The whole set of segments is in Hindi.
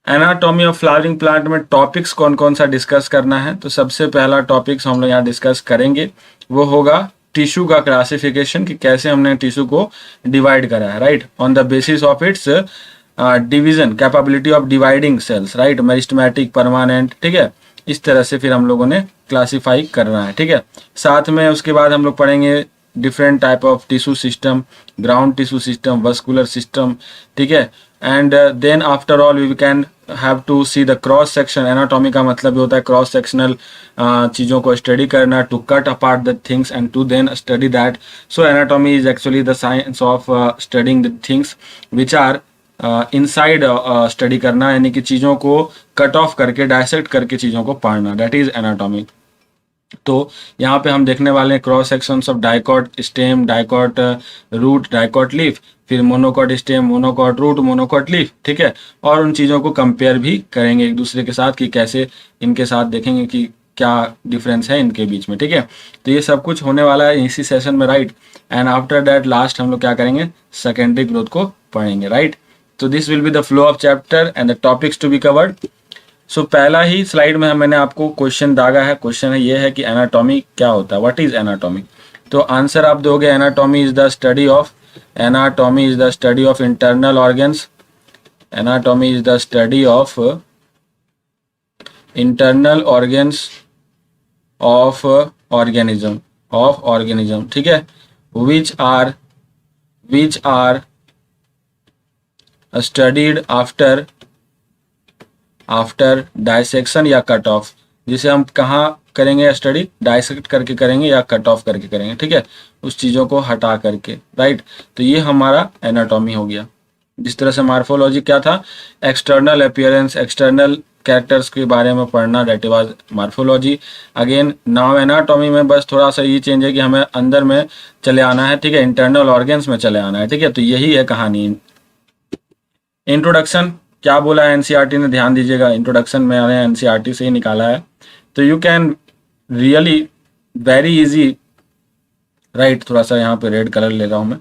एनाटॉमी ऑफ फ्लावरिंग प्लांट में टॉपिक्स कौन कौन सा डिस्कस करना है, तो सबसे पहला टॉपिक्स हम लोग यहाँ डिस्कस करेंगे वो होगा टिश्यू का क्लासिफिकेशन, कि कैसे हमने टिश्यू को डिवाइड करा है, right, on the basis of its division, capability of dividing cells, right, meristematic, permanent, ठीक है, इस तरह से फिर हम लोगों ने क्लासीफाई करना है, ठीक है। साथ में उसके बाद हम लोग पढ़ेंगे different type of tissue system, ground tissue system, vascular system, ठीक है। And then after all we can have to see the cross section. Anatomy का मतलब ये होता है क्रॉस सेक्शनल चीज़ों को स्टडी करना, to cut apart the things and to then study that. So anatomy is actually the science of studying the things which are inside, study करना, यानी कि चीज़ों को कट ऑफ करके, डायसेक्ट करके चीज़ों को पढ़ना, दैट इज एनाटॉमी। तो यहाँ पे हम देखने वाले हैं cross sections of dicot stem, dicot root, dicot leaf, फिर monocot stem, monocot root, monocot leaf, ठीक है। और उन चीज़ों को कंपेयर भी करेंगे एक दूसरे के साथ, कि कैसे इनके साथ देखेंगे कि क्या डिफरेंस है इनके बीच में, ठीक है। तो ये सब कुछ होने वाला है इसी सेशन में, right. And after that last हम लोग क्या करेंगे, सेकेंडरी ग्रोथ को पढ़ेंगे, राइट। तो this will be the flow of chapter and the topics to be covered. So पहला ही स्लाइड में मैंने आपको क्वेश्चन दागा है। क्वेश्चन है ये है कि एनाटॉमी क्या होता है, व्हाट इज एनाटॉमी। तो आंसर आप दोगे, anatomy is the study of, anatomy is the study of internal organs, anatomy is the study of internal organs of organism, ठीक है, which are studied after dissection या कट ऑफ, जिसे हम कहाँ करेंगे स्टडी, डायसेक्ट करके करेंगे या कट ऑफ करके करेंगे, ठीक है, उस चीज़ों को हटा करके, राइट। तो ये हमारा एनाटॉमी हो गया। जिस तरह से मार्फोलॉजी क्या था, एक्सटर्नल अपीयरेंस, एक्सटर्नल कैरेक्टर्स के बारे में पढ़ना, that was morphology. Again now anatomy में बस थोड़ा सा ये चेंज है कि हमें अंदर में चले आना है, ठीक है, इंटरनल ऑर्गन्स में चले आना है, ठीक है। तो यही है कहानी। इंट्रोडक्शन क्या बोला है एनसीईआरटी ने, ध्यान दीजिएगा, इंट्रोडक्शन में मैंने एनसीईआरटी से ही निकाला है। तो you can really very easy, right, थोड़ा सा यहाँ पे रेड कलर ले रहा हूँ मैं,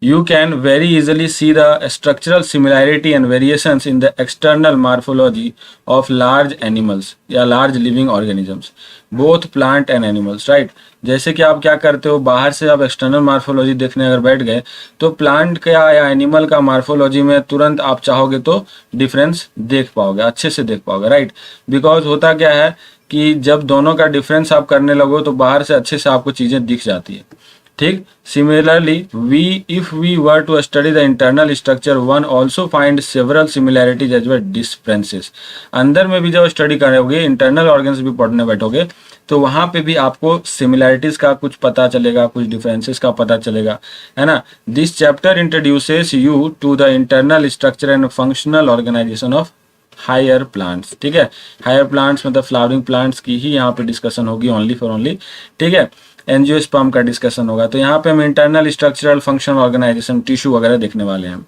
you can very easily see the structural similarity and variations in the external morphology of large animals या large living organisms, both plant and animals, right। जैसे कि आप क्या करते हो, बाहर से आप एक्सटर्नल मार्फोलॉजी देखने अगर बैठ गए तो प्लांट का या एनिमल का मार्फोलॉजी में तुरंत आप चाहोगे तो डिफरेंस देख पाओगे, अच्छे से देख पाओगे, राइट। बिकॉज होता क्या है कि जब दोनों का डिफरेंस आप करने लगो तो बाहर से अच्छे से आपको चीज़ें दिख जाती है, ठीक। Similarly if we were to study the internal structure, one also find several similarities as well differences। अंदर में भी जब स्टडी करोगे, इंटरनल ऑर्गन्स भी पढ़ने बैठोगे, तो वहाँ पे भी आपको सिमिलैरिटीज का कुछ पता चलेगा, कुछ डिफरेंसेस का पता चलेगा, है ना। This chapter introduces you to the internal structure and functional organisation of higher plants, ठीक है। हायर प्लांट्स मतलब फ्लावरिंग प्लांट्स की ही यहाँ पे डिस्कशन होगी, ओनली फॉर ओनली, ठीक है। एंजियोस्पर्म का डिस्कशन होगा। तो यहाँ पे हम internal structural functional organisation, tissue वगैरह देखने वाले हैं।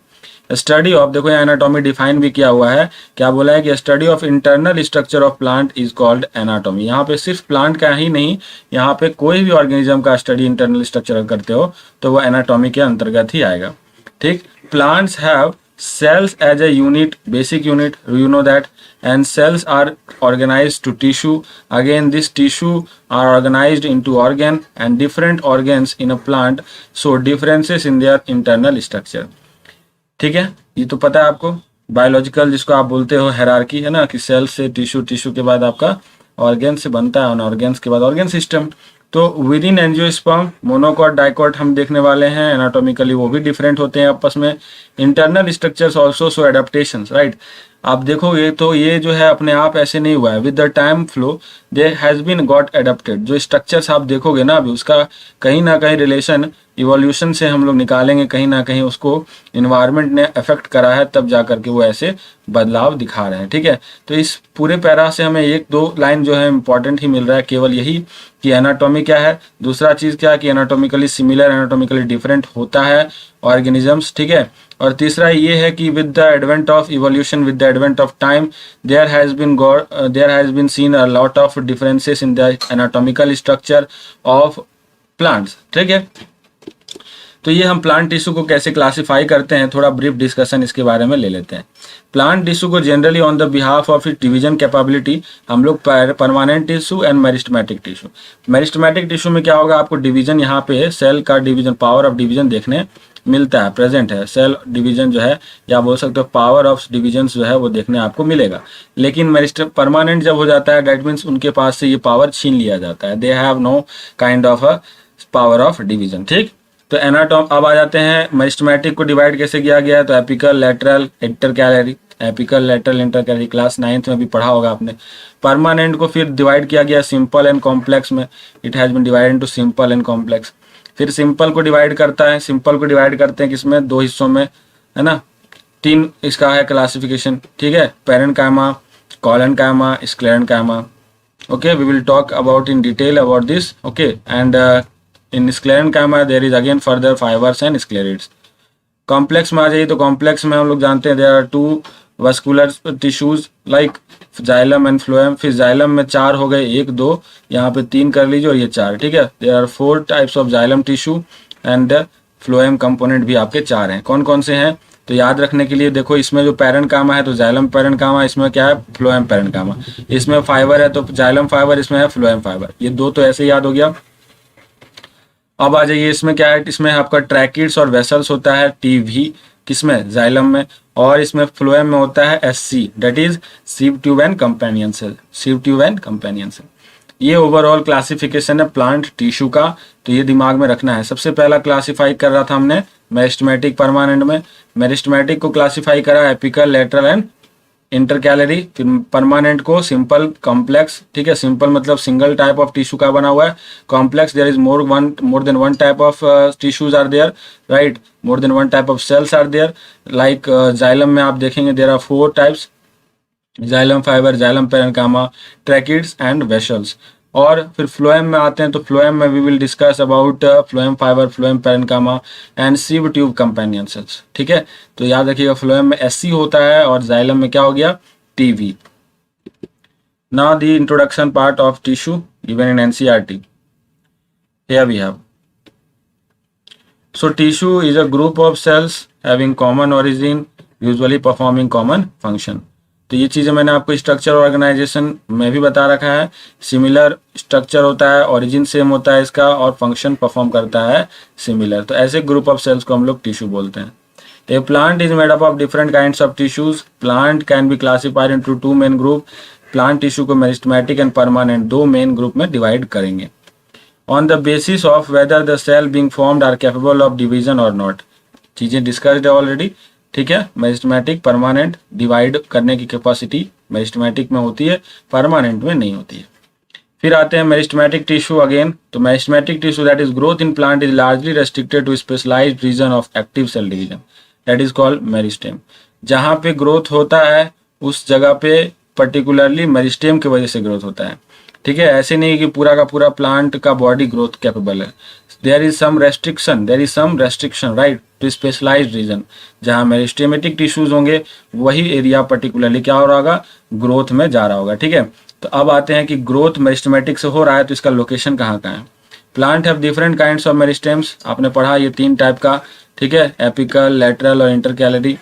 स्टडी ऑफ, देखो यहाँ एनाटॉमी डिफाइन भी किया हुआ है, क्या बोला है कि study of internal structure of plant is called anatomy. यहाँ पे सिर्फ प्लांट का ही नहीं, यहाँ पे कोई भी ऑर्गेनिज्म का स्टडी इंटरनल स्ट्रक्चर करते हो तो वो एनाटॉमी के अंतर्गत ही आएगा, ठीक। Plants have cells as a unit, basic unit, you know that, and cells are organized to tissue. Again, this tissue are organized into organ, and different organs in a plant show differences in their internal structure, ठीक है। ये तो पता है आपको, बायोलॉजिकल जिसको आप बोलते हो हायरार्की, है ना, कि सेल से टिश्यू, टिश्यू के बाद आपका ऑर्गन से बनता है, ऑर्गन्स के बाद ऑर्गन सिस्टम। तो with in angiosperm monocot, dicot हम देखने वाले हैं, एनाटॉमिकली वो भी डिफरेंट होते हैं आपस में। Internal structures also show adaptations, right. आप देखोगे तो ये जो है अपने आप ऐसे नहीं हुआ है, with the time flow they has been got adapted. जो स्ट्रक्चर्स आप देखोगे ना अभी, उसका कहीं ना कहीं रिलेशन इवोल्यूशन से हम लोग निकालेंगे, कहीं ना कहीं उसको इन्वायरमेंट ने अफेक्ट करा है, तब जा करके वो ऐसे बदलाव दिखा रहे हैं, ठीक है। तो इस पूरे पैरा से हमें एक दो लाइन जो है इंपॉर्टेंट ही मिल रहा है, केवल यही कि एनाटॉमी क्या है, दूसरा चीज़ क्या है कि एनाटॉमिकली सिमिलर, एनाटॉमिकली डिफरेंट होता है ऑर्गेनिजम्स, ठीक है। और तीसरा ये है कि with the advent of evolution, with the advent of time, there has been seen a lot of differences in the anatomical structure of plants, ठीक है। तो ये हम प्लांट टिश्यू को कैसे क्लासिफाई करते हैं, थोड़ा ब्रीफ डिस्कशन इसके बारे में ले लेते हैं। प्लांट टिश्यू को generally on the behalf of it division capability हम लोग permanent tissue and meristematic tissue. Meristematic tissue में क्या होगा, आपको डिवीजन यहाँ पे सेल का डिवीजन, पावर ऑफ डिवीजन देखने मिलता है, प्रेजेंट है, सेल डिवीजन जो है या बोल सकते हो पावर ऑफ डिवीजन जो है वो देखने आपको मिलेगा। लेकिन परमानेंट जब हो जाता है दैट मीन्स उनके पास से ये पावर छीन लिया जाता है, they have know kind of a power of division. ठीक, तो एनाटॉम अब आ जाते हैं, मेरिस्टेमेटिक को डिवाइड कैसे किया गया है, तो apical, lateral, intercalary, apical, lateral, intercalary class 9th में भी पढ़ा होगा आपने। परमानेंट को फिर डिवाइड किया गया सिंपल एंड कॉम्प्लेक्स में, it has been divided into simple and complex. फिर सिंपल को डिवाइड करता है, सिंपल को डिवाइड करते हैं किसमें, 2 हिस्सों में, है ना, 3 इसका है क्लासिफिकेशन। ठीक है, parenchyma, collenchyma, sclerenchyma. Okay, we will talk about in detail about this. Okay, and in sclerenchyma there is again further fibres and sclereids. Complex में आ जाइए तो कॉम्प्लेक्स में हम लोग जानते हैं there are 2 vascular tissues like xylem and phloem. फिर जाइलम में 4 हो गए, 1 2 यहाँ पे 3 कर लीजिए और ये 4। ठीक है, there are 4 types of xylem tissue and phloem component भी आपके 4 हैं। कौन कौन से हैं, तो याद रखने के लिए देखो, इसमें जो पैरेन्काइमा है तो जाइलम पैरेन्काइमा, इसमें क्या है फ्लोएम पैरेन्काइमा। इसमें फाइबर है तो जाइलम फाइबर, इसमें है फ्लोएम फाइबर। ये 2 तो ऐसे याद हो गया। अब आ जाइए, इसमें क्या है, इसमें आपका ट्रैकिड्स और वेसल्स होता है, टीवी किसमें, जाइलम में, और इसमें फ्लोएम में होता है SC, that is sieve tube and companion cell, sieve tube and companion cell. ये ओवरऑल क्लासिफिकेशन है प्लांट टिश्यू का, तो ये दिमाग में रखना है। सबसे पहला क्लासिफाई कर रहा था हमने मेरिस्टेमेटिक परमानेंट में, मेरिस्टेमेटिक को क्लासिफाई करा एपिकल, लेटरल एंड इंटरकैलरी। फिर परमानेंट को सिंपल, कॉम्प्लेक्स। ठीक है, सिंपल मतलब सिंगल टाइप ऑफ टिश्यू का बना हुआ है, complex there is more than one type of tissues are there, right, more than one type of cells are there. Like xylem में आप देखेंगे there are 4 types, xylem fibre, xylem parenchyma, tracheids and vessels. और फिर फ्लोएम में आते हैं तो फ्लोएम में we will discuss about phloem fibre, phloem parenchyma and sieve tube companion cells. ठीक है, तो याद रखिएगा फ्लोएम में एससी होता है और जाइलम में क्या हो गया, TV. Now the introduction part of tissue given in NCERT, here we have. So tissue is a group of cells having common origin usually performing common function. तो ये चीज़ें मैंने आपको स्ट्रक्चर ऑर्गेनाइजेशन में भी बता रखा है, सिमिलर स्ट्रक्चर होता है, ओरिजिन सेम होता है इसका, और फंक्शन परफॉर्म करता है सिमिलर। तो ऐसे ग्रुप ऑफ सेल्स को हम लोग टिश्यू बोलते हैं। A plant is made up of different kinds of tissues. Plant can be classified into 2 main group. Plant tissue को meristematic and permanent 2 main group में डिवाइड करेंगे on the basis of whether the cell being formed are capable of division और नॉट। चीज़ें डिस्कस्ड है ऑलरेडी। ठीक है, मेरिस्टेमेटिक परमानेंट डिवाइड करने की कैपेसिटी मेरिस्टेमेटिक में होती है, परमानेंट में नहीं होती है। फिर आते हैं मेरिस्टेमेटिक टिश्यू अगेन। तो meristematic tissue that is growth in plant is largely restricted to specialised region of active cell division, that is called meristem. जहाँ पे ग्रोथ होता है उस जगह पे पर्टिकुलरली मेरिस्टेम की वजह से ग्रोथ होता है। ठीक है, ऐसे नहीं कि पूरा का पूरा प्लांट का बॉडी ग्रोथ कैपेबल है। There is some restriction right to specialised region. जहाँ मेरिस्टेमेटिक टिश्यूज होंगे वही एरिया पर्टिकुलरली क्या हो रहा होगा, ग्रोथ में जा रहा होगा। ठीक है, तो अब आते हैं कि ग्रोथ मेरिस्टेमेटिक से हो रहा है तो इसका लोकेशन कहाँ का है। Plant have different kinds of meristems, आपने पढ़ा ये 3 टाइप का। ठीक है, एपिकल, लेटरल और intercalary.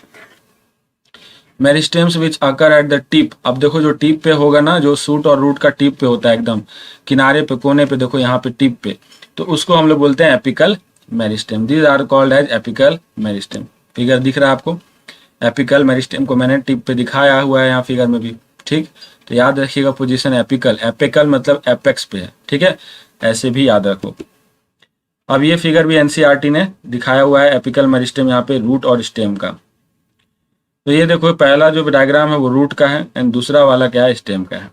Meristems which occur at the tip. अब देखो जो टिप पे होगा ना, जो सूट और रूट का टिप पे होता है, एकदम किनारे पे, कोने पे, देखो यहाँ पे टिप पे, तो उसको हम लोग बोलते हैं apical meristem. These are called as apical meristem. Figure दिख रहा है आपको, एपिकल मेरिस्टेम को मैंने टिप पे दिखाया हुआ है यहाँ फिगर में भी। ठीक, तो याद रखिएगा पोजीशन एपिकल, एपिकल मतलब एपेक्स पे है। ठीक है, ऐसे भी याद रखो। अब ये फिगर भी एनसीईआरटी ने दिखाया हुआ है, एपिकल मेरिस्टेम यहाँ पे रूट और स्टेम का। तो ये देखो पहला जो डायग्राम है वो रूट का है एंड दूसरा वाला क्या है, स्टेम का है।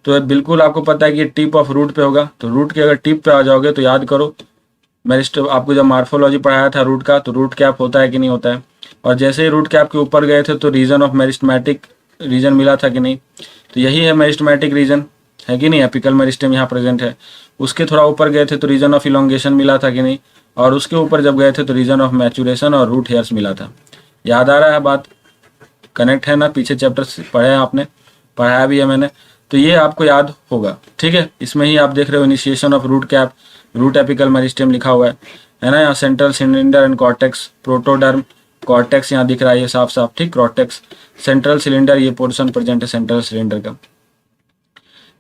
तो बिल्कुल आपको पता है कि टिप ऑफ रूट पे होगा, तो रूट के अगर टिप पे आ जाओगे तो याद करो मेरिस्टेम, आपको जब मार्फोलॉजी पढ़ाया था रूट का, तो रूट कैप होता है कि नहीं होता है। और जैसे ही रूट कैप के ऊपर गए थे तो रीजन ऑफ मेरिस्टेमेटिक रीजन मिला था कि नहीं, तो यही है मेरिस्टेमेटिक रीजन, है कि नहीं, एपिकल मेरिस्टेम यहाँ प्रेजेंट है। उसके थोड़ा ऊपर गए थे तो रीजन ऑफ इलोंगेशन मिला था कि नहीं, और उसके ऊपर जब गए थे तो रीजन ऑफ मैचुरेशन और रूट हेयर्स मिला था। याद आ रहा है बात, कनेक्ट है ना, पीछे चैप्टर पढ़े हैं आपने, पढ़ाया भी है मैंने, तो ये आपको याद होगा। ठीक है, इसमें ही आप देख रहे हो initiation of root cap, root apical meristem लिखा हुआ है। है ना। यहाँ central cylinder and cortex, protoderm, cortex यहाँ दिख रहा है ये साफ साफ, ठीक, कॉर्टेक्स, सेंट्रल सिलेंडर, ये पोर्शन प्रेजेंट है सेंट्रल सिलेंडर का।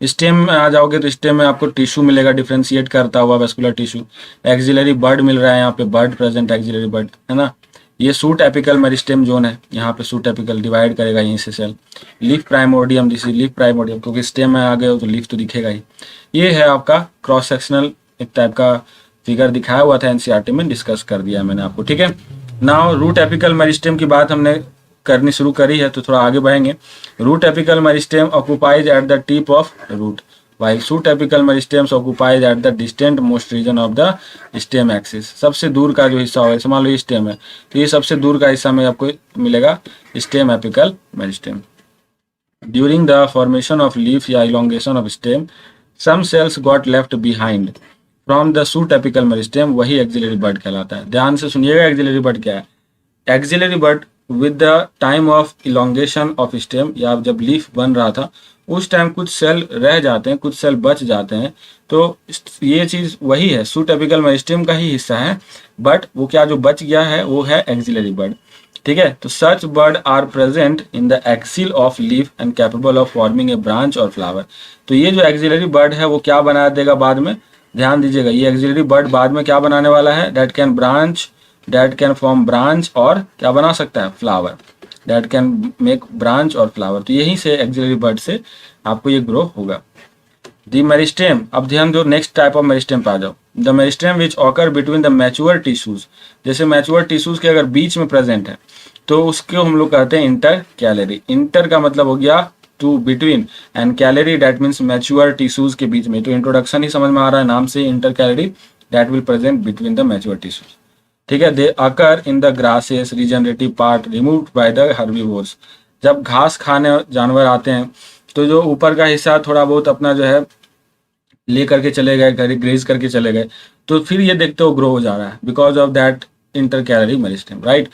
स्टेम में आ जाओगे तो स्टेम में आपको टिश्यू मिलेगा डिफ्रेंशिएट करता हुआ वेस्कुलर टिश्यू। एक्सिलरी बर्ड मिल रहा है, यहाँ पे बर्ड प्रेजेंट, एक्सिलरी बर्ड, है ना। ये सूट एपिकल मेरिस्टेम जोन है, यहाँ पे सूट एपिकल डिवाइड करेगा यहीं से cell. Leaf primordium, this is leaf primordium, क्योंकि स्टेम में आ गए हो तो लीफ तो दिखेगा ही। ये है आपका क्रॉस सेक्शनल एक टाइप का फिगर दिखाया हुआ था एनसीईआरटी में, डिस्कस कर दिया मैंने आपको, ठीक है। नाउ रूट एपिकल मेरिस्टेम की बात हमने करनी शुरू करी है तो थोड़ा आगे बढ़ेंगे। Root apical meristem occupies at the tip of root, while shoot apical meristems occupies at the distant most region of the stem axis। सबसे दूर का जो हिस्सा होगा, मान लो ये स्टेम है तो ये सबसे दूर का हिस्सा में आपको मिलेगा stem apical meristem. During the formation of leaf या elongation of stem some cells got left behind from the shoot apical meristem, वही एक्सिलरी बड कहलाता है। ध्यान से सुनिएगा एक्सिलरी बड क्या है। Axillary bud with the time of elongation of stem, या जब लीफ बन रहा था उस टाइम कुछ सेल रह जाते हैं, कुछ सेल बच जाते हैं, तो ये चीज वही है, सूट एपिकल मेरिस्टेम का ही हिस्सा है, बट वो क्या जो बच गया है वो है एक्सिलरी बड, ठीक है। तो सच बर्ड are present in the axil of leaf and capable of forming a branch और फ्लावर। तो ये जो एक्सिलरी बर्ड है वो क्या बना देगा बाद में, ध्यान दीजिएगा, ये एक्सिलरी बर्ड बाद में क्या बनाने वाला है, that can branch, that can form branch, और क्या बना सकता है, flower, that can make branch और फ्लावर। तो यहीं से एक्सिलरी बर्ड से आपको ये ग्रो होगा। द मेरिस्टेम, अब ध्यान दो नेक्स्ट टाइप ऑफ मेरिस्टेम पे आ जाओ। The meristem which occur between the mature tissues, जैसे मैच्योर टिश्यूज के अगर बीच में प्रेजेंट है तो उसको हम लोग कहते हैं इंटर कैलरी। इंटर का मतलब हो गया two, between, intercalary that means mature tissues के बीच में। तो इंट्रोडक्शन ही समझ में आ रहा है नाम से, intercalary that will present between the mature tissues, ठीक है। They occur in the grasses regenerative part removed by the herbivores, जब घास खाने जानवर आते हैं तो जो ऊपर का हिस्सा थोड़ा बहुत अपना जो है ले करके चले गए, ग्रेज करके चले गए, तो फिर ये देखते हो ग्रो हो जा रहा है because of that inter calorie meristem, right.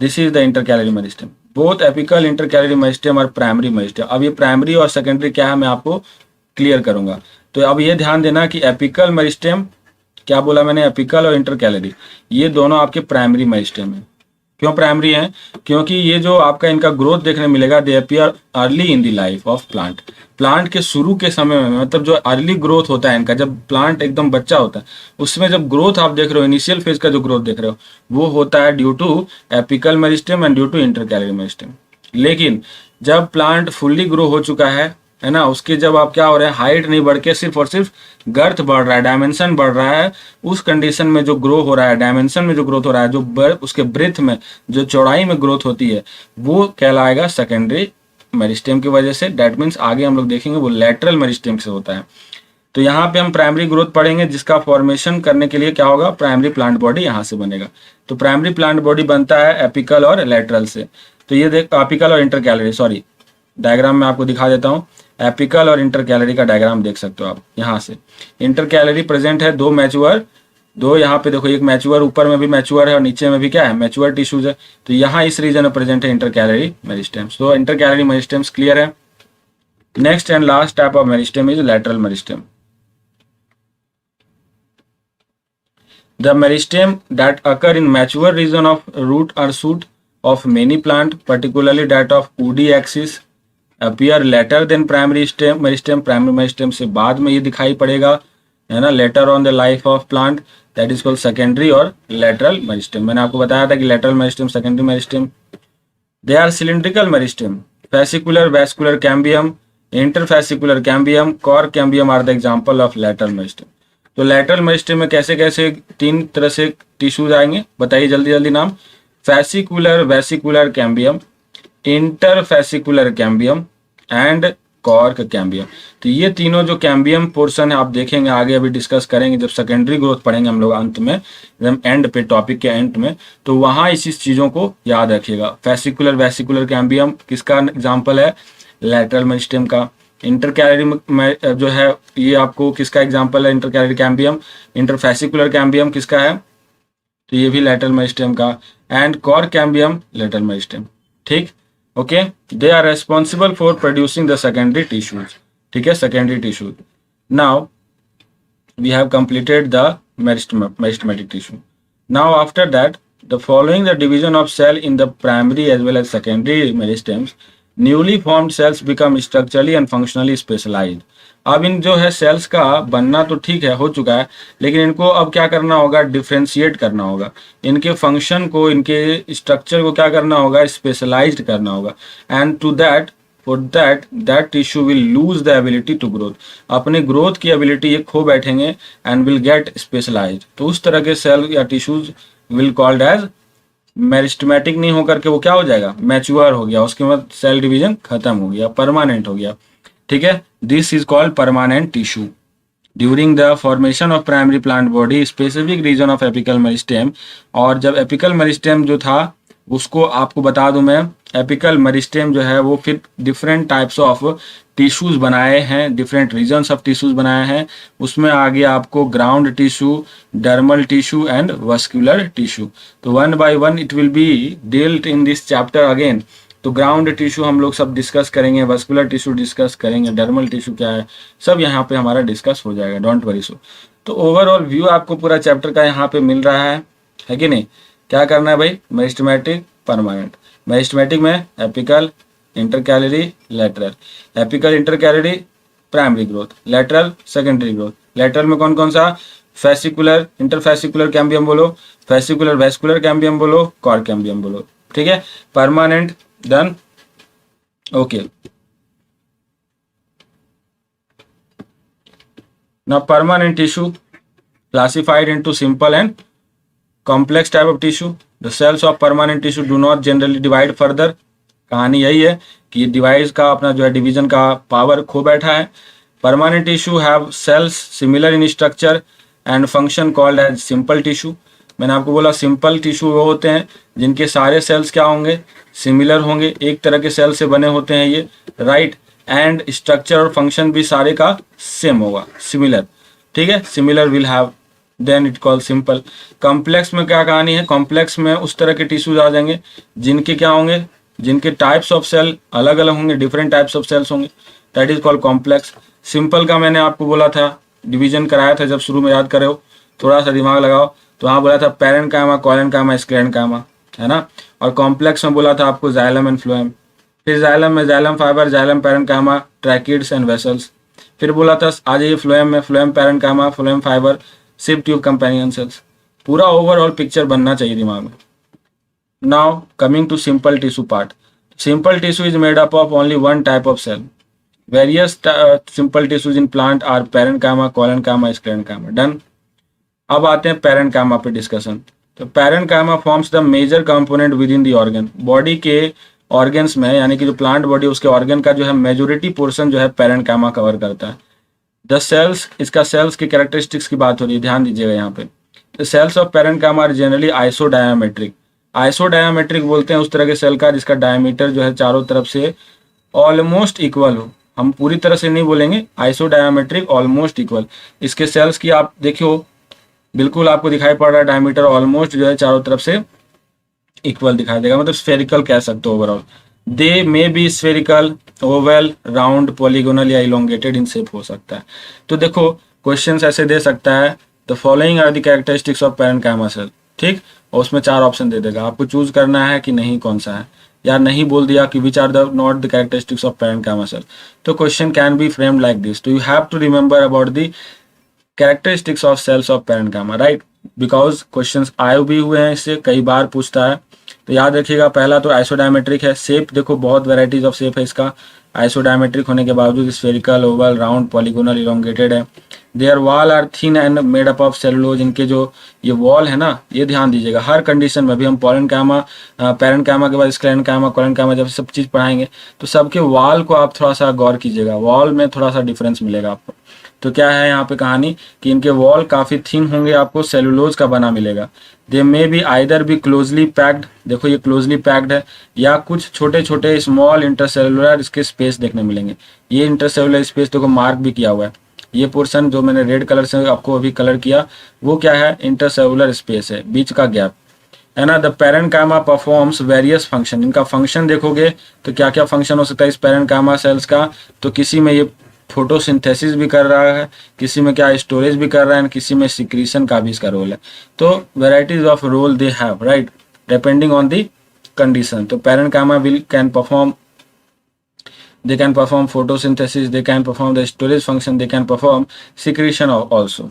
This is the inter calorie meristem. Both apical inter calorie meristem और प्राइमरी मेरिस्टेम। अब ये प्राइमरी और सेकेंडरी क्या है मैं आपको क्लियर करूंगा। तो अब ये ध्यान देना कि एपिकल मेरिस्टेम, क्या बोला मैंने, एपिकल और इंटर कैलरी, ये दोनों आपके प्राइमरी मेरिस्टेम है। क्यों प्राइमरी है, क्योंकि ये जो आपका इनका ग्रोथ देखने मिलेगा, दे appear early in the life of plant. Plant के शुरू के समय में, मतलब जो अर्ली ग्रोथ होता है इनका, जब प्लांट एकदम बच्चा होता है उसमें जब ग्रोथ आप देख रहे हो, इनिशियल फेज का जो ग्रोथ देख रहे हो वो होता है due to apical meristem and due to intercalary meristem. लेकिन जब प्लांट फुल्ली ग्रो हो चुका है ना, उसके जब आप क्या हो रहे हैं, हाइट नहीं बढ़ के सिर्फ और सिर्फ गर्थ बढ़ रहा है, डायमेंशन बढ़ रहा है, उस कंडीशन में जो ग्रो हो रहा है, डायमेंशन में जो ग्रोथ हो रहा है, जो उसके ब्रेथ में जो चौड़ाई में ग्रोथ होती है वो कहलाएगा सेकेंडरी मेरिस्टेम की वजह से। दैट मीन्स आगे हम लोग देखेंगे वो लेटरल मेरिस्टेम से होता है। तो यहाँ पे हम प्राइमरी ग्रोथ पढ़ेंगे, जिसका फॉर्मेशन करने के लिए क्या होगा, प्राइमरी प्लांट बॉडी यहाँ से बनेगा। तो प्राइमरी प्लांट बॉडी बनता है एपिकल और लेटरल से। तो ये देख एपिकल और इंटर कैलरी, सॉरी डायग्राम में आपको दिखा देता हूँ, एपिकल और इंटर कैलरी का डायग्राम देख सकते हो आप। यहाँ से इंटर कैलरी प्रेजेंट है, दो मैच्योर, दो यहाँ पे देखो, एक मैच्योर, ऊपर में भी मैच्योर है और नीचे में भी क्या है, मैच्योर टिश्यूज है। तो यहाँ इस रीजन में प्रेजेंट है इंटर कैलरी मेरिस्टेम्स। तो इंटर कैलरी मेरिस्टेम्स क्लियर है। Next and last type of meristem is lateral meristem. The meristem that occur in mature region of root or shoot of many plant, particularly that of woody axis, appear later than primary stem meristem। primary meristem से बाद में ये दिखाई पड़ेगा, है ना, later on the life of plant, that is called secondary और lateral meristem। मैंने आपको बताया था कि lateral meristem, secondary meristem, they are cylindrical meristem, fascicular, vascular cambium, interfascicular cambium, core cambium are the example of lateral meristem। तो लेटरल मेरिस्टेम में कैसे कैसे तीन तरह से टिश्यूज आएंगे, बताइए जल्दी जल्दी नाम। Fascicular vascular cambium, interfascicular cambium and cork cambium. तो ये तीनों जो कैम्बियम पोर्शन है आप देखेंगे आगे, अभी डिस्कस करेंगे जब सेकेंडरी ग्रोथ पढ़ेंगे हम लोग अंत में, एकदम एंड पे, टॉपिक के एंड में, तो वहां इसी चीजों को याद रखिएगा। फैसिकुलर वेसिकुलर कैम्बियम किसका एग्जाम्पल है, लेटरल मेरिस्टेम का। इंटर कैलरी जो है ये आपको किसका एग्जांपल है, intercalary cambium. Interfascicular cambium किसका है, तो ये भी लेटरल मेरिस्टेम का। And cork cambium lateral meristem, ठीक, okay. They are responsible for producing the secondary tissues, ठीक है, secondary tissues. Now we have completed the meristematic tissue. Now after that, the following the division of cell in the primary as well as secondary meristems, newly formed cells become structurally and functionally specialized. अब इन जो है सेल्स का बनना तो ठीक है, हो चुका है, लेकिन इनको अब क्या करना होगा, डिफ्रेंशिएट करना होगा, इनके फंक्शन को, इनके स्ट्रक्चर को क्या करना होगा, स्पेशलाइज्ड करना होगा. And to that, for that tissue will lose the ability to growth. अपने ग्रोथ की एबिलिटी ये खो बैठेंगे एंड विल गेट स्पेशलाइज्ड. तो उस तरह के सेल या tissues will called as meristematic नहीं होकर के वो क्या हो जाएगा, मैच्योर हो गया, उसके बाद सेल डिवीजन खत्म हो गया, परमानेंट हो गया. ठीक है, this is called permanent tissue. During the formation of primary plant body specific region of apical meristem, और जब एपिकल मेरिस्टेम जो था उसको आपको बता दूं मैं, एपिकल मेरिस्टेम जो है वो फिर डिफरेंट टाइप्स ऑफ टिश्यूज बनाए हैं, डिफरेंट रीजन्स ऑफ टिश्यूज बनाए हैं. उसमें आगे आपको ground tissue, dermal tissue and vascular tissue. तो one by one it will be dealt in this chapter again. तो ग्राउंड टिश्यू हम लोग सब डिस्कस करेंगे, वस्कुलर टिश्यू डिस्कस करेंगे, डर्मल टिश्यू क्या है, सब यहाँ पे हमारा डिस्कस हो जाएगा, डोंट वरी. सो तो ओवरऑल व्यू आपको पूरा चैप्टर का यहाँ पे मिल रहा है कि नहीं. क्या करना है भाई, मेरिस्टेमेटिक, परमानेंट. मेरिस्टेमेटिक में apical, intercalary, lateral. Apical, intercalary, primary growth, lateral, secondary growth. Lateral में कौन कौन सा, फेसिकुलर, इंटरफेसिकुलर कैम्बियम बोलो, फेसिकुलर वेस्कुलर कैम्बियम बोलो, कॉर कैम्बियम बोलो. ठीक है, permanent done. Okay, now permanent tissue classified into simple and complex type of tissue. The cells of permanent tissue do not generally divide further. कहानी यही है कि डिवाइस का अपना जो है डिवीजन का पावर खो बैठा है. Permanent tissue have cells similar in structure and function called as simple tissue. मैंने आपको बोला सिंपल टिश्यू वो होते हैं जिनके सारे सेल्स क्या होंगे, सिमिलर होंगे, एक तरह के सेल से बने होते हैं ये, राइट. एंड स्ट्रक्चर और फंक्शन भी सारे का सेम होगा, सिमिलर. ठीक है, similar will have, then it call simple. Complex में क्या कहानी है, कॉम्प्लेक्स में उस तरह के टिश्यूज आ जाएंगे जिनके क्या होंगे, जिनके टाइप्स ऑफ सेल अलग अलग होंगे, डिफरेंट टाइप्स ऑफ सेल्स होंगे, that is called complex. Simple का मैंने आपको बोला था, डिवीजन कराया था जब शुरू में, याद करे हो, थोड़ा सा दिमाग लगाओ. तो वहाँ बोला था पैरेन्काइमा, कोलेनकाइमा, स्क्लेरेन्काइमा, है ना. और कॉम्प्लेक्स में बोला था आपको जाइलम एंड फ्लोएम. फिर जाइलम में xylem fibre, xylem parenchyma, tracheids and vessels. फिर बोला था आ जाइए फ्लोएम में, phloem parenchyma, phloem fibre, sieve tube companion cells. पूरा ओवरऑल पिक्चर बनना चाहिए दिमाग में. Now coming to simple tissue part. Simple tissue is made up of only one type of cell. Various simple tissues in plant are parenchyma, collenchyma, sclerenchyma. Done. अब आते हैं पैरेन्काइमा पे डिस्कशन. तो parenchyma forms the major component within the organ. Body के ऑर्गन्स में, यानी कि जो प्लांट बॉडी उसके ऑर्गन का जो है मेजोरिटी पोर्शन जो है पैरेन्काइमा कवर करता है. द सेल्स, इसका सेल्स की कैरेक्टरिस्टिक्स की बात हो रही है, ध्यान दीजिएगा यहाँ पे. The cells of parenchyma are generally isodiametric. Isodiametric बोलते हैं उस तरह के सेल का जिसका डायमीटर जो है चारों तरफ से ऑलमोस्ट इक्वल हो. हम पूरी तरह से नहीं बोलेंगे, आइसोडायामेट्रिक, ऑलमोस्ट इक्वल. इसके सेल्स की आप देखियो, बिल्कुल आपको दिखाई पड़ रहा है, डायमीटर ऑलमोस्ट जो है चारों तरफ से इक्वल दिखाई देगा, मतलब स्फेरिकल कह सकते हो ओवरऑल. दे may B spherical, oval, round, polygonal या इलोंगेटेड इन शेप हो सकता है. तो देखो क्वेश्चंस ऐसे दे सकता है, the following are the characteristics of parenchyma cell. ठीक, और उसमें 4 ऑप्शन दे देगा, आपको चूज करना है कि नहीं कौन सा है, या नहीं बोल दिया कि which are the not the characteristics of parenchyma cell. तो question can be framed like this. तो you have to remember about the characteristics of cells of parenchyma, right, because questions आए भी हुए हैं, इससे कई बार पूछता है. तो याद रखिएगा, पहला तो आइसोडायमेट्रिक है. शेप देखो बहुत वेराइटीज ऑफ शेप है इसका, आइसोडायमेट्रिक होने के बावजूद spherical, oval, round, polygonal, elongated है. Their wall are thin and made up of cellulose. इनके जो ये वॉल है ना, ये ध्यान दीजिएगा हर कंडीशन में. भी हम पैरेन्काइमा के बाद स्क्लेरेन्काइमा, कोलेनकाइमा जब सब चीज़ पढ़ाएंगे तो सबके वॉल को आप थोड़ा सा गौर कीजिएगा, वॉल में थोड़ा सा डिफरेंस मिलेगा आपको. तो क्या है यहाँ पे कहानी कि इनके वॉल काफ़ी थिन होंगे, आपको सेलुलोज का बना मिलेगा. They may be either be closely packed, देखो ये क्लोजली पैक्ड है, या कुछ छोटे छोटे स्मॉल इंटरसेलुलर इसके स्पेस देखने मिलेंगे. ये इंटरसेलुलर स्पेस देखो मार्क भी किया हुआ है, ये पोर्शन जो मैंने रेड कलर से आपको अभी कलर किया वो क्या है, इंटरसेलुलर स्पेस है, बीच का गैप है ना. The parenchyma performs various function. इनका फंक्शन देखोगे तो क्या क्या फंक्शन हो सकता है इस पैरेन्काइमा सेल्स का. तो किसी में ये फोटोसिंथेसिस भी कर रहा है, किसी में क्या स्टोरेज भी कर रहा है, किसी में सिक्रीशन का भी इसका रोल है। तो varieties of role they have, right, depending on the condition. तो parenchyma will can perform, they can perform photosynthesis, they can perform the storage function, they can perform secretion also.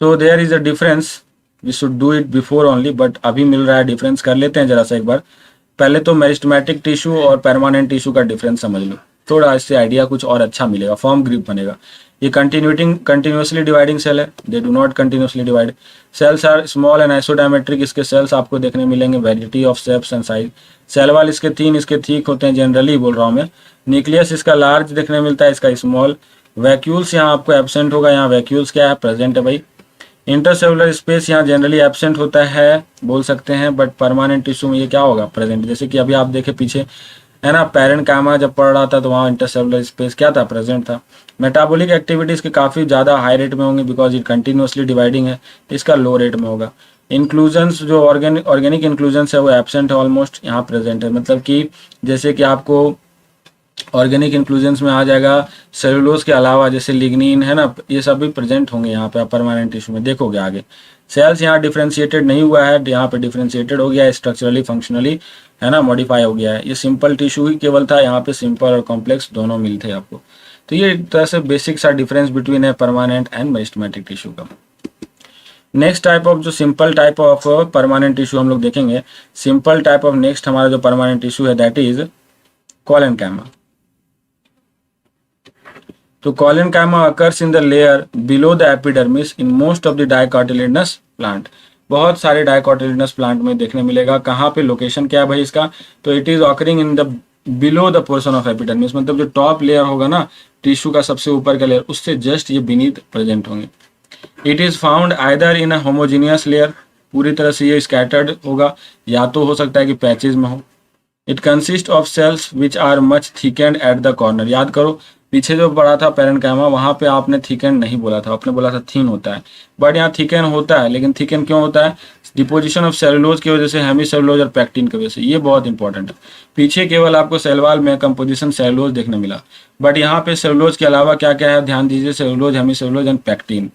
So there is a difference, we should do it before only, but अभी मिल रहा है डिफरेंस, कर लेते हैं जरा सा एक बार। पहले तो मेरिस्टेमेटिक टिश्यू और परमानेंट टिश्यू का डिफरेंस समझ लो, थोड़ा इससे आइडिया कुछ और अच्छा मिलेगा, फॉर्म ग्रिप बनेगा। ये कंटिन्यूसली डिवाइडिंग सेल है, they do not continuously divide. Cells are small and isodiametric, इसके सेल्स आपको देखने मिलेंगे variety of shapes and size. Cell wall इसके 3, इसके थिक होते हैं, जनरली बोल रहा हूँ मैं। न्यूक्लियस इसका लार्ज देखने मिलता है, इसका स्मॉल। वैक्यूल्स यहाँ आपको एब्सेंट होगा, यहाँ वैक्यूल्स क्या है, प्रेजेंट है भाई। इंटरसेलुलर स्पेस यहाँ जनरली एब्सेंट होता है बोल सकते हैं, बट परमानेंट टिश्यू में ये क्या होगा, प्रेजेंट। जैसे कि अभी आप देखे पीछे है ना, पैरेन्काइमा जब पढ़ रहा था तो वहाँ इंटरसेलुलर स्पेस क्या था, प्रेजेंट था। मेटाबॉलिक एक्टिविटीज के काफ़ी ज़्यादा हाई रेट में होंगे बिकॉज ये कंटिन्यूसली डिवाइडिंग है, इसका लो रेट में होगा। इंक्लूजन्स जो ऑर्गेनिक इंक्लूजन्स है वो एब्सेंट है ऑलमोस्ट, यहाँ प्रेजेंट है। मतलब कि जैसे कि आपको ऑर्गेनिक इंक्लूजन्स में आ जाएगा सेलुलोज के अलावा, जैसे लिग्निन है ना, ये सब भी प्रेजेंट होंगे यहाँ पे, आप परमानेंट टिश्यू में देखोगे आगे। सेल्स यहाँ डिफ्रेंशिएटेड नहीं हुआ है, यहाँ पे डिफ्रेंशिएटेड हो गया है, स्ट्रक्चरली फंक्शनली है ना मॉडिफाई हो गया है। ये सिंपल टिश्यू ही केवल था, यहाँ पे सिंपल और कॉम्प्लेक्स दोनों मिलते हैं आपको। तो ये एक तरह से बेसिक सा डिफरेंस बिटवीन है परमानेंट एंड मेरिस्टेमेटिक टिश्यू का। नेक्स्ट टाइप ऑफ जो simple type of permanent tissue हम लोग देखेंगे, सिंपल टाइप ऑफ नेक्स्ट हमारा जो परमानेंट टिश्यू है दैट इज कोलेनकाइमा। तो collenchyma occurs in the layer below the epidermis in most of the dicotyledonous plant. बहुत सारे डाइकोटिलेडनस प्लांट में देखने मिलेगा। कहाँ पे, लोकेशन क्या है भाई इसका, तो it is occurring in the below the portion of epidermis, मतलब जो टॉप लेयर होगा ना टिश्यू का, सबसे ऊपर का लेयर, उससे जस्ट ये बीनीथ प्रेजेंट होंगे। It is found either in a homogeneous layer, पूरी तरह से ये स्कैटर्ड होगा, या तो हो सकता है कि पैचेज में हो। It consist of cells which are much thickened at the corner. याद करो पीछे जो पढ़ा था पैरेन्काइमा, वहाँ पे आपने थिकेंड नहीं बोला था, आपने बोला था थिन होता है, बट यहाँ थिकेन होता है। लेकिन थिकेन क्यों होता है, डिपोजिशन ऑफ सेलुलोज की वजह से, हेमी सेलुलोज और पैक्टिन की वजह से, ये बहुत इंपॉर्टेंट है। पीछे केवल आपको सेलवाल में कंपोजिशन सेलुलोज देखने मिला, बट यहाँ पे सेलुलोज के अलावा क्या क्या है, ध्यान दीजिए, cellulose, hemicellulose and pectin.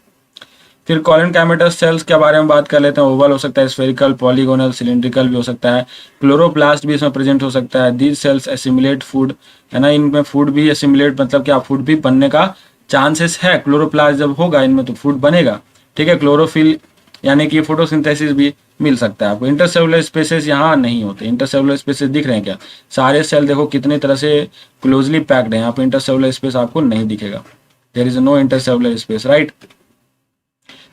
फिर कोलेनकाइमेटस सेल्स के बारे में बात कर लेते हैं। ओवल हो सकता है, स्फेरिकल, पॉलीगोनल, सिलिंड्रिकल भी हो सकता है। क्लोरोप्लास्ट भी इसमें प्रेजेंट हो सकता है। दीज सेल्स एसिमुलेट फूड, है ना, इनमें फूड भी एसिमुलेट, मतलब क्या फूड भी बनने का चांसेस है। क्लोरोप्लास्ट जब होगा इनमें तो फूड बनेगा, ठीक है। क्लोरोफिल यानी कि फोटोसिंथेसिस भी मिल सकता है आपको। इंटरसेलुलर स्पेसेस यहाँ नहीं होते। इंटरसेलुलर स्पेसेस दिख रहे हैं क्या, सारे सेल देखो कितने तरह से क्लोजली पैक्ड है, यहाँ पे इंटरसेलुलर स्पेस आपको नहीं दिखेगा, there is no intercellular space, right.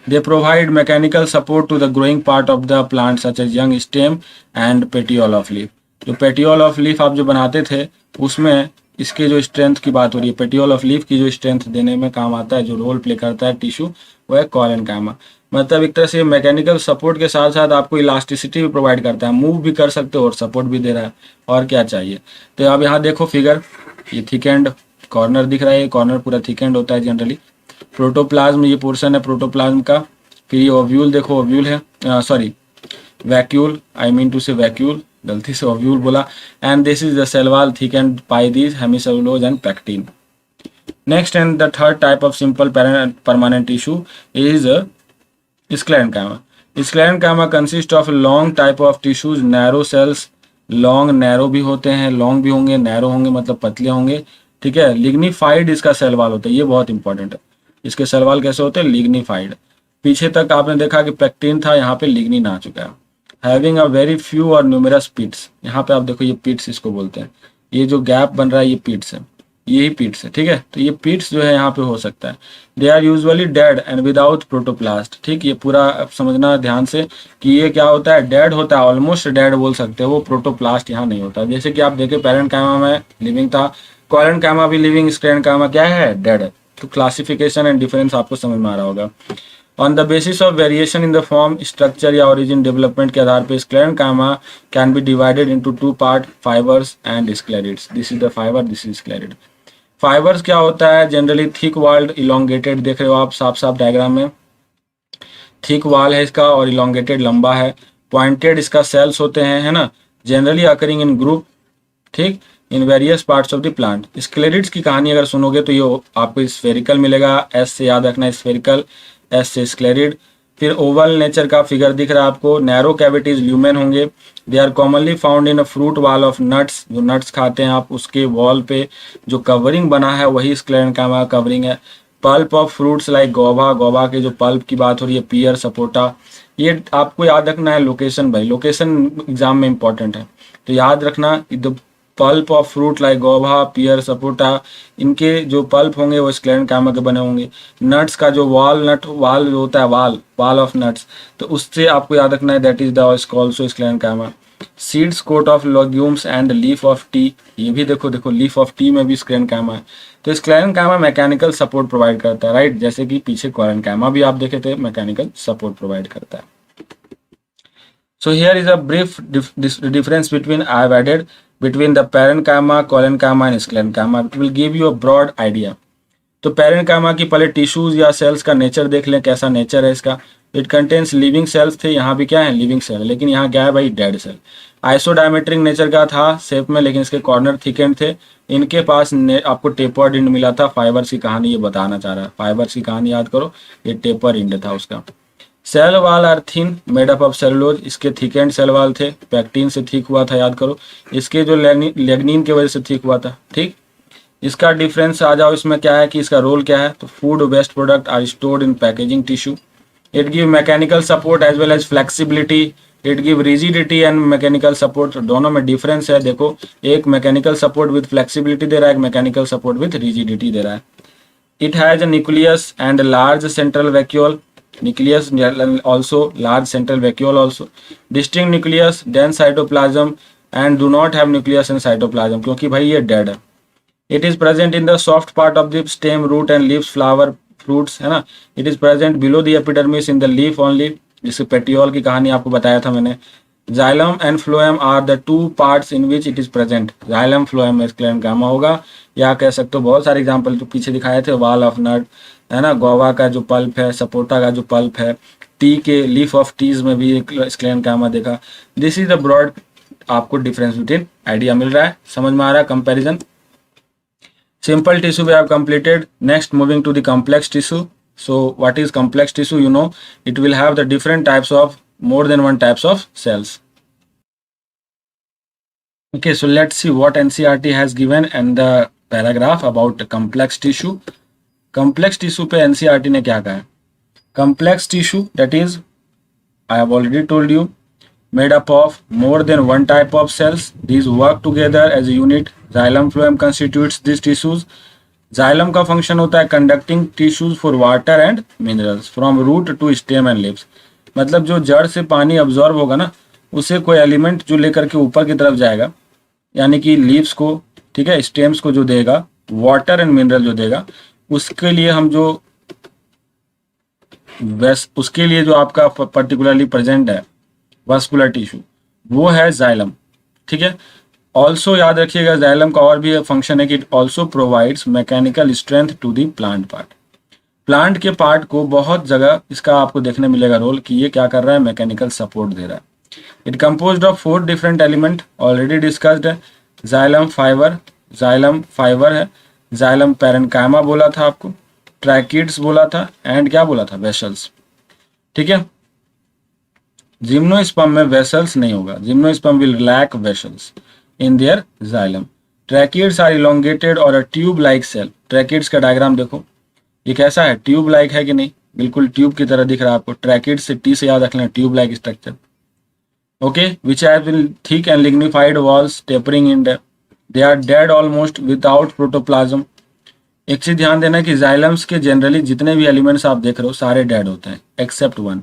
They provide mechanical support to the growing part of the plant such as young stem and petiole of leaf। जो petiole of leaf आप जो बनाते थे उसमें इसके जो स्ट्रेंथ की बात हो रही है, petiole of leaf की जो स्ट्रेंथ देने में काम आता है, जो रोल प्ले करता है टिश्यू, वो है कोलेनकाइमा। मतलब एक तरह से मैकेनिकल सपोर्ट के साथ साथ आपको इलास्टिसिटी भी प्रोवाइड करता है, मूव भी कर सकते हो और सपोर्ट भी दे रहा है, और क्या चाहिए। तो अब यहाँ देखो फिगर, ये थिकेंड कॉर्नर दिख रहा है, कॉर्नर पूरा थिकेंड होता है जनरली। प्रोटोप्लाज्म ये पोर्शन है प्रोटोप्लाज्म का। फिर ये ओव्यूल देखो, ओव्यूल है, sorry vacuole, I mean to say vacuole, गलती से ओव्यूल बोला। And this is the cell wall thickened by this hemicellulose and pectin. Next and the third type of simple permanent tissue is sclerenchyma. Sclerenchyma consist of long type of tissues, narrow cells, long narrow भी होते हैं, लॉन्ग भी होंगे, नैरो होंगे मतलब पतले होंगे, ठीक है। लिग्निफाइड इसका सेल वॉल होता है, ये बहुत इंपॉर्टेंट है। इसके सेल वॉल कैसे होते हैं, लिग्निफाइड। पीछे तक आपने देखा कि पैक्टिन था, यहाँ पे लिग्निन आ चुका है। हैविंग अ वेरी फ्यू और न्यूमरस पिट्स, यहाँ पे आप देखो ये पिट्स इसको बोलते हैं, ये जो गैप बन रहा है ये पिट्स है, यही पिट्स है, ठीक है। तो ये पिट्स जो है यहाँ पे हो सकता है। They are usually dead and without protoplast, ठीक। ये पूरा आप समझना ध्यान से कि ये क्या होता है, डेड होता है, ऑलमोस्ट डेड बोल सकते हो, वो प्रोटोप्लास्ट यहाँ नहीं होता। जैसे कि आप देखे पैरेन्काइमा में लिविंग था, कोलेनकाइमा भी लिविंग, स्क्लेरेन्काइमा क्या है, डेड है। तो क्लासिफिकेशन एंड डिफरेंस आपको समझ में आ रहा होगा। On the basis of variation in the form, structure या ओरिजिन डेवलपमेंट के आधार पर sclerenchyma can be divided into 2 part, fibres and sclereids. This is the fibre, this is sclereid. Fibres क्या होता है, जनरली थिक वॉल्ड इलोंगेटेड, देख रहे हो आप साफ साफ डायग्राम में, थिक वॉल है इसका और इलोंगेटेड लंबा है। पॉइंटेड इसका सेल्स होते हैं, है ना, जनरली अकरिंग इन ग्रुप, ठीक। In various parts of the plant. Sclereids की कहानी अगर सुनोगे तो ये आपको स्फेरिकल मिलेगा, एस से याद रखना स्फेरिकल, एस से स्क्लेरिड। फिर ओवल नेचर का फिगर दिख रहा है आपको, नैरो कैविटीज ल्यूमेन होंगे। They are commonly found in a fruit wall of nuts, जो नट्स खाते हैं आप उसके वॉल पे जो कवरिंग बना है वही स्क्लेरेंकाइमा कवरिंग है। Pulp of fruits like Goa, Goa के जो पल्प की बात हो रही है, पियर, सपोटा, ये आपको याद रखना है लोकेशन, भाई लोकेशन एग्जाम में इंपॉर्टेंट है, तो याद रखना the pulp of fruit like guava, pear, sapota, इनके जो पल्प होंगे वो स्क्लेरेंकाइमा के बने होंगे। नट्स का जो वालनट, वाल जो होता है, वाल ऑफ नट्स, तो उससे आपको याद रखना है that is the also sclerenchyma. Seeds coat of legumes and leaf of tea, ये भी देखो लीफ ऑफ टी में भी स्क्लेरेंकाइमा है। तो स्क्लेरेंकाइमा मैकेनिकल सपोर्ट प्रोवाइड करता है, राइट, जैसे कि पीछे क्वारेंकाइमा भी आप देखे थे मैकेनिकल सपोर्ट प्रोवाइड करता है। So here is a brief difference between I have added between the parenchyma, collenchyma and sclerenchyma. It will give you a broad idea. तो पेरेंकाइमा की पहले टिश्यूज या सेल्स का नेचर देख लें, कैसा नेचर है इसका। इट कंटेन्स लिविंग सेल्स थे, यहाँ भी क्या है लिविंग सेल, लेकिन यहाँ क्या है भाई डेड सेल। आइसोडायमेट्रिक नेचर का था शेप में, लेकिन इसके कॉर्नर थिक एंड थे। इनके पास आपको टेपर्ड इंड मिला था, फाइबर्स की कहानी ये बताना चाह रहा है, फाइबर्स की कहानी याद करो, ये टेपर इंड था उसका। Cell wall are thin made up of cellulose, इसके थिक एंड सेल वाल थे, पैक्टिन से थिक हुआ था याद करो, इसके जो लेग्निन की वजह से थिक हुआ था, ठीक। इसका डिफरेंस आ जाओ, इसमें क्या है कि इसका रोल क्या है, तो food waste product are stored in packaging tissue. It give mechanical support as well as flexibility, it give rigidity and mechanical support, दोनों में डिफरेंस है। देखो एक मैकेनिकल सपोर्ट विद फ्लेक्सिबिलिटी दे रहा है, एक मैकेनिकल सपोर्ट विद रिजिडिटी दे रहा है। It has a nucleus and large central vacuole, nucleus also large central vacuole also, distinct nucleus, dense cytoplasm and do not have nucleus in cytoplasm क्योंकि भाई ये dead है। It is present in the soft part of the stem, root and leaves, flower, fruits, है ना। It is present below the epidermis in the leaf only, जिसके पेटियोल की कहानी आपको बताया था मैंने। Xylem and phloem are the two parts in which it is present, xylem phloem में स्क्लेरेंकाइमा होगा, या कह सकते हो बहुत सारे एग्जाम्पल जो पीछे दिखाए थे, वाल ऑफ नट है ना, गोवा का जो पल्प है, सपोटा का जो पल्प है, टी के लीफ ऑफ टीज में भी एक स्क्लेरेंकाइमा देखा। दिस इज द ब्रॉड आपको डिफरेंस बिटवीन, आइडिया मिल रहा है, समझ में आ रहा है comparison. Simple tissue we have completed, next moving to the complex tissue. So what is complex tissue, you know it will have the different types of more than one types of cells. Okay, so let's see what NCERT has given and the paragraph about complex tissue. Complex tissue पे NCERT ने क्या कहा है, complex tissue that is I have already told you made up of more than one type of cells. These work together as a unit. Xylem phloem constitutes these tissues. Xylem का function होता है conducting tissues for water and minerals from root to stem and leaves. मतलब जो जड़ से पानी अब्जॉर्ब होगा ना, उसे कोई एलिमेंट जो लेकर के ऊपर की तरफ जाएगा, यानी कि लीव्स को, ठीक है, स्टेम्स को जो देगा, वाटर एंड मिनरल जो देगा, उसके लिए हम जो उसके लिए जो आपका पर्टिकुलरली प्रेजेंट है वास्कुलर टिश्यू, वो है जाइलम, ठीक है। ऑल्सो याद रखिएगा जाइलम का और भी फंक्शन है कि it also provides mechanical strength to the plant part. Plant के पार्ट को बहुत जगह इसका आपको देखने मिलेगा रोल कि ये क्या कर रहा है, मैकेनिकल सपोर्ट दे रहा है। It composed of 4 different element, already discussed है। जाइलम फाइबर है, जाइलम पैरेन्काइमा बोला था आपको, ट्रैकिड्स बोला था, एंड क्या बोला था, वेसल्स, ठीक है। जिम्नोस्पर्म में वेसल्स नहीं होगा, gymnosperm will lack vessels in their xylem. Tracheids are elongated और a tube like cell. Tracheids का डायग्राम देखो, ये कैसा है, ट्यूब लाइक है कि नहीं, बिल्कुल ट्यूब की तरह दिख रहा है आपको। ट्रैकिड से टी से याद रख लें, tube like structure, okay, which have thick and lignified walls tapering in they are dead almost without protoplasm. एक चीज ध्यान देना कि जाइलम्स के जनरली जितने भी एलिमेंट्स आप देख रहे हो सारे डेड होते हैं एक्सेप्ट वन,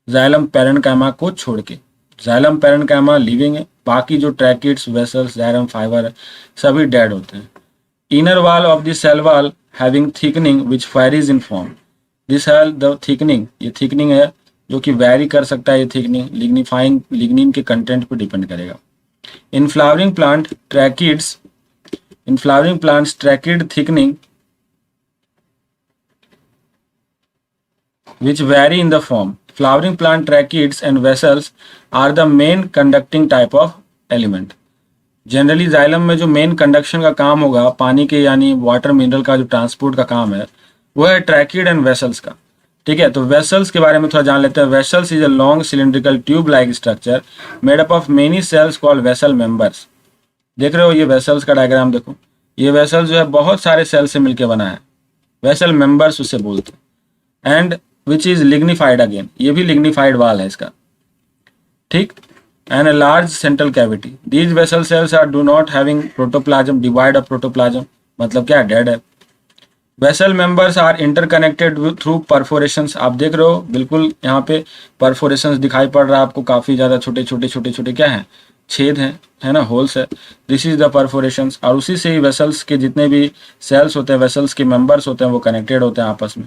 जाइलम पैरेन्काइमा को छोड़ के। जाइलम पैरेन्काइमा लिविंग है, बाकी जो ट्रैकिड्स, वेसल्स, जाइलम फाइबर है, सभी डेड होते हैं। Inner wall of the cell wall having thickening which varies in form. This has the thickening, ये thickening है जो कि vary कर सकता है, ये thickening lignifying lignin के कंटेंट पे डिपेंड करेगा। In flowering plants trachid thickening which vary in the form. Flowering plant trachids and vessels are the main conducting type of element. Generally xylem में जो मेन कंडक्शन का काम होगा पानी के यानी वाटर मिनरल का जो ट्रांसपोर्ट का काम है वो है ट्रैकिड एंड वेसल्स का। ठीक है, तो वेसल्स के बारे में थोड़ा जान लेते हैं। Vessels is a long cylindrical tube like structure made up of many cells called vessel members. देख रहे हो ये वेसल्स का डायग्राम देखो, ये वेसल जो है बहुत सारे सेल से मिलकर बना है, वेसल मेंबर्स उसे बोलते हैं। And which is lignified again, ये भी लिग्निफाइड वाल है इसका। ठीक, and a large central cavity. These vessel cells are do not having protoplasm, devoid of protoplasm मतलब क्या, डेड है। Vessel members are interconnected through perforations. आप देख रहे हो बिल्कुल यहाँ पे परफोरेशंस दिखाई पड़ रहा है आपको, काफी ज्यादा छोटे छोटे छोटे छोटे क्या है, छेद हैं, है ना, होल्स है। दिस इज द परफोरेशंस, और उसी से ही वेसल्स के जितने भी सेल्स होते हैं, वेसल्स के मेंबर्स होते हैं, वो कनेक्टेड होते हैं आपस में।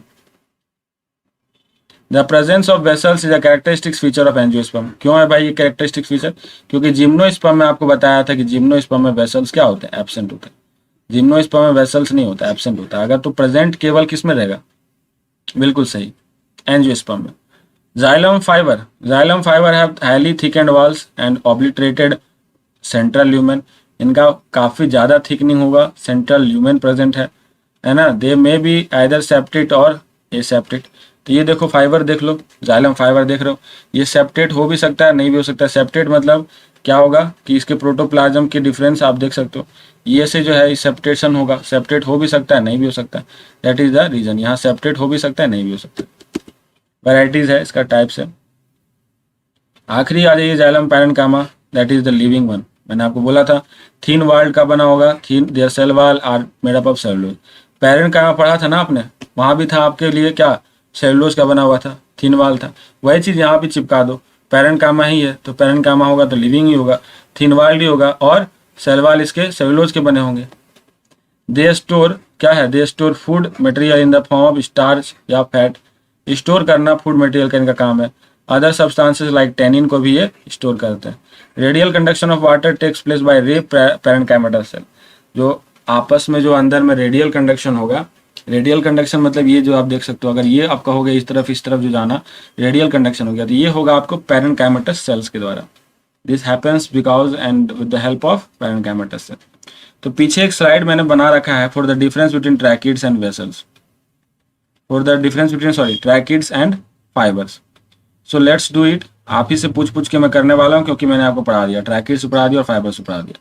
The presence of vessels is a characteristic feature of angiosperm. क्यों है भाई ये कैरेक्टरिस्टिक फीचर? क्योंकि जिम्नोस्पर्म में आपको बताया था कि जिम्नोस्पर्म में वेसल्स क्या होते हैं, एब्सेंट होते हैं। जिम्नोस्पर्म में वेसल्स नहीं होता, एब्सेंट होता है। अगर तो प्रेजेंट केवल किस में रहेगा, बिल्कुल सही, एंजियोस्पर्म में। Xylem fibre, xylem fibre have highly thickened walls and obliterated central lumen. इनका काफी ज्यादा थिकनिंग होगा, सेंट्रल ल्यूमेन प्रेजेंट है ना। दे मे बी आइदर सेप्टेट और एसेप्टेट। तो ये देखो फाइबर देख लो, जाइलम फाइबर देख रहे हो, ये सेप्टेट हो भी सकता है, नहीं भी हो सकता है। सेप्टेट मतलब क्या होगा कि इसके प्रोटोप्लाज्म के डिफरेंस आप देख सकते हो, ये से जो है सेप्टेशन होगा, सेप्टेट हो भी सकता है, नहीं भी हो सकता है। दैट इज द रीजन, यहाँ सेप्टेट हो भी सकता है, नहीं भी हो सकता। वेराइटीज है इसका, टाइप्स है। आखिरी आ जाइए xylem parenchyma, that is the living one. मैंने आपको बोला था थीन वाल्ड का बना होगा, thin their cell wall are made up of cellulose. Parenchyma पढ़ा था ना आपने, वहां भी था आपके लिए क्या, सेलुलोज का बना हुआ था, थीन वाल था। वही चीज यहाँ भी चिपका दो, पैरेन्काइमा ही है तो पैरेन्काइमा होगा तो लिविंग ही होगा, थीन वाल्ड ही होगा, और सेल वॉल इसके सेलुलोज के बने होंगे। दे स्टोर क्या है, they store food material in the form of starch या फैट। स्टोर करना फूड मटेरियल का इनका काम है। अदर सब्सटेंसेस लाइक टेनिन को भी ये स्टोर करते हैं। Radial conduction of water takes place by ray parenchymatous cell. जो आपस में जो अंदर में रेडियल कंडक्शन होगा, रेडियल कंडक्शन मतलब ये जो आप देख सकते हो, अगर ये आपका हो गया इस तरफ जो जाना, रेडियल कंडक्शन हो गया, तो ये होगा आपको पैरेन्काइमेटस सेल्स के द्वारा। This happens because and with the help of parenchymatous cell. तो पीछे एक स्लाइड मैंने बना रखा है for the difference between tracheids and vessels, for the difference between tracheids and fibres. So let's do it. आप ही से पूछ के मैं करने वाला हूँ, क्योंकि मैंने आपको पढ़ा दिया, ट्रैकिड्स पढ़ा दिया और फाइबर्स पढ़ा दिया।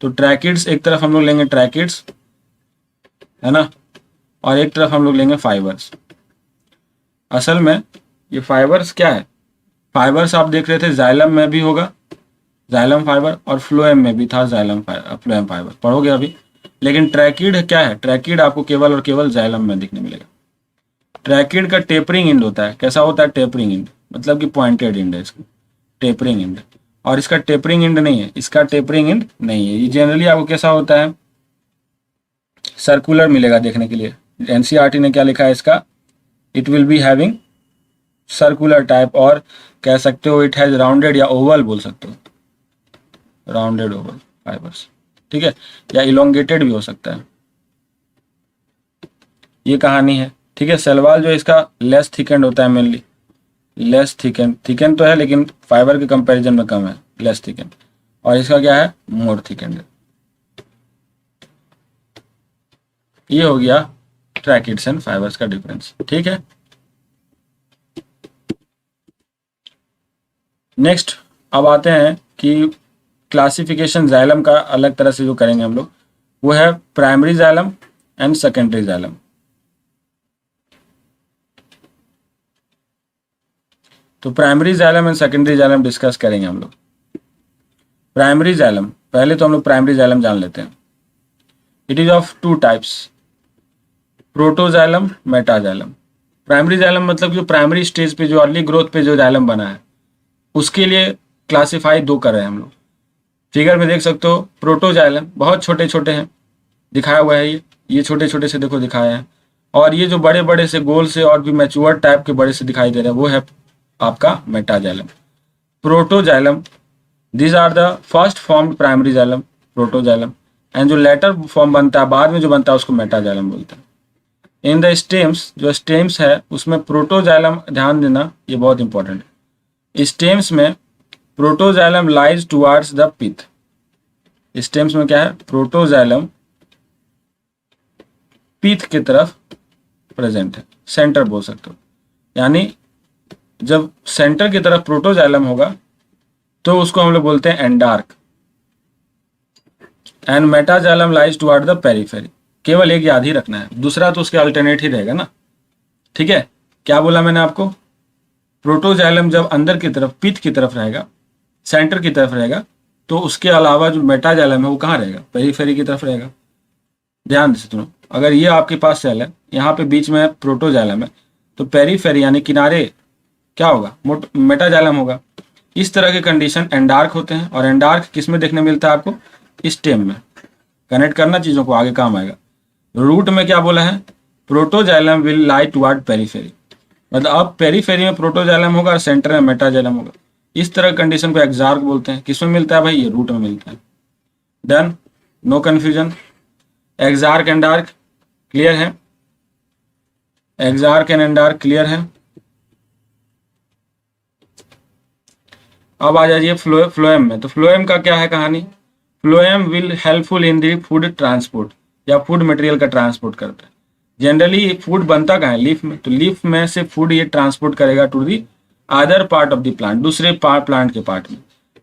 तो ट्रैकिड्स एक तरफ हम लोग लेंगे, ट्रैकिड्स है ना, और एक तरफ हम लोग लेंगे फाइबर्स। असल में ये फाइबर्स क्या है, फाइबर्स आप देख रहे थे जाइलम में भी होगा जाइलम फाइबर, और फ्लोएम में भी था जाइलम फ्लोएम फाइबर, पढ़ोगे अभी। लेकिन ट्रैकिड क्या है, ट्रैकिड आपको केवल और केवल जाइलम में दिखने मिलेगा। ट्रैकिड का टेपरिंग इंड होता है। कैसा होता है टेपरिंग इंड, मतलब कि पॉइंटेड इंड है इसका, टेपरिंग इंड। और इसका टेपरिंग इंड नहीं है, इसका टेपरिंग इंड नहीं है। ये जनरली आपको कैसा होता है, सर्कुलर मिलेगा देखने के लिए। एनसीईआरटी ने क्या लिखा है इसका, it will be having circular type, और कह सकते हो इट हैज राउंडेड या ओवल बोल सकते हो, राउंडेड ओवल फाइबर्स, ठीक है, या इलोंगेटेड भी हो सकता है। ये कहानी है, ठीक है। सेलवाल जो इसका लेस थिकेंड होता है, मेनली लेस थिकेंड तो है लेकिन फाइबर के कंपैरिजन में कम है, लेस थिकेंड। और इसका क्या है, मोर थिकेंड। ये हो गया ट्रैकिड्स एंड फाइबर्स का डिफरेंस, ठीक है। नेक्स्ट अब आते हैं कि क्लासिफिकेशन जाइलम का अलग तरह से जो करेंगे हम लोग, वो है primary xylem and secondary xylem. तो primary xylem and secondary xylem discuss करेंगे हम लोग। प्राइमरी जाइलम, पहले तो हम लोग प्राइमरी जाइलम जान लेते हैं। It is of two types, protoxylem, metaxylem. Primary xylem मतलब जो प्राइमरी स्टेज पे जो अर्ली ग्रोथ पे जो जाइलम बना है, उसके लिए क्लासिफाई दो कर रहे हैं हम लोग। फिगर में देख सकते हो प्रोटोजाइलम बहुत छोटे छोटे हैं, दिखाया हुआ है, ये छोटे छोटे से देखो दिखाया है। और ये जो बड़े बड़े से गोल से और भी मैच्योर टाइप के बड़े से दिखाई दे रहे हैं, वो है आपका metaxylem. Protoxylem, these are the first formed primary xylem, protoxylem. And जो लेटर फॉर्म बनता है, बाद में जो बनता है, उसको मेटाजाइलम बोलते हैं। इन द स्टेम्स, जो स्टेम्स है उसमें प्रोटोजाइलम, ध्यान देना ये बहुत इंपॉर्टेंट है। स्टेम्स में protoxylem lies towards the pith, stems में क्या है, प्रोटोजाइलम पीथ की तरफ प्रेजेंट है, सेंटर बोल सकते हो। यानी जब सेंटर की तरफ प्रोटोजाइलम होगा तो उसको हम लोग बोलते हैं एंडार्क। And metaxylem lies toward the periphery. केवल एक याद ही रखना है, दूसरा तो उसके अल्टरनेट ही रहेगा ना, ठीक है। क्या बोला मैंने आपको, प्रोटोजाइलम जब अंदर की तरफ पीठ की तरफ रहेगा, सेंटर की तरफ रहेगा, तो उसके अलावा जो मेटाजाइलम है वो कहाँ रहेगा, पेरिफेरी की तरफ रहेगा। ध्यान से सुनो, अगर ये आपके पास सेल है, यहाँ पे बीच में प्रोटोजाइलम है, तो पेरिफेरी यानी किनारे क्या होगा, मेटाजाइलम होगा। इस तरह के कंडीशन एंडार्क होते हैं, और एंडार्क किस में देखने मिलता है आपको, स्टेम में। कनेक्ट करना चीजों को, आगे काम आएगा। रूट में क्या बोला है, protoxylem will lie toward periphery, मतलब अब पेरिफेरी में प्रोटोजाइलम होगा और सेंटर में मेटाजाइलम होगा। इस तरह कंडीशन को एक्सार्क बोलते हैं। किसमें मिलता है भाई, ये रूट में मिलता है। Done, no confusion. Exarch endarch clear है, एक्सार्क एंड एंडार्क क्लियर है। अब आ जाइए फ्लोएम में। तो फ्लोएम का क्या है कहानी, phloem will helpful in the food transport, या फूड मटेरियल का ट्रांसपोर्ट करता है। जनरली फूड बनता कहाँ है, लीफ में, तो लीफ में से फूड ये ट्रांसपोर्ट करेगा to the other part of the plant, दूसरे प्लांट के पार्ट में।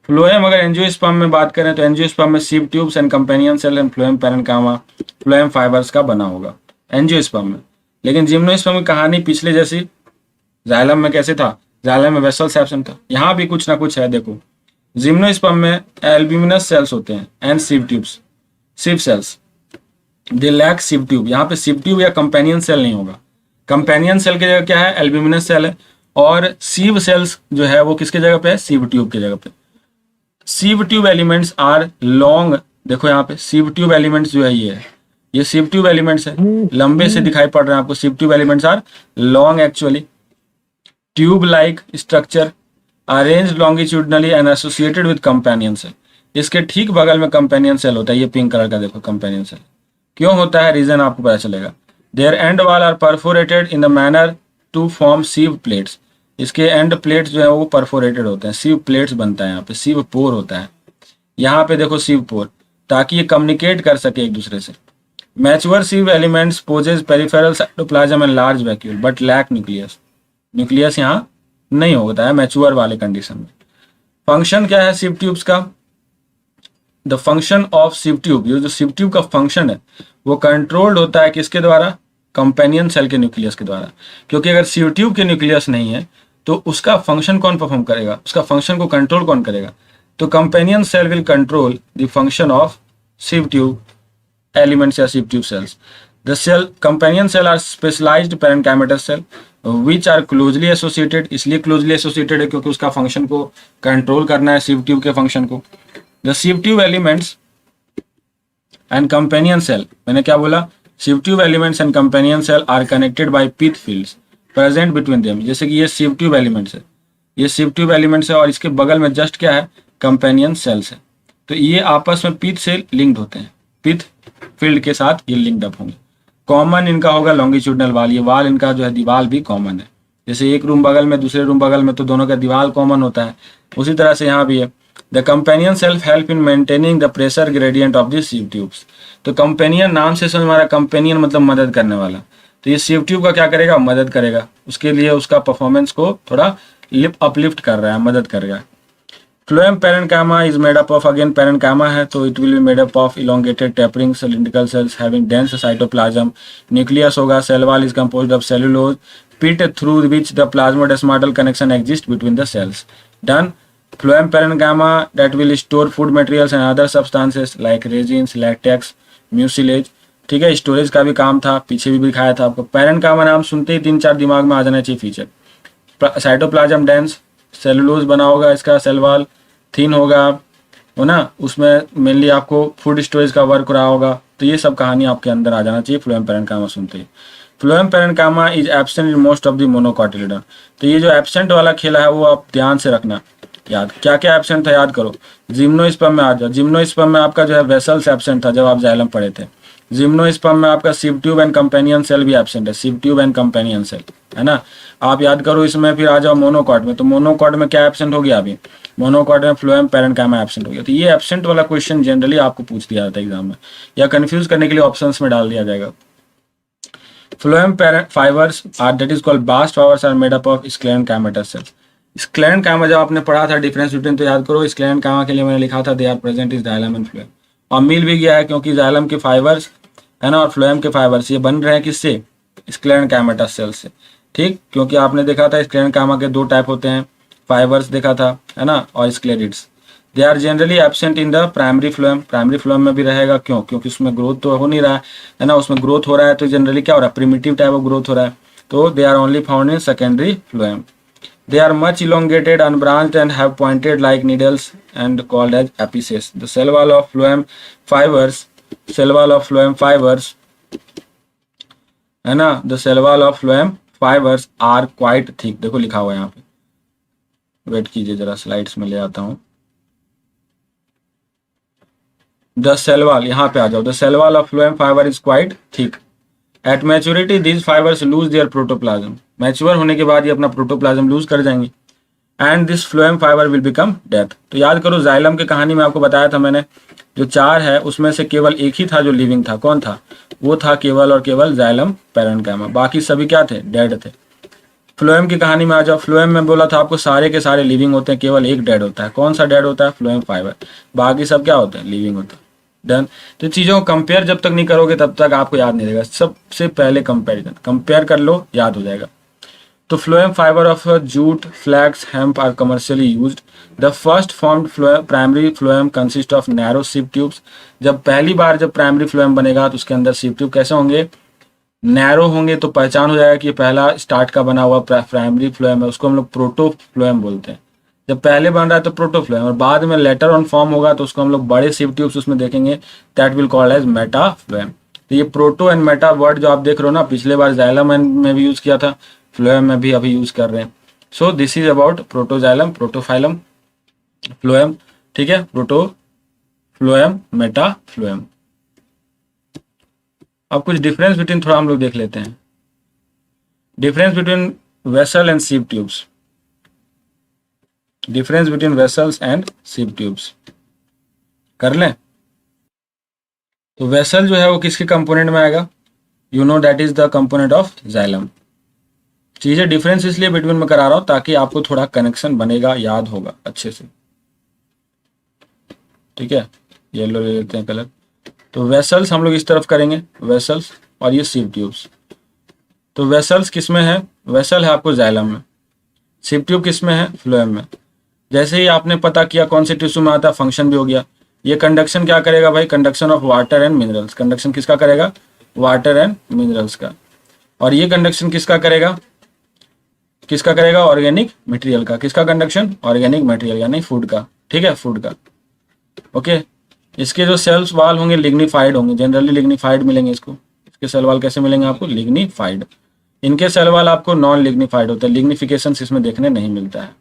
फ्लोएम अगर एंजियोस्पर्म में बात करें तो एंजियोस्पर्म में sieve tubes and companion cell and phloem parenchyma phloem fibres का बना होगा एंजियोस्पर्म में। लेकिन जिम्नोस्पर्म की कहानी पिछले जैसी, जाइलम में कैसे था, जाइलम में वेसल्स एब्सेंट था, यहाँ भी कुछ ना कुछ है। देखो जिम्नोस्पर्म में एल्ब्यूमिनस सेल्स होते हैं and sieve tubes, sieve cells, they lack sieve tube. यहाँ पे सीव ट्यूब या कंपेनियन सेल नहीं होगा। कंपेनियन सेल की जगह क्या है, एल्ब्यूमिनस सेल है, और सीव सेल्स जो है वो किसके जगह पे है, सीव ट्यूब की जगह पे। Sieve tube elements are long, देखो यहाँ पे सीव ट्यूब एलिमेंट्स जो है ये सीव ट्यूब एलिमेंट्स है, लंबे से दिखाई पड़ रहे हैं आपको। Sieve tube elements are long actually, tube like structure, arrange longitudinally and associated with companion cell. इसके ठीक बगल में कंपेनियन सेल होता है, ये पिंक कलर का देखो कंपेनियन सेल। क्यों होता है, रीजन आपको पता चलेगा। Their end wall are perforated in the manner to form sieve plates. इसके एंड प्लेट्स जो है वो परफोरेटेड होते हैं, सीव प्लेट्स बनता है यहाँ पे, सीव पोर होता है यहाँ पे, देखो सीव पोर, ताकि ये कम्युनिकेट कर सके एक दूसरे से। Mature sieve elements possess peripheral cytoplasm and large vacuole but lack nucleus. Nucleus यहाँ नहीं होता है मैच्योर वाले कंडीशन में। फंक्शन क्या है सीव ट्यूब्स का, the function of sieve tube, ये जो सीव ट्यूब का फंक्शन है वो कंट्रोल्ड होता है किसके द्वारा, कंपेनियन सेल के न्यूक्लियस के द्वारा। क्योंकि अगर सीव ट्यूब के न्यूक्लियस नहीं है तो उसका फंक्शन कौन परफॉर्म करेगा, उसका फंक्शन को कंट्रोल कौन करेगा, तो companion cell will control the function of sieve tube elements या sieve tube cells. The cell companion cell are specialised parenchymatous cell which are closely associated, इसलिए क्लोजली एसोसिएटेड है क्योंकि उसका फंक्शन को कंट्रोल करना है सीव ट्यूब के फंक्शन को। The sieve tube elements and companion cell, मैंने क्या बोला, sieve tube elements and companion cell are connected by pit fields present between them. जैसे कि ये सीव ट्यूब एलिमेंट्स है, ये सीव ट्यूब एलिमेंट्स है, और इसके बगल में जस्ट क्या है, कंपेनियन सेल्स है। तो ये आपस में पीथ से लिंक्ड होते हैं, पीथ फील्ड के साथ ये लिंक्ड अप होंगे। कॉमन इनका होगा लॉन्गिट्यूडनल वाल, ये वाल इनका जो है दीवार भी कॉमन है। जैसे एक रूम बगल में दूसरे रूम बगल में तो दोनों का दीवार कॉमन होता है, उसी तरह से यहाँ भी है। The companion self help in maintaining the pressure gradient of the sieve tubes. तो कंपेनियन नाम से समझ हमारा, कंपेनियन मतलब मदद करने वाला, तो ये सीव ट्यूब का क्या करेगा, मदद करेगा, उसके लिए उसका परफॉर्मेंस को थोड़ा अपलिफ्ट कर रहा है, मदद करेगा। Phloem parenchyma is made up of, again parenchyma है तो it will be made up of elongated tapering cylindrical cells having dense cytoplasm. Nucleus होगा, cell wall is composed of cellulose pit through which the plasmodesmatal connection exist between the cells. Done. Phloem parenchyma that will store food materials and other substances like resins, latex, mucilage। ठीक है, स्टोरेज का भी काम था, पीछे भी दिखाया था आपको। पैरेन्काइमा नाम सुनते ही 3-4 दिमाग में आ जाना चाहिए फीचर। साइटोप्लाज्म डेंस, सेलुलोज बना होगा इसका, सेल वॉल थिन होगा, हो ना, उसमें मेनली आपको फूड स्टोरेज का वर्क रहा होगा। तो ये सब कहानी आपके अंदर आ जाना चाहिए फ्लोएम पैरेन्काइमा सुनते ही। Phloem parenchyma is absent in most of the monocotyledon. तो ये जो एब्सेंट वाला खेला है वो आप ध्यान से रखना याद, क्या क्या एब्सेंट था याद करो। जिम्नोस्पर्म में आ जाओ, जिम्नोस्पर्म में आपका जो है वेसल्स एब्सेंट था जब आप जाइलम पढ़े थे। जिम्नोस्पर्म में आपका sieve tube and companion cell भी एब्सेंट है, sieve tube and companion cell, है ना। आप याद करो इसमें, फिर आ जाओ मोनोकॉट में, तो मोनोकॉट में क्या एब्सेंट हो गया अभी, मोनोकॉट में फ्लोएम पैरेन्काइमा एब्सेंट हो गया। तो ये एब्सेंट वाला क्वेश्चन जनरली आपको पूछ दिया जाता है एग्जाम में, या कंफ्यूज करने के लिए ऑप्शंस में डाल दिया जाएगा। Phloem fibres are that is called bast fibres are made up of sclerenchymatous cells. Sclerenchyma जब आपने पढ़ा था डिफरेंस बिटवीन, तो याद करो स्क्लेरेन्काइमा के लिए मैंने लिखा था they are present is xylem and phloem, और मिल भी गया है क्योंकि जाइलम के फाइबर्स है ना और फ्लोएम के फाइबर्स ये बन रहे हैं किससे, स्क्लेरेन्काइमेटस सेल्स से। ठीक, क्योंकि आपने देखा था स्क्लेरेन्काइमा के दो टाइप होते हैं, फाइबर्स देखा था है ना और sclereids. They are generally absent in the primary phloem, primary phloem में भी रहेगा, क्यों, क्योंकि उसमें ग्रोथ तो हो नहीं रहा है ना, उसमें ग्रोथ हो रहा है तो जनरली क्या हो रहा है, प्रिमिटिव टाइप ऑफ ग्रोथ हो रहा है, तो they are only found in secondary phloem. They are much elongated, unbranched and have pointed like needles and called as apices. The cell wall of phloem fibers है ना, the cell wall of phloem fibers are quite thick। देखो लिखा हुआ है यहाँ पे, वेट कीजिए जरा स्लाइड्स में ले आता हूँ। The cell wall, यहाँ पे आ जाओ, the cell wall of phloem fiber is quite thick. At maturity these fibers lose their protoplasm। Mature होने के बाद ये अपना प्रोटोप्लाज्म लूज कर जाएंगे। And this phloem fibre will become death. तो याद करो जाइलम की कहानी में आपको बताया था मैंने, जो चार है उसमें से केवल एक ही था जो लिविंग था, कौन था, वो था केवल और केवल जाइलम पैरेन्काइमा, बाकी सभी क्या थे, डेड थे। फ्लोएम की कहानी में आ जाओ, फ्लोएम में बोला था आपको सारे के सारे लिविंग होते हैं, केवल एक डेड होता है, कौन सा डेड होता है, फ्लोएम फाइबर, बाकी सब क्या होते हैं, लिविंग होते हैं। डन। तो चीज़ों को कंपेयर जब तक नहीं करोगे तब तक आपको याद नहीं रहेगा, सबसे पहले कंपेरिजन, कंपेयर कर लो याद हो जाएगा। तो phloem fibre of jute, flax, hemp are commercially used. The first formed primary phloem consist of narrow sieve tubes. जब पहली बार जब प्राइमरी फ्लोएम बनेगा तो उसके अंदर सिप ट्यूब कैसे होंगे, नैरो होंगे, तो पहचान हो जाएगा कि ये पहला स्टार्ट का बना हुआ प्राइमरी फ्लोएम है, उसको हम लोग प्रोटो फ्लोएम बोलते हैं। जब पहले बन रहा है तो प्रोटो फ्लोएम, और बाद में लेटर ऑन फॉर्म होगा तो उसको हम लोग बड़े सिप ट्यूब्स उसमें देखेंगे, that will called as metaphloem. तो ये प्रोटो एंड मेटा वर्ड जो आप देख रहे हो ना, पिछले बार जाइलम में भी यूज किया था, फ्लोएम में भी अभी यूज कर रहे हैं। So this is about protoxylem, protophloem, phloem. ठीक है, प्रोटो फ्लोएम, मेटा फ्लोएम। अब कुछ डिफरेंस बिटवीन थोड़ा हम लोग देख लेते हैं, difference between vessel and sieve tubes, difference between vessels and sieve tubes कर लें। तो वेसल जो है वो किसके कंपोनेंट में आएगा, you know that is the component of xylem. चीजें डिफरेंस इसलिए बिटवीन में करा रहा हूं ताकि आपको थोड़ा कनेक्शन बनेगा, याद होगा अच्छे से। ठीक है, येलो ले लेते हैं कलर। तो वेसल्स हम लोग इस तरफ करेंगे, वेसल्स, और ये सिप ट्यूब्स। तो वेसल्स किस में है, वेसल है आपको जाइलम में, सिप ट्यूब किस में है, फ्लोएम में। जैसे ही आपने पता किया कौन से टिश्यू में आता है, फंक्शन भी हो गया। ये कंडक्शन क्या करेगा भाई, conduction of water and minerals, conduction किसका करेगा, वाटर एंड मिनरल्स का। और ये कंडक्शन किसका करेगा, किसका करेगा, ऑर्गेनिक मटेरियल का। किसका कंडक्शन, ऑर्गेनिक मटेरियल यानी फूड का। ठीक है, फूड का। ओके, इसके जो सेल्स वाल होंगे लिग्निफाइड होंगे, जनरली लिग्निफाइड मिलेंगे इसको। इसके सेल वाल कैसे मिलेंगे आपको, लिग्निफाइड। इनके सेल वाल आपको नॉन लिग्निफाइड होता है, लिग्निफिकेशन इसमें देखने नहीं मिलता है।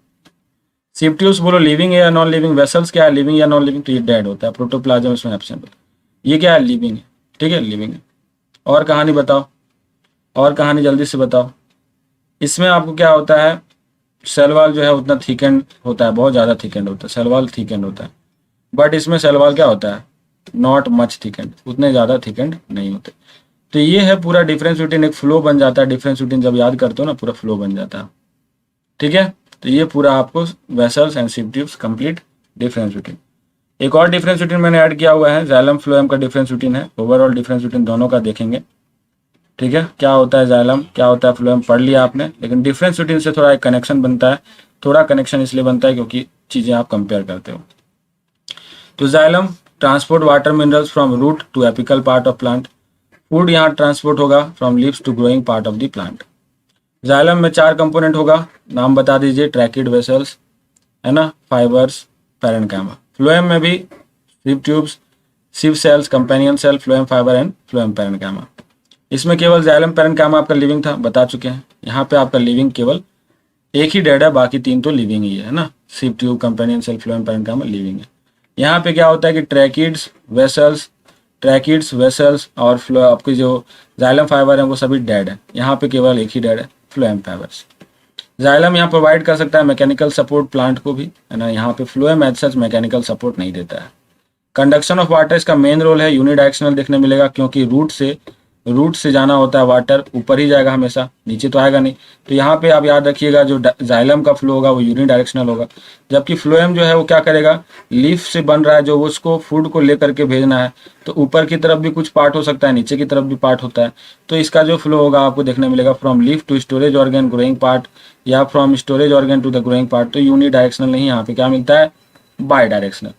सिप ट्यूब्स बोलो लिविंग है या नॉन लिविंग, वेसल्स क्या है, लिविंग या नॉन लिविंग, तो ये डेड होता है, प्रोटोप्लाज्म इसमें एब्सेंट होता है। ये क्या है, लिविंग है। ठीक है, लिविंग है। और कहानी बताओ, और कहानी जल्दी से बताओ। इसमें आपको क्या होता है, सेल वाल जो है उतना थिकेंड होता है, बहुत ज़्यादा थिकेंड होता है, सेल वाल थिकेंड होता है। बट इसमें सेल वाल क्या होता है, नॉट मच थिकेंड, उतने ज़्यादा थिकेंड नहीं होते। तो ये है पूरा डिफरेंस बिटवीन, एक फ्लो बन जाता है, डिफरेंस बिटवीन जब याद करते हो ना पूरा फ्लो बन जाता है। ठीक है, तो ये पूरा आपको vessels and sieve tubes complete difference between. एक और डिफरेंस बिटवीन मैंने ऐड किया हुआ है, जाइलम फ्लोएम का डिफरेंस बिटवीन है, ओवरऑल डिफरेंस बिटवीन दोनों का देखेंगे। ठीक है, क्या होता है जाइलम, क्या होता है फ्लोएम, पढ़ लिया आपने, लेकिन डिफरेंस बिटवीन से थोड़ा एक कनेक्शन बनता है। थोड़ा कनेक्शन इसलिए बनता है क्योंकि चीज़ें आप कंपेयर करते हो। तो xylem transport water minerals from root to apical part of plant. Food यहाँ ट्रांसपोर्ट होगा from leaves to growing part of the plant. Xylem में 4 कंपोनेंट होगा, नाम बता दीजिए, ट्रैकिड वेसल्स है ना, फाइबर्स, पैरेन्काइमा। फ्लोएम में भी sieve tubes, sieve cells, companion cell, phloem fibre and phloem parenchyma. इसमें केवल जाइलम पैरेन्काइमा आपका लिविंग था, बता चुके हैं। यहाँ पे आपका लिविंग केवल एक ही डेड है, बाकी 3 तो लिविंग ही है ना, sieve tube, companion cell, phloem parenchyma living है। यहाँ पे क्या होता है कि ट्रैकिड्स, वेसल्स और आपके जो जाइलम फाइबर है वो सभी डेड है। यहाँ पे केवल एक ही डेड है, फ्लोएम फाइबर्स। जाइलम यहाँ प्रोवाइड कर सकता है मैकेनिकल सपोर्ट प्लांट को भी, है ना। यहाँ पे phloem as such mechanical support नहीं देता है। कंडक्शन ऑफ वाटर इसका मेन रोल है, यूनिडायरेक्शनल देखने मिलेगा, क्योंकि रूट से जाना होता है, वाटर ऊपर ही जाएगा हमेशा, नीचे तो आएगा नहीं। तो यहाँ पे आप याद रखिएगा जो जाइलम का फ्लो होगा वो यूनिडायरेक्शनल होगा, जबकि फ्लोएम जो है वो क्या करेगा, लीफ से बन रहा है जो उसको फूड को लेकर के भेजना है, तो ऊपर की तरफ भी कुछ पार्ट हो सकता है, नीचे की तरफ भी पार्ट होता है। तो इसका जो फ्लो होगा आपको देखने मिलेगा from leaf to storage organ growing part, या from storage organ to the growing part. तो यूनिडायरेक्शनल नहीं, यहाँ पे क्या मिलता है, बाई डायरेक्शनल।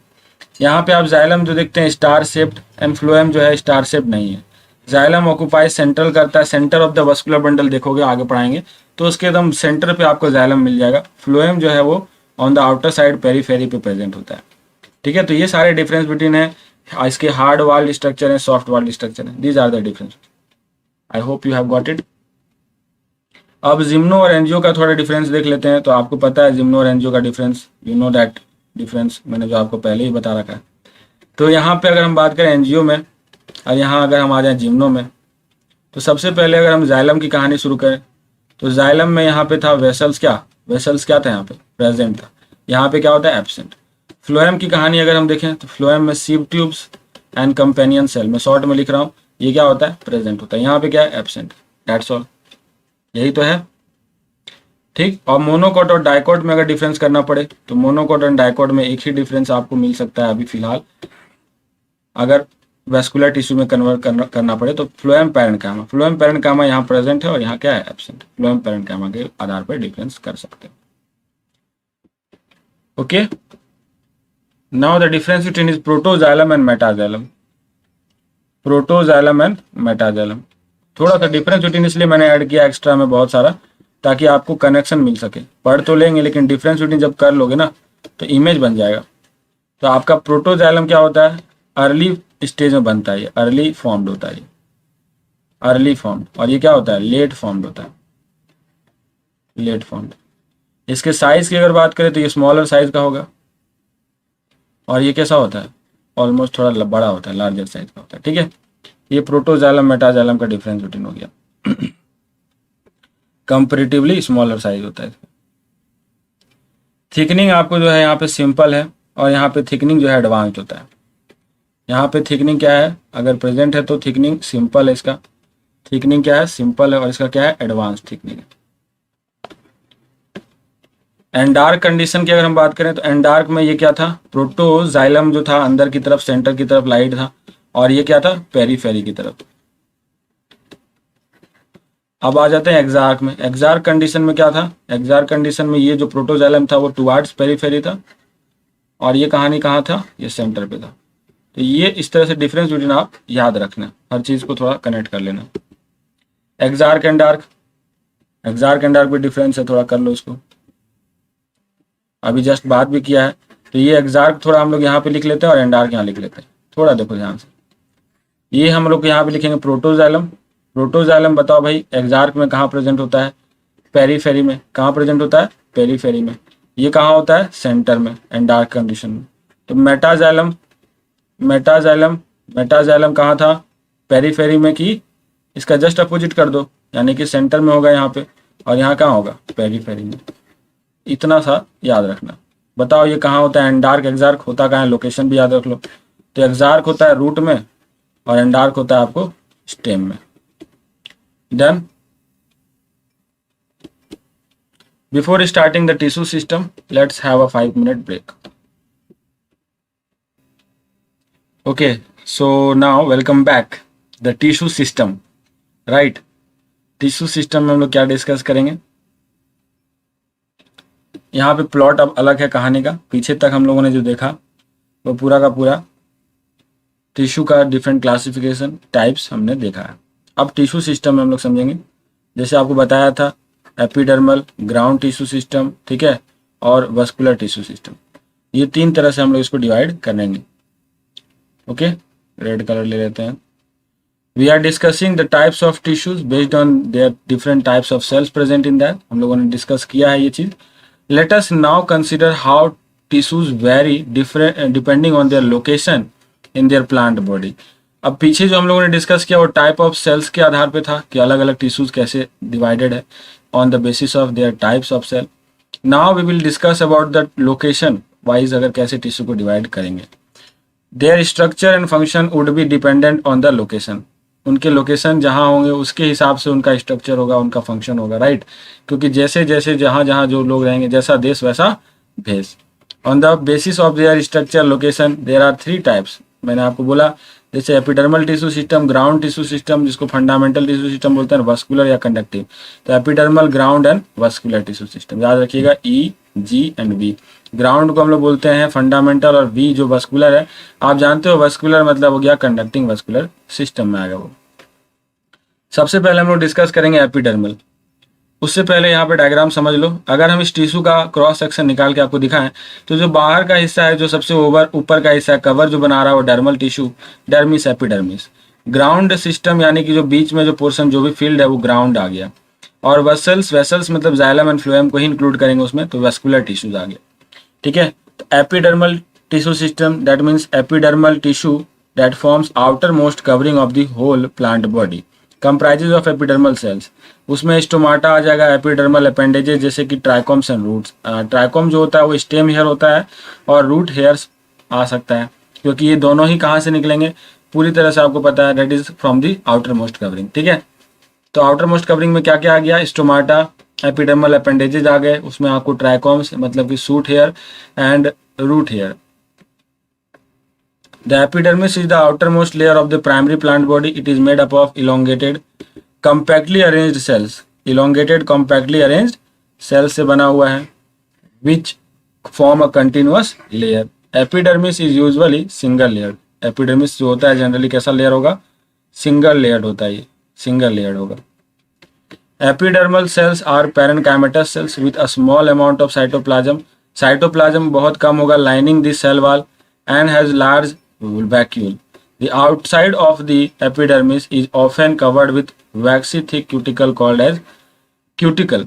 यहाँ पे आप जाइलम जो देखते हैं स्टार शेप्ड एंड फ्लोएम जो है स्टार शेप्ड नहीं है। जाइलम ऑक्यूपाई सेंट्रल करता है, centre of the vascular bundle, देखोगे आगे पढ़ाएंगे तो उसके एकदम सेंटर पे आपको जाइलम मिल जाएगा। फ्लोएम जो है वो on the outer side periphery पे प्रेजेंट होता है। ठीक है, तो ये सारे डिफरेंस बिटवीन है, इसके हार्ड वाल्ड स्ट्रक्चर है, सॉफ्ट वाल्ड स्ट्रक्चर है, these are the difference. I hope you have got it. अब जिम्नो और एनजीओ का थोड़ा डिफरेंस देख लेते हैं। तो आपको पता है जिम्नो और एनजीओ का difference, you know that difference, मैंने जो आपको पहले ही बता रखा है। तो यहाँ पे अगर हम बात करें एनजीओ में और यहाँ अगर हम आ जाए जिम्नो में, तो सबसे पहले अगर हम जाइलम की कहानी शुरू करें तो जाइलम में यहाँ पे था वेसल्स क्या था, यहाँ पे प्रेजेंट था, यहाँ पे क्या होता है, एब्सेंट। फ्लोएम की कहानी अगर हम देखें तो फ्लोएम में sieve tubes and companion cell, मैं शॉर्ट में लिख रहा हूँ, ये क्या होता है, प्रेजेंट होता है, यहाँ पे क्या है, एब्सेंट, दैट्स ऑल, यही तो है। ठीक, और मोनोकोट और डाइकोट में अगर डिफरेंस करना पड़े तो मोनोकोट और डाइकोट में एक ही डिफरेंस आपको मिल सकता है अभी फिलहाल। अगर वेस्कुलर टिश्यू में कन्वर्ट करना पड़े तो फ्लोएम पैरेन्काइमा, फ्लोएम पैरेन्काइमा यहाँ प्रेजेंट है और यहाँ क्या है, एब्सेंट। फ्लोएम पैरेन्काइमा के आधार पर डिफरेंस कर सकते हैं। Okay, now the difference between is protoxylem and metaxylem. Protoxylem and metaxylem, थोड़ा सा डिफरेंस बिटवीन इसलिए मैंने ऐड किया एक्स्ट्रा में बहुत सारा, ताकि आपको कनेक्शन मिल सके। पढ़ तो लेंगे लेकिन डिफरेंस बिटवीन जब कर लोगे ना तो इमेज बन जाएगा। तो आपका प्रोटोजाइलम क्या होता है, अर्ली स्टेज में बनता है, ये अर्ली फॉर्म्ड होता है, ये अर्ली फॉर्म्ड। और ये क्या होता है, लेट फॉर्म्ड होता है, लेट फॉर्म्ड। इसके साइज की अगर बात करें तो ये स्मॉलर साइज का होगा, और ये कैसा होता है, ऑलमोस्ट थोड़ा बड़ा होता है, लार्जर साइज का होता है। ठीक है, ये प्रोटोजाइलम मेटाजाइलम का डिफरेंस बिटवीन हो गया। कंपेरेटिवली स्मॉलर साइज होता है। थिकनिंग आपको जो है यहाँ पे सिंपल है, और यहाँ पे थिकनिंग जो है एडवांस्ड होता है। यहाँ पे थिकनिंग क्या है, अगर प्रेजेंट है तो थिकनिंग सिंपल है, इसका थिकनिंग क्या है, सिंपल है, और इसका क्या है, एडवांस थिकनिंग है। एंडार्क कंडीशन की अगर हम बात करें तो एंडार्क में ये क्या था, प्रोटोजाइलम जो था अंदर की तरफ सेंटर की तरफ लाइट था, और ये क्या था, पेरीफेरी की तरफ। अब आ जाते हैं एग्जार्क में। एग्जार्क कंडीशन में क्या था, एग्जार्क कंडीशन में ये जो प्रोटोजाइलम था वो टुवार्ड्स पेरीफेरी था, और ये कहानी कहाँ था, ये सेंटर पे था। तो ये इस तरह से डिफरेंस बिटवीन आप याद रखना, हर चीज को थोड़ा कनेक्ट कर लेना। Exarch and dark, exarch and dark भी डिफरेंस है, थोड़ा कर लो इसको, अभी जस्ट बात भी किया है। तो ये एग्जार्क थोड़ा हम लोग यहाँ पे लिख लेते हैं और एंडार्क यहाँ लिख लेते हैं, थोड़ा देखो ध्यान से। ये हम लोग यहाँ पे लिखेंगे प्रोटोजाइलम। प्रोटोजाइलम बताओ भाई एग्जार्क में कहाँ प्रेजेंट होता है, पेरीफेरी में। कहाँ प्रेजेंट होता है, पेरीफेरी में। ये कहाँ होता है, सेंटर में, एंडार्क कंडीशन में। तो मेटाजाइलम, मेटाजाइलम, मेटाजाइलम कहाँ था, पेरीफेरी में, की इसका जस्ट अपोजिट कर दो, यानी कि सेंटर में होगा यहाँ पे, और यहाँ कहाँ होगा, पेरीफेरी में। इतना सा याद रखना। बताओ ये कहाँ होता है, एंडार्क एग्जार्क होता कहाँ है, लोकेशन भी याद रख लो। तो एग्जार्क होता है रूट में, और एंडार्क होता है आपको स्टेम में। Done. Before starting the tissue system let's have a 5-minute break. Okay, so now welcome back. The tissue system, right. Tissue system में हम लोग क्या डिस्कस करेंगे, यहाँ पे प्लॉट अब अलग है कहानी का। पीछे तक हम लोगों ने जो देखा वो पूरा का पूरा टिश्यू का डिफरेंट क्लासिफिकेशन टाइप्स हमने देखा है। अब टिश्यू सिस्टम में हम लोग समझेंगे, जैसे आपको बताया था एपिडर्मल, ग्राउंड टिश्यू सिस्टम, ठीक है, और वस्कुलर टिश्यू सिस्टम। ये 3 तरह से हम लोग इसको डिवाइड करेंगे। ओके, रेड कलर ले लेते हैं। We are discussing the types of tissues based on their different types of cells present in that. हम लोगों ने डिस्कस किया है ये चीज। Let us now consider how tissues vary different depending on their location in their plant body. अब पीछे जो हम लोगों ने डिस्कस किया वो टाइप ऑफ सेल्स के आधार पे था कि अलग अलग टिश्यूज कैसे डिवाइडेड है। on the basis of their types of cell. Now we will discuss about the location wise अगर कैसे टिश्यू को डिवाइड करेंगे. Their structure and function would be dependent on the location. उनके लोकेशन जहाँ होंगे उसके हिसाब से उनका स्ट्रक्चर होगा, उनका फंक्शन होगा, राइट. क्योंकि जैसे जैसे जहाँ जहाँ जो लोग रहेंगे, जैसा देश वैसा भेष. On the basis of their structure location there are 3 types. मैंने आपको बोला जैसे epidermal tissue system, ground tissue system जिसको फंडामेंटल टिश्यू सिस्टम बोलते हैं, वस्कुलर या कंडक्टिव. तो epidermal, ground and vascular tissue system याद रखिएगा. E, G and V. Ground को हम लोग बोलते हैं फंडामेंटल और वी जो वस्कुलर है. आप जानते हो वस्कुलर मतलब हो गया कंडक्टिंग वस्कुलर सिस्टम में आएगा वो. सबसे पहले हम लोग डिस्कस करेंगे एपिडर्मल. उससे पहले यहाँ पे डायग्राम समझ लो. अगर हम इस टिश्यू का क्रॉस सेक्शन निकाल के आपको दिखाएं तो जो बाहर का हिस्सा है, जो सबसे ऊपर का हिस्सा है, कवर जो बना रहा है वो dermal tissue, dermis epidermis. Ground system यानी कि जो बीच में जो पोर्शन जो भी फील्ड है वो ग्राउंड आ गया. और वेसल्स मतलब जाइलम एंड फ्लोएम को ही इंक्लूड करेंगे उसमें, तो वेस्कुलर टिश्यूज आ गया. ठीक है. Epidermal tissue system that means epidermal tissue that forms outermost covering of the whole plant body comprises of epidermal cells. उसमें स्टोमाटा आ जाएगा, एपिडर्मल अपेंडेजेस जैसे कि ट्राइकोम्स एंड रूट्स. ट्राइकोम जो होता है वो स्टेम हेयर होता है और रूट हेयर्स आ सकता है, क्योंकि ये दोनों ही कहाँ से निकलेंगे पूरी तरह से आपको पता है, that is from the outer most covering. ठीक है. तो आउटर मोस्ट कवरिंग में क्या क्या आ गया, स्टोमाटा, एपिडर्मल अपेंडेजेस आ गए, उसमें आपको ट्राइकोम्स मतलब कि shoot hair and root hair. The epidermis is the outermost layer of the primary plant body. It is made up of elongated, compactly arranged cells. Elongated, compactly arranged cells से बना हुआ है, which form a continuous layer. Epidermis is usually single layered. Epidermis जो होता है जनरली कैसा लेयर होगा, सिंगल लेयर्ड होता है, ये सिंगल लेयर्ड होगा. Epidermal cells are parenchymatous cells with a small amount of cytoplasm. Cytoplasm बहुत कम होगा lining the cell wall and has large vacuole. The outside of the epidermis is often covered with waxy thick cuticle called as cuticle.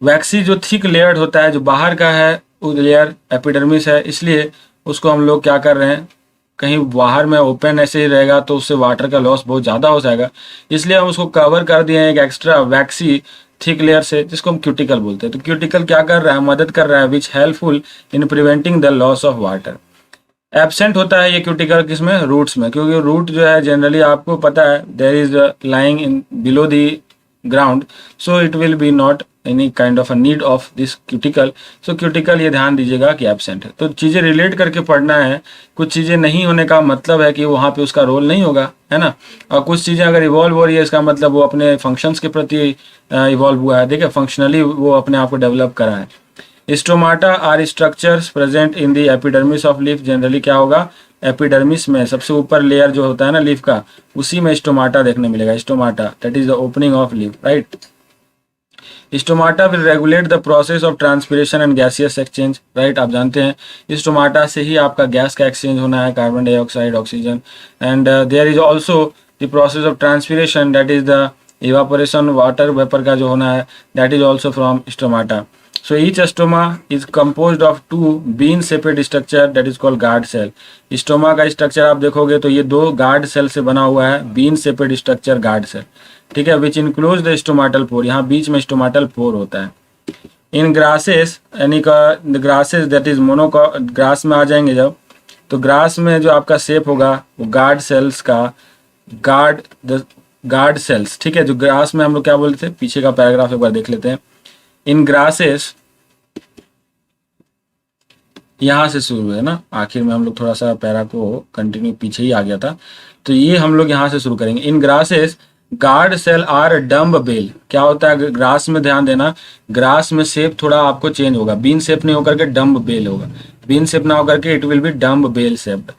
वैक्सी जो थिक लेयर्ड होता है, जो बाहर का है वो लेयर एपिडर्मिस है, इसलिए उसको हम लोग क्या कर रहे हैं, कहीं बाहर में ओपन ऐसे ही रहेगा तो उससे वाटर का लॉस बहुत ज़्यादा हो जाएगा, इसलिए हम उसको कवर कर दिए हैं एक एक्स्ट्रा वैक्सी थिक लेयर से, जिसको हम क्यूटिकल बोलते हैं. तो क्यूटिकल क्या कर रहा है, मदद कर रहा है, which helpful in preventing the loss of water. Absent होता है ये क्यूटिकल किसमें, रूट्स में, क्योंकि रूट जो है जनरली आपको पता है there is lying in below the ground, so it will be not any kind of a need of this cuticle. So cuticle ये ध्यान दीजिएगा कि एब्सेंट है. तो चीज़ें रिलेट करके पढ़ना है. कुछ चीज़ें नहीं होने का मतलब है कि वहाँ पे उसका रोल नहीं होगा, है ना. और कुछ चीज़ें अगर इवॉल्व हो रही है इसका मतलब वो अपने फंक्शंस के प्रति इवॉल्व हुआ है. देखिए फंक्शनली वो अपने आप को डेवलप करा है. Stomata are structures present in the epidermis of leaf. Generally क्या होगा, एपिडर्मिस में सबसे ऊपर लेयर जो होता है ना लीफ का, उसी में स्टोमाटा देखने मिलेगा. Stomata that is the opening of leaf, right. Stomata will regulate the process of transpiration and gaseous exchange, right. आप जानते हैं स्टोमाटा से ही आपका गैस का एक्सचेंज होना है, carbon dioxide, oxygen. And there is also the process of transpiration that is the evaporation, water vapour का जो होना है, that is also from stomata. So each stoma is composed of 2 bean-shaped structure that is called guard cell. Stoma का स्ट्रक्चर आप देखोगे तो ये 2 गार्ड सेल से बना हुआ है, bean shaped structure guard cell. ठीक है. Which includes the stomatal pore. यहाँ बीच में स्टोमाटल पोर होता है. इन ग्रासेस यानी का grasses that is mono grass में आ जाएंगे जब, तो ग्रास में जो आपका शेप होगा वो गार्ड सेल्स का गार्ड सेल्स. ठीक है. जो ग्रास में हम लोग क्या बोलते थे, पीछे का पैराग्राफ एक बार देख लेते हैं. इन ग्रासेस यहाँ से शुरू है ना, आखिर में हम लोग थोड़ा सा पैरा को कंटिन्यू पीछे ही आ गया था, तो ये हम लोग यहाँ से शुरू करेंगे. In grasses guard cell are dumbbell. क्या होता है ग्रास में, ध्यान देना, ग्रास में शेप थोड़ा आपको चेंज होगा, बीन शेप नहीं होकर के डम्ब बेल होगा. बीन शेप ना होकर के it will be dumbbell shaped.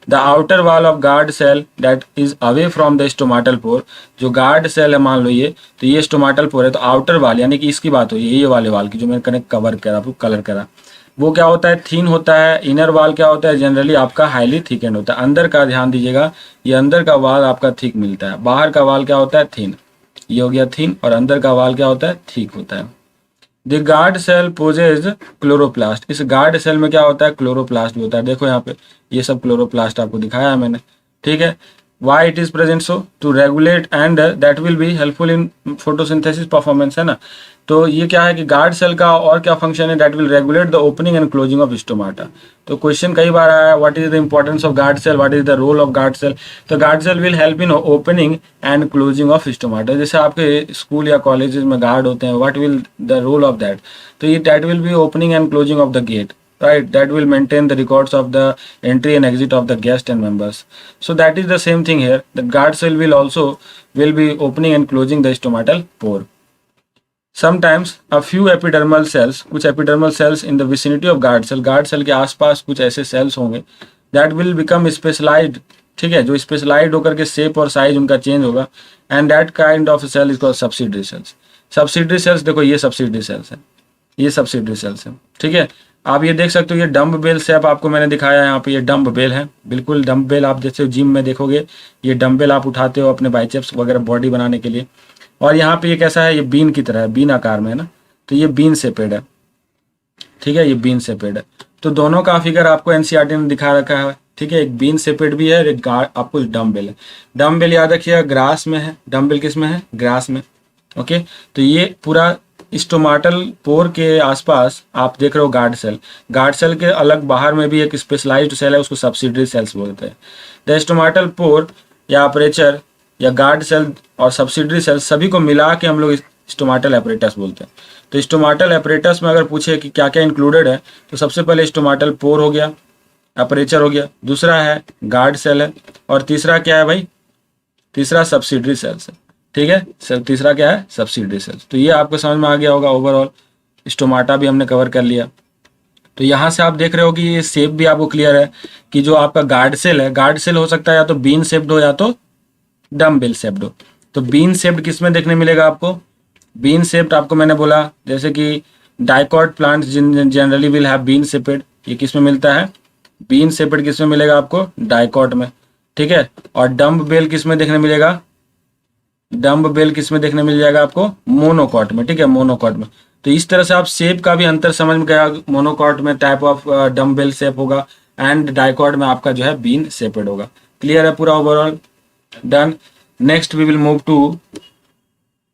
The outer wall of guard cell that is away from the stomatal pore. जो गार्ड सेल है मान लो ये, तो ये स्टोमाटल पोर है, तो आउटर वाल यानी कि इसकी बात हुई, ये वाले वाल की जो मैंने कनेक्ट कवर करा, आपको कलर करा, वो क्या होता है, थीन होता है. इनर वाल क्या होता है, जनरली आपका हाईली थिकेंड होता है. अंदर का ध्यान दीजिएगा, ये अंदर का वाल आपका थिक मिलता है, बाहर का वाल क्या होता है, थीन. ये हो गया थीन, और अंदर का वाल क्या होता है, थिक होता है. The guard cell possesses chloroplast. इस गार्ड सेल में क्या होता है, क्लोरोप्लास्ट भी होता है. देखो यहाँ पे ये सब क्लोरोप्लास्ट आपको दिखाया है मैंने. ठीक है. Why it is present, so to regulate and that will be helpful in photosynthesis performance, है ना. तो ये क्या है कि गार्ड सेल का और क्या फंक्शन है, that will regulate the opening and closing of stomata. तो क्वेश्चन कई बार आया है, what is the importance of guard cell, what is the role of guard cell. तो guard cell will help in opening and closing of stomata. जैसे आपके स्कूल या कॉलेजेस में गार्ड होते हैं, what will the role of that, तो ये that will be opening and closing of the gate, right, that will maintain the records of the entry and exit of the guest and members. So that is the same thing here, the guard cell will be opening and closing the stomatal pore. Sometimes a few epidermal cells, कुछ epidermal cells in the vicinity of guard cell के आसपास कुछ ऐसे cells होंगे that will become specialized, ठीक है, जो स्पेशलाइज होकर के शेप और साइज उनका चेंज होगा, and that kind of cell is called subsidiary cells. Subsidiary cells, देखो ये सब्सिडरी सेल्स है, ये सब्सिडरी सेल्स है, ठीक है। आप ये देख सकते हो, ये डम्ब बेल शेप आपको मैंने दिखाया यहाँ पे, ये डम्ब बेल है, बिल्कुल डम्ब बेल। आप जैसे जिम में देखोगे ये डम्बेल आप उठाते हो अपने बाइसेप्स वगैरह बॉडी बनाने के लिए, और यहाँ पे ये कैसा है, ये बीन की तरह है, बीन आकार में है ना, तो ये बीन शेपेड है, ठीक है, ये बीन शेपेड है। तो दोनों का फिगर आपको एनसीईआरटी ने दिखा रखा है, ठीक है, एक बीन शेपेड भी है और एक आपको डम्बेल है। डम्बेल याद रखिएगा ग्रास में है, डम्बेल किस में है, ग्रास में, ओके। तो ये पूरा स्टोमाटल पोर के आसपास आप देख रहे हो गार्ड सेल के अलग बाहर में भी एक स्पेशलाइज्ड सेल है, उसको सब्सिडरी सेल्स बोलते हैं। द स्टोमाटल पोर या अपर्चर या गार्ड सेल और सब्सिडरी सेल सभी को मिला के हम लोग स्टोमाटल एपरेटस बोलते हैं। तो स्टोमाटल एपरेटस में अगर पूछे कि क्या क्या इंक्लूडेड है, तो सबसे पहले स्टोमाटल पोर हो गया, अपर्चर हो गया, दूसरा है गार्ड सेल है, और तीसरा क्या है भाई, तीसरा सब्सिडरी सेल्स है, ठीक है, तीसरा क्या है, सब्सिडरी सेल्स। तो ये आपको समझ में आ गया होगा। ओवरऑल स्टोमाटा भी हमने कवर कर लिया। तो यहाँ से आप देख रहे हो कि ये शेप भी आपको क्लियर है कि जो आपका गार्ड सेल है, गार्ड सेल हो सकता है या तो बीन शेप्ड हो या तो डम्बेल शेप्ड हो। तो बीन शेप्ड किस में देखने मिलेगा आपको, बीन शेप्ड आपको मैंने बोला जैसे कि dicot plant generally will have bean shaped, ये किस में मिलता है, बीन शेपेड किस में मिलेगा आपको, डाइकॉट में, ठीक है। और डम्ब बेल किस में देखने मिलेगा, डम्ब बेल किस में देखने मिल जाएगा आपको, मोनोकॉट में, ठीक है, मोनोकॉट में। तो इस तरह से आप शेप का भी अंतर समझ में गया, मोनोकॉट में type of dumbbell shape होगा एंड डाइकॉट में आपका जो है बीन शेपेड होगा। क्लियर है पूरा overall, done. Next we will move to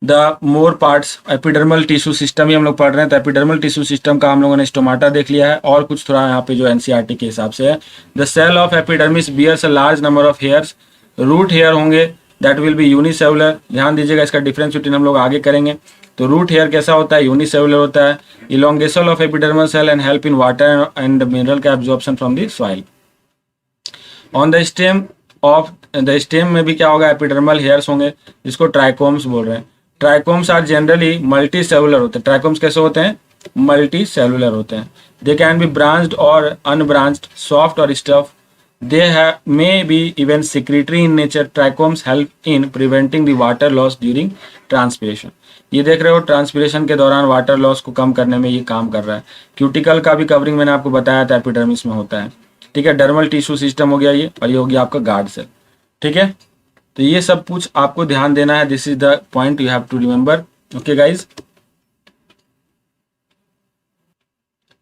the more parts. Epidermal tissue system ही हम लोग पढ़ रहे हैं, तो एपिडर्मल टिश्यू सिस्टम का हम लोगों ने स्टोमाटा देख लिया है, और कुछ थोड़ा यहाँ पे जो एनसीईआरटी के हिसाब से है। The cell of epidermis bears a large number of hairs, root hair होंगे, दैट विल बी यूनिसेलुलर। ध्यान दीजिएगा, इसका डिफरेंस बिटवीन हम लोग आगे करेंगे। तो रूट हेयर कैसा होता है, यूनिसेलुलर होता है। Elongation of epidermal cell and help in water and mineral का absorption from the soil. On the stem of the stem में भी क्या होगा, एपिडर्मल हेयर्स होंगे, जिसको ट्राइकोम्स बोल रहे हैं। Trichomes are generally multicellular होते हैं। ट्राइकोम्स कैसे होते हैं, मल्टी सेलुलर होते हैं। दे कैन बी ब्रांच्ड और अनब्रांच्ड, सॉफ्ट और stuff. They may be even secretory in nature. Trichomes help in preventing the water loss during transpiration. ये देख रहे हो, ट्रांसपिरेशन के दौरान वाटर लॉस को कम करने में ये काम कर रहा है। क्यूटिकल का भी कवरिंग मैंने आपको बताया था, एपिडर्मिस में होता है, ठीक है। डर्मल टिश्यू सिस्टम हो गया ये, और ये हो गया आपका गार्ड सेल, ठीक है। तो ये सब कुछ आपको ध्यान देना है, this is the point you have to remember, okay guys,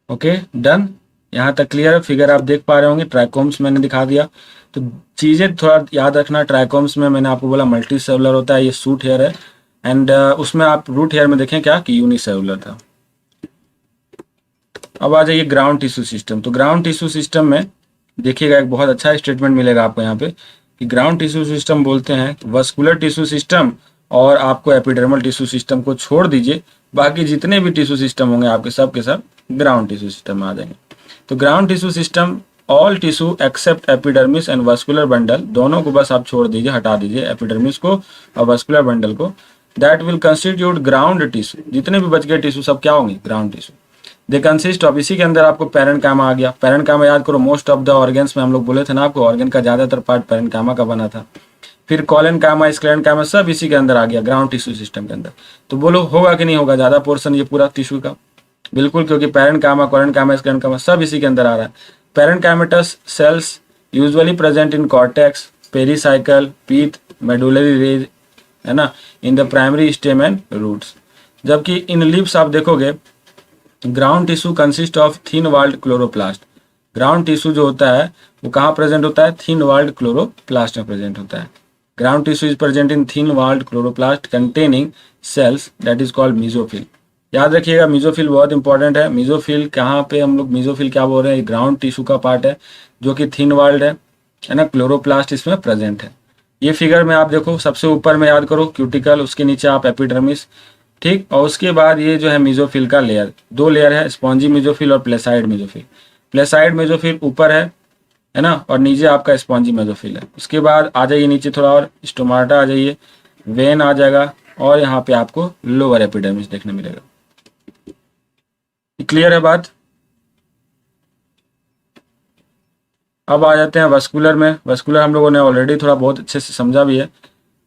okay done. यहाँ तक क्लियर, फिगर आप देख पा रहे होंगे, ट्राइकोम्स मैंने दिखा दिया। तो चीज़ें थोड़ा याद रखना, ट्राइकोम्स में मैंने आपको बोला मल्टी सेलुलर होता है, ये सूट हेयर है, एंड उसमें आप रूट हेयर में देखें क्या कि यूनिसेलुलर था। अब आ जाइए ग्राउंड टिश्यू सिस्टम। तो ग्राउंड टिश्यू सिस्टम में देखिएगा, एक बहुत अच्छा स्टेटमेंट मिलेगा आपको यहाँ पे कि ग्राउंड टिश्यू सिस्टम बोलते हैं वस्कुलर टिश्यू सिस्टम, और आपको एपिडर्मल टिश्यू सिस्टम को छोड़ दीजिए, बाकी जितने भी टिश्यू सिस्टम होंगे आपके सब के सब ग्राउंड टिश्यू सिस्टम में आ जाएंगे। तो ground tissue system, all tissue except epidermis and vascular bundle, दोनों को बस आप छोड़ दीजिए, हटा दीजिए, एपिडर्मिस को और वस्कुलर बंडल को, that will constitute ground tissue. जितने भी बच गए टिश्यू सब क्या होंगे, ground tissue. They consist of, इसी के अंदर आपको पैरेन्काइमा आ गया। पैरेन्काइमा याद करो, मोस्ट ऑफ द ऑर्गन्स में हम लोग बोले थे ना आपको, ऑर्गन का ज्यादातर पार्ट पैरेन्काइमा का बना था। फिर कॉलेनकाइमा, स्क्लेरेन्काइमा सब इसी के अंदर आ गया, ग्राउंड टिश्यू सिस्टम के अंदर। तो बोलो होगा कि नहीं होगा ज्यादा पोर्शन ये पूरा टिश्यू का, बिल्कुल, क्योंकि पैरेन्काइमा, कॉलेनकाइमा, स्क्लेरेन्काइमा सब इसी के अंदर आ रहा है। Parenchymatous cells usually present in cortex, pericycle, pith, medullary rays, है ना, in the primary stem and roots. जबकि इन लीव्स आप देखोगे, ground tissue consist of thin walled chloroplast. Ground tissue जो होता है वो कहाँ प्रेजेंट होता है, थिन वॉल्ड क्लोरोप्लास्ट में प्रेजेंट होता है। Ground tissue is present in thin walled chloroplast containing cells that is called mesophyll, याद रखिएगा मीजोफिल बहुत इंपॉर्टेंट है। मीजोफिल कहाँ पे हम लोग मीजोफिल क्या बोल रहे हैं, ग्राउंड टिश्यू का पार्ट है जो कि थिन वॉल्ड है ना, क्लोरोप्लास्ट इसमें प्रेजेंट है। ये फिगर में आप देखो, सबसे ऊपर में याद करो क्यूटिकल, उसके नीचे आप एपिडर्मिस, ठीक, और उसके बाद ये जो है मीजोफिल का लेयर, दो लेयर है, स्पॉन्जी मेजोफिल और प्लेसाइड मेजोफिल। प्लेसाइड मेजोफिल ऊपर है ना, और नीचे आपका स्पॉन्जी मेजोफिल है। उसके बाद आ जाइए नीचे थोड़ा और, स्टोमाटा आ जाइए, वेन आ जाएगा, और यहाँ पे आपको लोअर एपिडर्मिस देखने मिलेगा। क्लियर है बात? अब आ जाते हैं वस्कुलर में। वस्कुलर हम लोगों ने ऑलरेडी थोड़ा बहुत अच्छे से समझा भी है।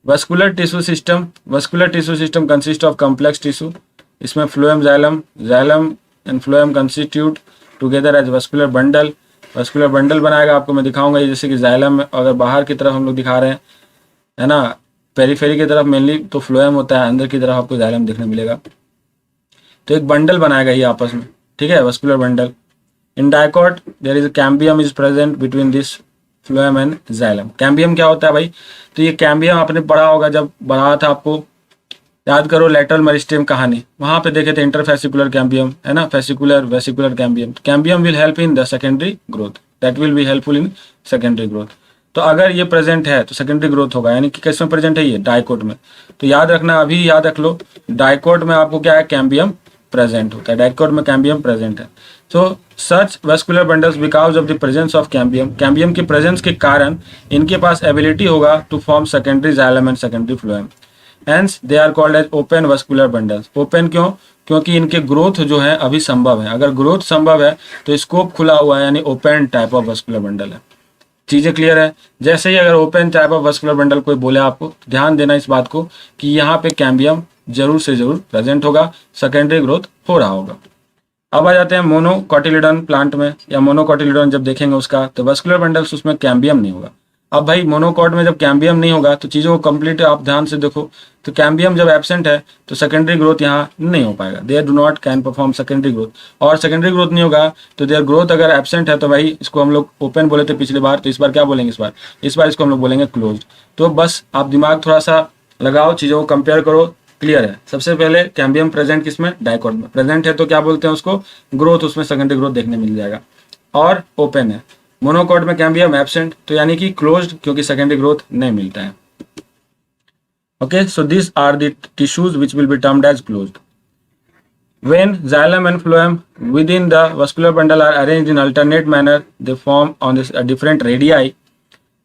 Vascular tissue system, vascular tissue system consist of complex tissue. इसमें phloem, xylem, xylem and phloem constitute together as vascular bundle. Vascular bundle बनाएगा, आपको मैं दिखाऊंगा। जैसे कि जाइलम अगर बाहर की तरफ हम लोग दिखा रहे हैं, है ना, पेरीफेरी की तरफ मेनली तो फ्लोएम होता है, अंदर की तरफ आपको जाइलम देखने मिलेगा। तो एक बंडल बनाएगा ये आपस में, ठीक है, vascular bundle. In dicot there is cambium is present between this phloem and xylem. Cambium क्या होता है भाई? तो ये कैम्बियम आपने पढ़ा होगा, जब पढ़ा था आपको, याद करो लेटरल मेरिस्टेम कहानी, वहां पे देखे थे इंटरफेसिकुलर कैम्बियम, है ना, fascicular vesicular cambium. Cambium will help in the secondary growth, that will be helpful in secondary growth. तो अगर ये प्रेजेंट है तो सेकेंडरी ग्रोथ होगा, यानी कि किस में प्रेजेंट है? ये डाइकोट में। तो याद रखना, अभी याद रख लो, डाइकोट में आपको क्या है, कैम्बियम प्रेजेंट होता है, डाइकोट में कैम्बियम प्रेजेंट है। So such vascular bundles because of the presence of cambium, cambium के presence के कारण इनके पास ability होगा to form secondary xylem and secondary phloem. Hence they are called as open vascular bundles. Open क्यों? क्योंकि इनके ग्रोथ जो है अभी संभव है। अगर ग्रोथ संभव है तो स्कोप खुला हुआ है, यानी open type of vascular bundle है। चीजें क्लियर है? जैसे ही अगर open type of vascular bundle कोई बोले आपको, ध्यान देना इस बात को कि यहाँ पे कैम्बियम जरूर से जरूर प्रेजेंट होगा, सेकेंडरी ग्रोथ हो रहा होगा। अब आ जाते हैं मोनोकोटिलिडन प्लांट में, या मोनोकोटिलिडन जब देखेंगे उसका, तो वस्कुलर बंडल्स उसमें कैम्बियम नहीं होगा। अब भाई मोनोकॉट में जब कैम्बियम नहीं होगा तो चीज़ों को कंप्लीट आप ध्यान से देखो, तो कैम्बियम जब एब्सेंट है तो सेकेंडरी ग्रोथ यहाँ नहीं हो पाएगा, दे do not can perform secondary growth. और सेकेंडरी ग्रोथ नहीं होगा तो देयर ग्रोथ अगर एब्सेंट है तो भाई इसको हम लोग ओपन बोले थे पिछली बार, तो इस बार क्या बोलेंगे, इस बार इसको हम लोग बोलेंगे क्लोज्ड। तो बस आप दिमाग थोड़ा सा लगाओ, चीज़ों को कंपेयर करो, क्लियर है? सबसे पहले कैम्बियम प्रेजेंट किसमें? डाइकोट में प्रेजेंट है, तो क्या बोलते हैं उसको, ग्रोथ, उसमें सेकेंडरी ग्रोथ देखने मिल जाएगा। और ओपन है, मोनोकॉट में कैम्बियम एब्सेंट, तो यानी कि क्लोज्ड, क्योंकि सेकेंडरी ग्रोथ नहीं मिलता है। Okay, so this are the tissues which will be termed as closed. When xylem and phloem within the vascular bundle are arranged in alternate manner, they form on this different radii,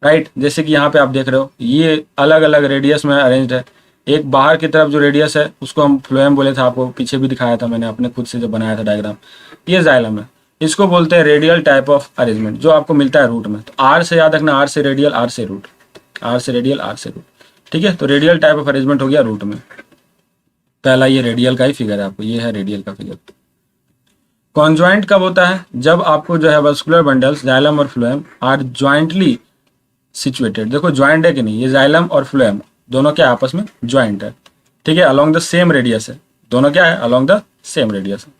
right? जैसे कि यहाँ पे आप देख रहे हो, ये अलग अलग रेडियस में अरेंज्ड है। एक बाहर की तरफ जो रेडियस है उसको हम फ्लोएम बोले थे, आपको पीछे भी दिखाया था मैंने, अपने खुद से जब बनाया था डायग्राम। ये जाइलम है, इसको बोलते हैं रेडियल टाइप ऑफ अरेंजमेंट, जो आपको मिलता है रूट में। तो आर से याद रखना, आर से रेडियल, आर से रूट, आर से रेडियल, आर से रूट, ठीक है? तो रेडियल टाइप ऑफ अरेंजमेंट हो गया रूट में। पहला ये रेडियल का ही फिगर है, आपको ये है रेडियल का फिगर। कॉन्जॉइंट कब होता है? जब आपको जो है वस्कुलर बंडल्स जाइलम और फ्लोएम आर ज्वाइंटली सिचुएटेड। देखो ज्वाइंट है कि नहीं, ये जाइलम और फ्लोएम दोनों क्या आपस में ज्वाइंट है, ठीक है, अलोंग द सेम रेडियस है, दोनों क्या है, अलोंग द सेम रेडियस है।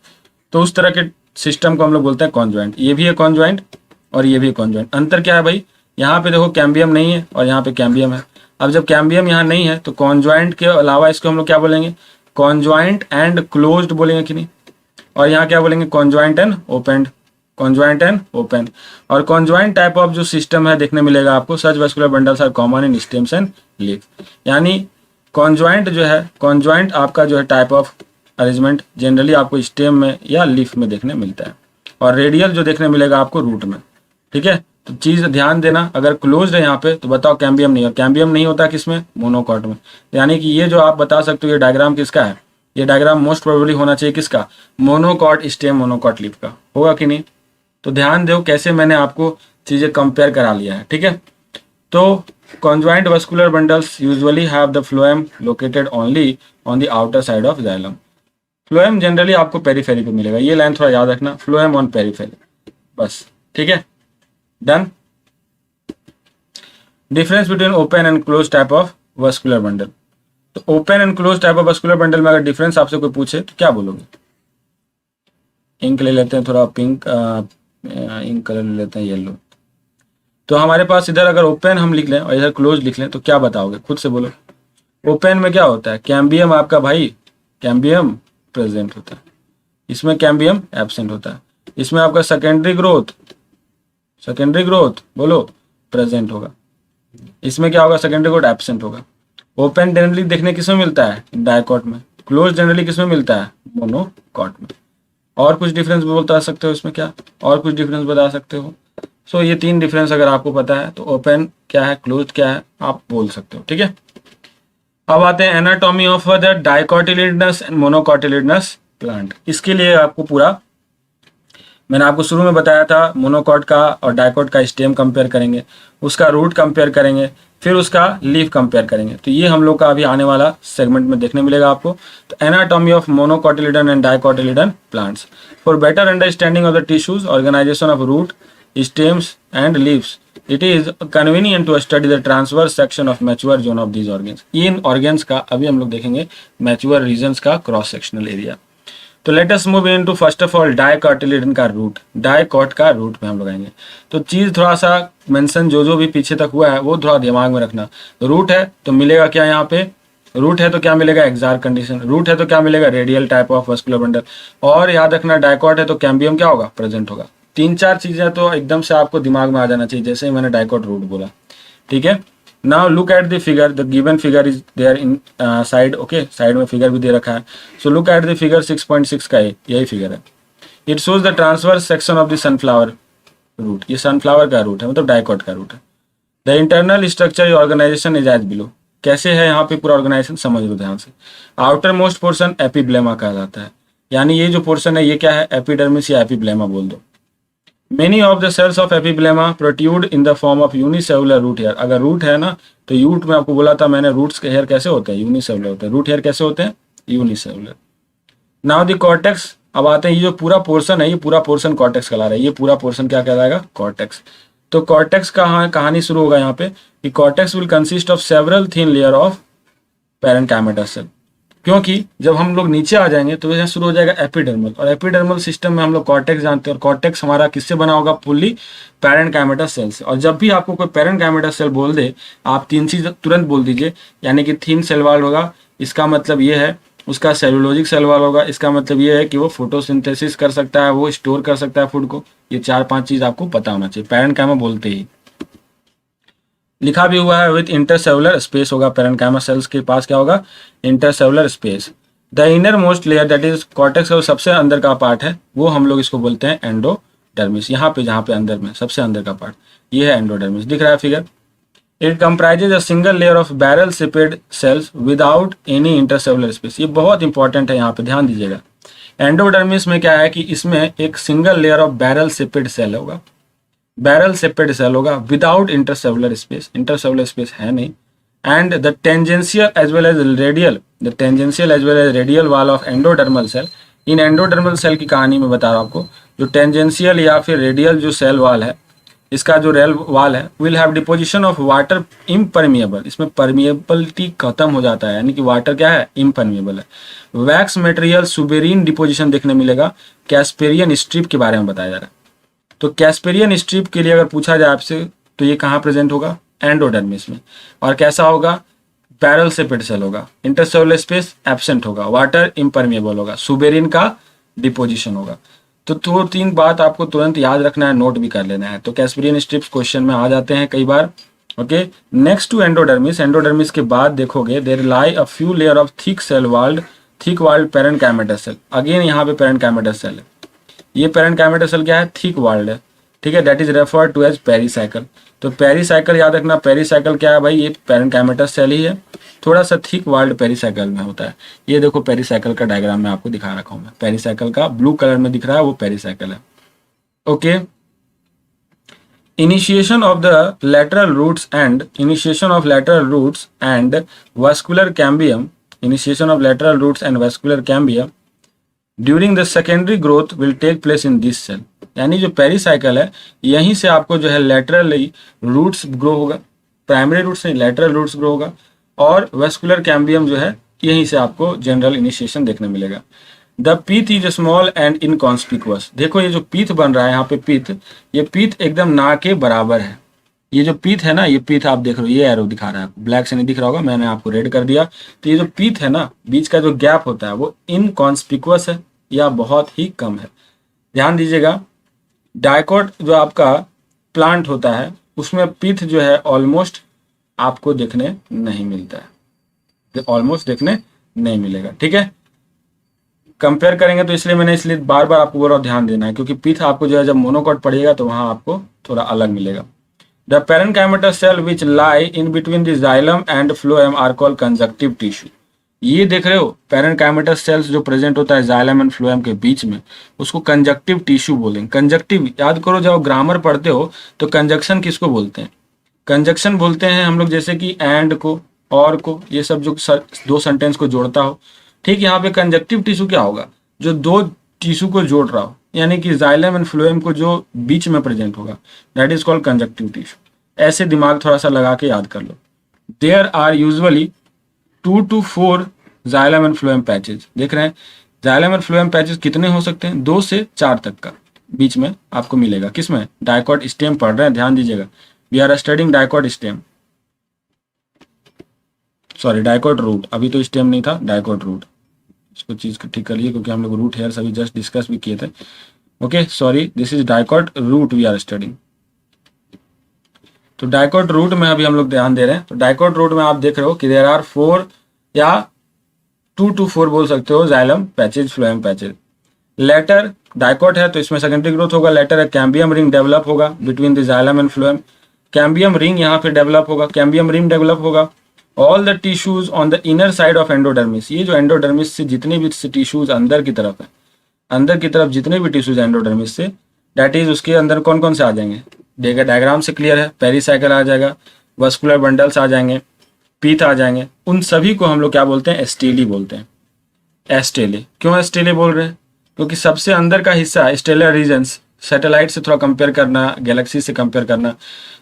तो उस तरह के सिस्टम को हम लोग बोलते हैं कॉन्जॉइंट। ये भी है कॉन्जॉइंट और ये भी है कॉन्जॉइंट। अंतर क्या है भाई? यहाँ पे देखो कैम्बियम नहीं है और यहाँ पे कैम्बियम है। अब जब कैम्बियम यहाँ नहीं है तो कॉन्जॉइंट के अलावा इसको हम लोग क्या बोलेंगे, कॉन्जॉइंट एंड क्लोज्ड बोलेंगे कि नहीं? और यहाँ क्या बोलेंगे, conjoint and open, conjoint and open. और कॉन्जॉइंट टाइप ऑफ जो सिस्टम है देखने मिलेगा आपको, such vascular bundles are common in stems and leaf. यानी कॉन्जॉइंट जो है, कॉन्जॉइंट आपका जो है टाइप ऑफ अरेंजमेंट जनरली आपको स्टेम में या लीफ में देखने मिलता है, और रेडियल जो देखने मिलेगा आपको रूट में, ठीक है? तो चीज ध्यान देना, अगर क्लोज्ड है यहाँ पे तो बताओ कैम्बियम नहीं है, और कैम्बियम नहीं होता किसमें, मोनोकॉट में। यानी कि ये जो आप बता सकते हो ये डायग्राम किसका है, ये डायग्राम मोस्ट प्रोबेबली होना चाहिए किसका, मोनोकॉट स्टेम मोनोकॉट लीफ का, होगा कि नहीं? तो ध्यान दो कैसे मैंने आपको चीजें कंपेयर करा लिया है, ठीक है? तो conjoint vascular bundles usually have the phloem located only on the outer side of xylem. phloem generally आपको पेरीफेरी पे मिलेगा, ये लाइन थोड़ा याद रखना, phloem on periphery, बस, ठीक है? Done. Difference between open and close type of vascular bundle. तो open and close type of vascular bundle में अगर डिफरेंस आपसे कोई पूछे तो क्या बोलोगे? इंक ले लेते हैं थोड़ा पिंक, इंक कलर ले लेते हैं येलो। तो हमारे पास इधर अगर ओपन हम लिख लें और इधर क्लोज लिख लें तो क्या बताओगे, खुद से बोलो। ओपन में क्या होता है, कैम्बियम आपका भाई, कैम्बियम प्रेजेंट होता है, इसमें कैम्बियम एब्सेंट होता है। इसमें आपका सेकेंडरी ग्रोथ बोलो प्रेजेंट होगा, इसमें क्या होगा, सेकेंडरी ग्रोथ एब्सेंट होगा। ओपन जनरली देखने किसमें मिलता है, डायकॉट में। क्लोज जनरली किसमें मिलता है, मोनोकॉट में। और कुछ डिफरेंस बता सकते हो इसमें, क्या और कुछ डिफरेंस बता सकते हो? सो ये 3 डिफरेंस अगर आपको पता है तो ओपन क्या है, क्लोज क्या है, आप बोल सकते हो, ठीक है। अब आते हैं anatomy of the dicotyledonous and monocotyledonous plant. इसके लिए आपको पूरा मैंने आपको शुरू में बताया था, मोनोकॉट का और डाइकोट का स्टेम कंपेयर करेंगे, उसका रूट कंपेयर करेंगे, फिर उसका लीफ कंपेयर करेंगे। तो ये हम लोग का अभी आने वाला सेगमेंट में देखने मिलेगा आपको। तो anatomy of monocotyledon and dicotyledon plants for better understanding of the tissues, organisation of root, stems and leaves, it is convenient to study the transverse section of mature zone of these organs. इन ऑर्गन्स का अभी हम लोग देखेंगे मैच्योर रीजन्स का क्रॉस सेक्शनल एरिया। तो let us move into first of all dicotyledon का रूट। डाइकोट का रूट में हम लोग आएंगे। तो चीज थोड़ा सा मेंशन जो भी पीछे तक हुआ है वो थोड़ा दिमाग में रखना। रूट है तो मिलेगा क्या, यहाँ पे रूट है तो क्या मिलेगा, एक्सार कंडीशन। रूट है तो क्या मिलेगा, radial type of vascular bundle. और याद रखना डाइकोट है तो कैम्बियम क्या होगा, प्रेजेंट होगा। 3-4 चीजें तो एकदम से आपको दिमाग में आ जाना चाहिए जैसे ही मैंने डाइकोट रूट बोला, ठीक है। Now look at the figure, the given figure is there in side, okay, side में फिगर भी दे रखा है। So look at the figure 6.6 का यही फिगर है। It shows the transverse section of the sunflower root. ये सनफ्लावर का रूट है, मतलब डाइकोट का रूट है। The internal structure organisation is as below. कैसे है यहाँ पे पूरा ऑर्गेनाइजेशन, समझ लो ध्यान से। आउटर मोस्ट पोर्सन एपिब्लेमा कहा जाता है, यानी ये जो पोर्सन है ये क्या है, एपिडर्मिस या एपिब्लेमा बोल दो। Many of the cells of epiblema protrude in the form of unicellular root hair। अगर रूट है ना तो रूट में आपको बोला था मैंने, रूट्स के हेयर कैसे होते हैं, यूनिसेलुलर होते हैं। रूट हेयर कैसे होते हैं, यूनिसेलुलर। Now the cortex. अब आते हैं ये जो पूरा पोर्शन है, ये पूरा पोर्शन कॉर्टेक्स कहला रहा है। ये पूरा पोर्शन क्या कहलाएगा, कॉर्टेक्स। तो कॉर्टेक्स का कहानी शुरू होगा यहाँ पे कि cortex will consist of several thin layer of parenchymatous cell. क्योंकि जब हम लोग नीचे आ जाएंगे तो यहाँ शुरू हो जाएगा एपिडर्मल, और एपिडर्मल सिस्टम में हम लोग कॉर्टेक्स जानते हैं, और कॉर्टेक्स हमारा किससे बना होगा, फुल्ली पैरेन्काइमेटस सेल से। और जब भी आपको कोई पैरेन्काइमेटस सेल बोल दे, आप 3 चीज तुरंत बोल दीजिए, यानी कि थिन सेल वॉल होगा, इसका मतलब ये है। उसका सेलुलोजिक सेल वॉल होगा, इसका मतलब ये है कि वो फोटोसिंथेसिस कर सकता है, वो स्टोर कर सकता है फूड को। ये 4-5 चीज आपको पता होना चाहिए पैरेन्काइमा बोलते ही। लिखा भी हुआ है विथ इंटरसेलुलर स्पेस होगा, पैरेन्काइमा सेल्स के पास क्या होगा, intercellular space. The inner most layer that is cortex का सबसे अंदर का पार्ट है, वो हम लोग इसको बोलते हैं एंडोडर्मिस। यहाँ पे जहाँ पे अंदर में सबसे अंदर का पार्ट ये है एंडोडर्मिस, दिख रहा है figure. It comprises a single layer of barrel shaped cells without any intercellular space. ये बहुत इंपॉर्टेंट है, यहाँ पे ध्यान दीजिएगा। एंडोडर्मिस में क्या है कि इसमें एक single layer of barrel shaped cell होगा, बैरल सेपेड सेल होगा without intercellular space. Intercellular space है नहीं। And the tangential as well as radial wall of endodermal cell. इन एंडोडर्मल सेल की कहानी में बता रहा हूं आपको, जो टेंजेंशियल या फिर रेडियल जो सेल वॉल है, इसका जो रेल वॉल है, will have deposition of water impermeable. इसमें परमिएबिलिटी खत्म हो जाता है, यानी कि वाटर क्या है, इम्परमिएबल है। वैक्स मटेरियल सुबेरिन डिपोजिशन देखने मिलेगा। कैस्पेरियन स्ट्रिप के बारे में बताया जा रहा है। तो कैस्पेरियन स्ट्रिप के लिए अगर पूछा जाए आपसे तो ये कहाँ प्रेजेंट होगा, एंडोडर्मिस में। और कैसा होगा, बैरल सेपेड सेल होगा, इंटरसेलुलर स्पेस एब्सेंट होगा, वाटर इम्परमिएबल होगा, सुबेरिन का डिपोजिशन होगा। तो 2-3 बात आपको तुरंत याद रखना है, नोट भी कर लेना है। तो कैस्पेरियन स्ट्रिप्स क्वेश्चन में आ जाते हैं कई बार, okay. Next to endodermis, endodermis के बाद देखोगे there lie a few layer of thick walled parenchymatous cell. Again यहाँ पे पैरेन्काइमेटस सेल है। ये पैरेन्काइमेटस सेल क्या है, थिक वॉल्ड है, ठीक है। That is referred to as pericycle. तो पेरीसाइकिल याद रखना, पेरीसाइकिल क्या है भाई, ये पैरेन्काइमेटस सेल ही है, थोड़ा सा थिक वॉल्ड पेरीसाइकिल में होता है। ये देखो पेरीसाइकिल का डायग्राम में आपको दिखा रखा हूं मैं, पेरीसाइकिल का ब्लू कलर में दिख रहा है वो पेरीसाइकिल है, okay. Initiation of lateral roots and vascular cambium, initiation of lateral roots and vascular cambium during the secondary growth will take place in this cell. यानी जो पेरीसाइकिल है, यहीं से आपको जो है लेटरली रूट्स ग्रो होगा, प्राइमरी रूट्स नहीं, लेटरल रूट्स ग्रो होगा। और वेस्कुलर कैम्बियम जो है, यहीं से आपको जनरल इनिशिएशन देखने मिलेगा। The pith is small and inconspicuous. देखो ये जो पीथ बन रहा है यहाँ पे, पीथ, ये पीथ एकदम ना के बराबर है, ये जो पीथ है ना, ये पीथ आप देख रहे हो, ये एरो दिखा रहा है, ब्लैक से नहीं दिख रहा होगा, मैंने आपको रेड कर दिया। तो ये जो पीथ है ना, बीच का जो गैप होता है वो इनकॉन्स्पिकुअस है या बहुत ही कम है। ध्यान दीजिएगा, डाइकोट जो आपका प्लांट होता है उसमें पीथ जो है ऑलमोस्ट आपको देखने नहीं मिलता है, ऑलमोस्ट देखने नहीं मिलेगा। ठीक है, कंपेयर करेंगे तो इसलिए मैंने इसलिए बार बार आपको बोल रहा हूँ ध्यान देना है, क्योंकि पीथ आपको जो है जब मोनोकॉट पढ़िएगा तो वहां आपको थोड़ा अलग मिलेगा। द parenchymatous cell which lie in between the xylem and phloem are called conjunctive tissue. ये देख रहे हो, पेरेन्काइमेटस सेल्स जो प्रेजेंट होता है जाइलम एंड फ्लोएम के बीच में, उसको कंजक्टिव टिश्यू बोलेंगे। कंजक्टिव याद करो, जब ग्रामर पढ़ते हो तो कंजक्शन किसको बोलते हैं? कंजक्शन बोलते हैं हम लोग जैसे कि एंड को, और को, ये सब जो दो सेंटेंस को जोड़ता हो। ठीक, यहाँ पे कंजक्टिव टिश्यू क्या होगा? जो दो टिश्यू को जोड़ रहा हो, यानी कि जाइलम एंड फ्लोएम को जो बीच में प्रेजेंट होगा, that is called conjunctive tissue. ऐसे दिमाग थोड़ा सा लगा के याद कर लो। There are usually 2 to 4 xylem and phloem patches. देख रहे हैं, जाइलम एंड फ्लोएम पैचेज कितने हो सकते हैं? 2 से 4 तक का बीच में आपको मिलेगा। किसमें? डाइकॉट स्टेम पढ़ रहे हैं, ध्यान दीजिएगा। We are studying dicot stem, sorry dicot root, अभी तो स्टेम नहीं था, डाइकॉट रूट। इसको चीज को ठीक कर लिए, क्योंकि हम लोग रूट हेयर अभी जस्ट डिस्कस भी किए थे। Okay sorry, this is dicot root we are studying. तो डाइकॉट रूट में अभी हम लोग ध्यान दे रहे हैं। तो डाइकॉट रूट में आप देख रहे हो कि देयर आर 4 या 2 to 4 बोल सकते हो xylem patches, phloem patches. Later dicot है तो इसमें सेकेंडरी ग्रोथ होगा। लेटर है कैम्बियम रिंग डेवलप होगा between the xylem and phloem. Cambium ring यहाँ पे डेवलप होगा, कैम्बियम रिंग डेवलप होगा। All the tissues on the inner side of endodermis, ये जो एंडोडर्मिस से जितने भी टिश्यूज अंदर की तरफ है, अंदर की तरफ जितने भी टिश्यूज एंडोडर्मिस से, दैट इज उसके अंदर कौन कौन से आ जाएंगे? देखिए डायग्राम से क्लियर है, पेरीसाइकिल आ जाएगा, वस्कुलर बंडल्स आ जाएंगे, पीथ आ जाएंगे। उन सभी को हम लोग क्या बोलते हैं? एस्टेली बोलते हैं। एस्टेले, क्यों एस्टेले बोल रहे हैं? क्योंकि सबसे अंदर का हिस्सा स्टेलर रीजन्स, सैटेलाइट से थोड़ा कंपेयर करना, गैलेक्सी से कंपेयर करना,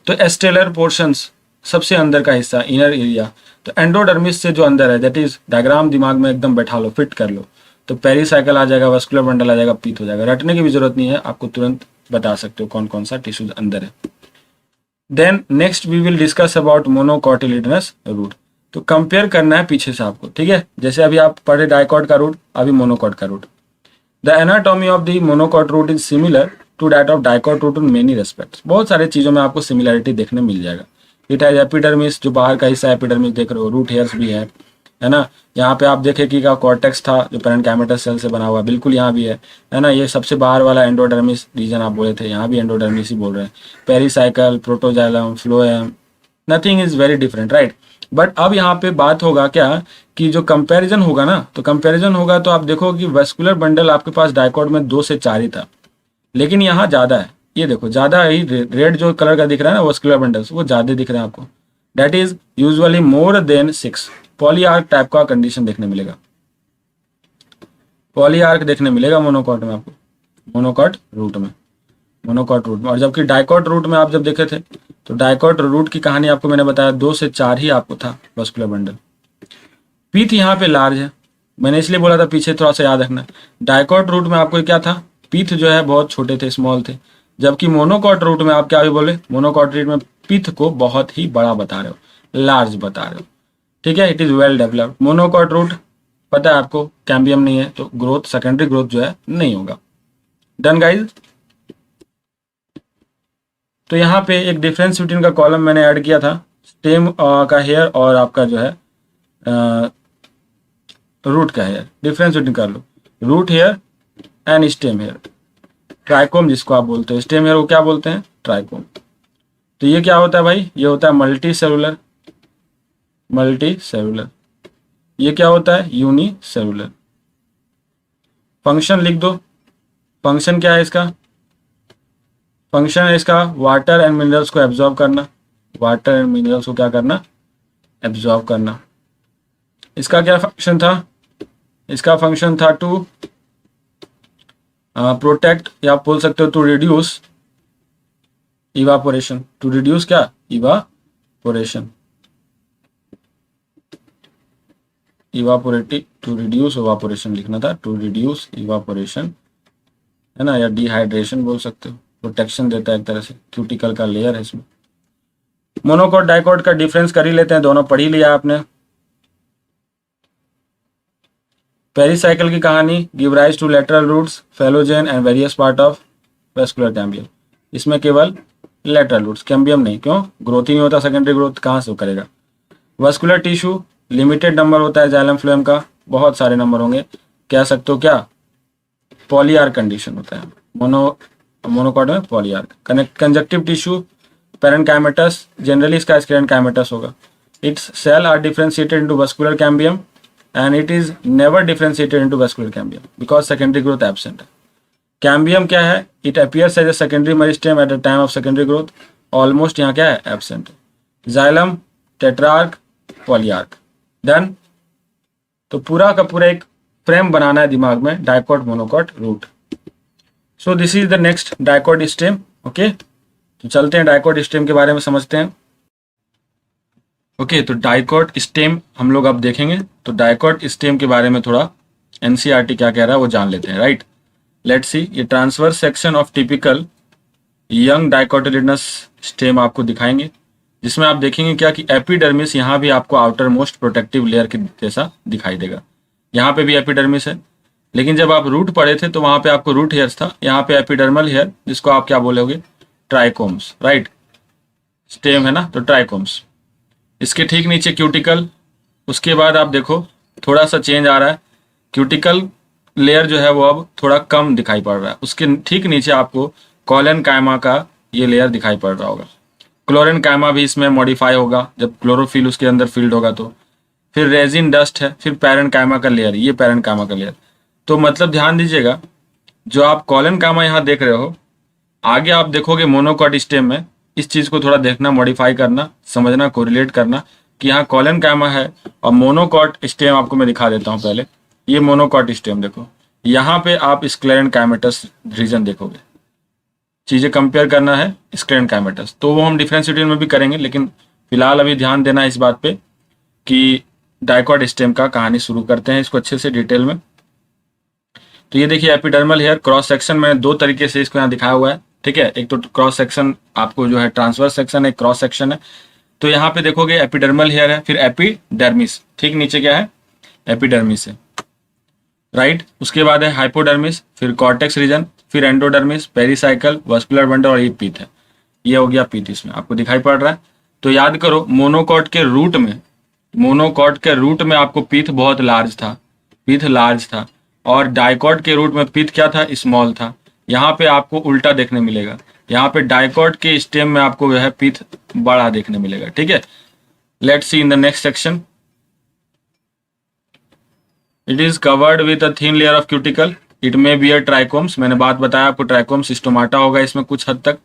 तो एस्टेलर पोर्शंस सबसे अंदर का हिस्सा, इनर एरिया। तो एंडोडर्मिस से जो अंदर है, दैट इज डायग्राम दिमाग में एकदम बैठा लो, फिट कर लो। तो पेरीसाइकिल आ जाएगा, वस्कुलर बंडल आ जाएगा, पीथ हो जाएगा। रटने की भी जरूरत नहीं है, आपको तुरंत बता सकते हो कौन कौन सा टिश्यूज अंदर है। Then next we will discuss about monocotyledonous root. तो कंपेयर करना है पीछे से आपको, ठीक है? जैसे अभी आप पढ़े डाइकॉट का रूट, अभी मोनोकॉट का root. The anatomy of the monocot root is similar to that of dicot root in many respects. बहुत सारे चीजों में आपको सिमिलरिटी देखने मिल जाएगा। इट हैज एपिडर्मिस, जो बाहर का हिस्सा एपिडर्मिस देख रहे हो, रूट हेयर्स भी है ना? यहाँ पे आप देखें कि का कॉर्टेक्स था जो पेरेन्काइमेटस सेल से बना हुआ, बिल्कुल यहाँ भी है ना? ये सबसे बाहर वाला एंडोडर्मिस रीजन आप बोले थे, यहाँ भी एंडोडर्मिस ही बोल रहे हैं। Pericycle, protoxylem, phloem, nothing is very different, right? But अब यहाँ पे बात होगा क्या कि जो कंपैरिजन होगा ना, तो कंपैरिजन होगा तो आप देखो कि वेस्कुलर बंडल आपके पास डाइकॉट में 2 से 4 ही था, लेकिन यहाँ ज्यादा है। ये देखो ज्यादा ही रेड जो कलर का दिख रहा है ना वेस्कुलर बंडल्स, वो ज्यादा दिख रहे हैं आपको। That is usually more than 6। Polyarch type का कंडीशन देखने मिलेगा, पॉलीआर्क देखने मिलेगा मोनोकॉट में आपको, मोनोकॉट रूट में, मोनोकॉट रूट में। और जबकि डाइकॉट रूट में आप जब देखे थे तो डाइकॉट रूट की कहानी आपको मैंने बताया 2 से 4 ही आपको था वस्कुलर बंडल। पीथ यहाँ पे लार्ज है, मैंने इसलिए बोला था पीछे थोड़ा सा याद रखना। डाइकॉट रूट में आपको क्या था? पीथ जो है बहुत छोटे थे, स्मॉल थे। जबकि मोनोकॉट रूट में आप क्या भी बोले? मोनोकॉट रूट में पीथ को बहुत ही बड़ा बता रहे हो, लार्ज बता रहे हो, ठीक है? It is well developed. Monocot root पता है आपको, कैम्बियम नहीं है तो ग्रोथ, सेकेंडरी ग्रोथ जो है नहीं होगा। Done guys? तो यहाँ पे एक डिफरेंस बिटवीन का कॉलम मैंने ऐड किया था, स्टेम का हेयर और आपका जो है रूट का हेयर। डिफरेंस बिटवीन कर लो, root hair and stem hair. Trichome जिसको आप बोलते हो, स्टेम हेयर को क्या बोलते हैं? ट्राइकोम। तो ये क्या होता है भाई? ये होता है मल्टी सेलुलर, मल्टी सेलुलर। ये क्या होता है? Uni cellular. फंक्शन लिख दो, फंक्शन क्या है इसका? फंक्शन है इसका वाटर एंड मिनरल्स को एब्जॉर्ब करना, वाटर एंड मिनरल्स को क्या करना? एब्जॉर्ब करना। इसका क्या फंक्शन था? इसका फंक्शन था टू प्रोटेक्ट, या आप बोल सकते हो to reduce evaporation. To reduce क्या? Evaporation, evaporative, to reduce evaporation लिखना था, टू रिड्यूस इवापोरेशन, है ना? या डिहाइड्रेशन बोल सकते हो। प्रोटेक्शन देता है एक तरह से, क्यूटिकल का लेयर है इसमें। मोनोकोट डाइकोट का डिफरेंस कर ही लेते हैं, दोनों पढ़ ही लिया आपने। पेरिसाइकिल की कहानी, give rise to lateral roots, phellogen and various part of vascular cambium. इसमें केवल लेटरल रूट्स, कैम्बियम नहीं, क्यों? ग्रोथ ही नहीं होता, सेकेंडरी ग्रोथ कहाँ से करेगा। वस्कुलर टिश्यू, लिमिटेड नंबर होता है जाइलम फ्लोएम का, बहुत सारे नंबर होंगे, कह सकते हो क्या, पॉलीआर्क कंडीशन होता है, मोनोकॉट में polyarch. Conjunctive tissue, parenchymatous, generally इसका स्क्लेरेन्काइमेटस होगा। Its cell are differentiated into vascular cambium and it is never differentiated into vascular cambium because secondary growth absent है। कैम्बियम क्या है? It appears as a secondary meristem at the time of secondary growth, almost यहाँ क्या है? Absent है। Xylem, tetrarch, polyarch, done. तो पूरा का पूरा एक फ्रेम बनाना है दिमाग में, dicot monocot root. So this is the next dicot stem. Okay, तो चलते हैं डाइकोट स्टेम के बारे में समझते हैं। ओके, तो डाइकोट स्टेम हम लोग अब देखेंगे। तो डाइकोट स्टेम के बारे में थोड़ा एनसीईआरटी क्या कह रहा है वो जान लेते हैं, राइट। लेट्स सी, ये transverse section of typical young dicotyledonous stem आपको दिखाएंगे, जिसमें आप देखेंगे क्या कि एपिडर्मिस यहाँ भी आपको आउटर मोस्ट प्रोटेक्टिव लेयर के जैसा दिखाई देगा। यहाँ पे भी एपिडर्मिस है, लेकिन जब आप रूट पढ़े थे तो वहाँ पे आपको रूट हेयर्स था, यहाँ पे एपिडर्मल हेयर, जिसको आप क्या बोलोगे? Trichomes, right. स्टेम है ना, तो ट्राइकोम्स। इसके ठीक नीचे क्यूटिकल। उसके बाद आप देखो थोड़ा सा चेंज आ रहा है, क्यूटिकल लेयर जो है वो अब थोड़ा कम दिखाई पड़ रहा है। उसके ठीक नीचे आपको कॉलन कायमा का ये लेयर दिखाई पड़ रहा होगा। क्लोरेन कायमा भी इसमें मॉडिफाई होगा जब क्लोरोफिल उसके अंदर फील्ड होगा तो। फिर रेजिन डस्ट है, फिर पैरन कायमा का लेयर, ये पैरन कायमा का लेयर। तो मतलब ध्यान दीजिएगा, जो आप कॉलन कायमा यहाँ देख रहे हो, आगे आप देखोगे मोनोकॉट स्टेम में इस चीज़ को थोड़ा देखना, मॉडिफाई करना, समझना, कोरिलेट करना कि यहाँ कॉलन कायमा है और मोनोकॉट स्टेम आपको मैं दिखा देता हूँ पहले। ये मोनोकॉट स्टेम देखो, यहाँ पे आप स्क्लेरेन्काइमेटस रीजन देखोगे। चीज़ें कंपेयर करना है स्क्लेरेन्काइमेटस, तो वो हम डिफरेंशिएशन में भी करेंगे, लेकिन फिलहाल अभी ध्यान देना इस बात पे कि डाइकोट स्टेम का कहानी शुरू करते हैं इसको अच्छे से डिटेल में। तो ये देखिए एपिडर्मल हेयर क्रॉस सेक्शन में दो तरीके से इसको यहाँ दिखाया हुआ है, ठीक है। एक तो क्रॉस सेक्शन आपको जो है ट्रांसवर्स सेक्शन है, क्रॉस सेक्शन है। तो यहाँ पे देखोगे एपिडर्मल हेयर है, फिर एपिडर्मिस, ठीक नीचे क्या है? एपिडर्मिस है, राइट। उसके बाद है हाइपोडर्मिस, फिर कॉर्टेक्स रीजन, फिर एंडोडर्मिस, पेरिसाइकल, वस्कुलर बंडल और ये पीथ है। ये हो गया पीथ, इसमें आपको दिखाई पड़ रहा है। तो याद करो मोनोकॉट के रूट में आपको पीथ बहुत लार्ज था, पीथ लार्ज था, और डाइकोट के रूट में पीथ क्या था? स्मॉल था। यहाँ पे आपको उल्टा देखने मिलेगा, यहाँ पे डाइकोट के स्टेम में आपको जो है पीथ बड़ा देखने मिलेगा, ठीक है। Let's see in the next section. It is covered with a thin layer of cuticle, it may bear trichomes. मैंने बात बताया आपको, ट्राइकोम्स स्टोमाटा होगा इसमें कुछ हद तक।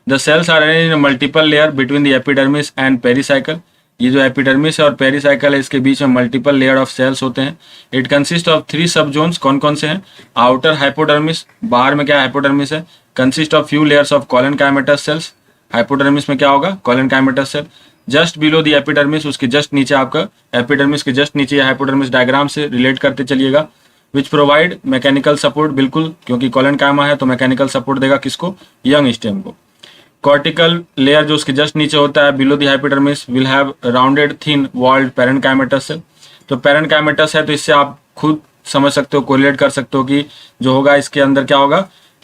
The cells are arranged in multiple layer between the epidermis and pericycle. ये जो एपिडर्मिस है और पेरिसाइकल है, इसके बीच में मल्टीपल लेयर ऑफ सेल्स होते हैं। इट कंसिस्ट ऑफ 3 सब जोन्स। कौन कौन से हैं? आउटर हाइपोडर्मिस, बाहर में क्या हाइपोडर्मिस है, consist of few layers of collenchymatous cells. Hypodermis में क्या होगा? Collenchymatous cell. Just below the epidermis, उसके जस्ट नीचे आपका एपिडर्मिस के जस्ट नीचे हाइपोडर्मिस, डायग्राम से रिलेट करते चलिएगा। विच प्रोवाइड मैकेनिकल सपोर्ट, बिल्कुल, क्योंकि कॉलेनकाइमा है तो मैकेनिकल सपोर्ट देगा किसको? यंग स्टेम को। कॉर्टिकल लेयर जो उसके जस्ट नीचे होता है below the hypodermis will have rounded thin walled parenchymatous cell. तो पेरेन्काइमेटस है तो इससे आप खुद समझ सकते हो, कोरिलेट कर सकते हो कि जो होगा इसके अंदर क्या होगा?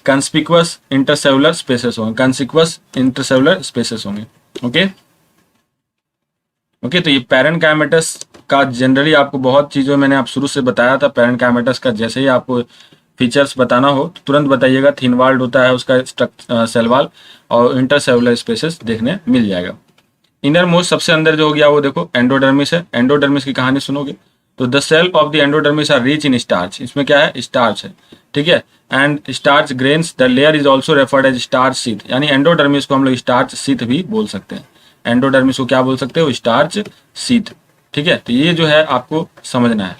कंस्पिक्वस इंटरसेलुलर स्पेसेस होंगे, कंस्पिक्वस इंटरसेलुलर स्पेसेस होंगे। ओके ओके, तो ये पेरेन्काइमेटस का जनरली आपको बहुत चीज़ों मैंने आप शुरू से बताया था। पेरेन्काइमेटस का जैसे ही आपको फीचर्स बताना हो तो तुरंत बताइएगा। थिन वाल्ड होता है उसका सेल वाल, और इंटरसेलुलर स्पेसेस देखने मिल जाएगा। इनर मोस्ट सबसे अंदर जो हो गया वो देखो एंडोडर्मिस है। एंडोडर्मिस की कहानी सुनोगे तो the cell of the endodermis are rich in starch. इसमें क्या है? स्टार्च है, ठीक है। And starch grains, the layer is also referred as starch sheath, यानी एंडोडर्मिस को हम लोग स्टार्च सीथ भी बोल सकते हैं। एंडोडर्मिस को क्या बोल सकते हो? स्टार्च सीथ, ठीक है। तो ये जो है आपको समझना है।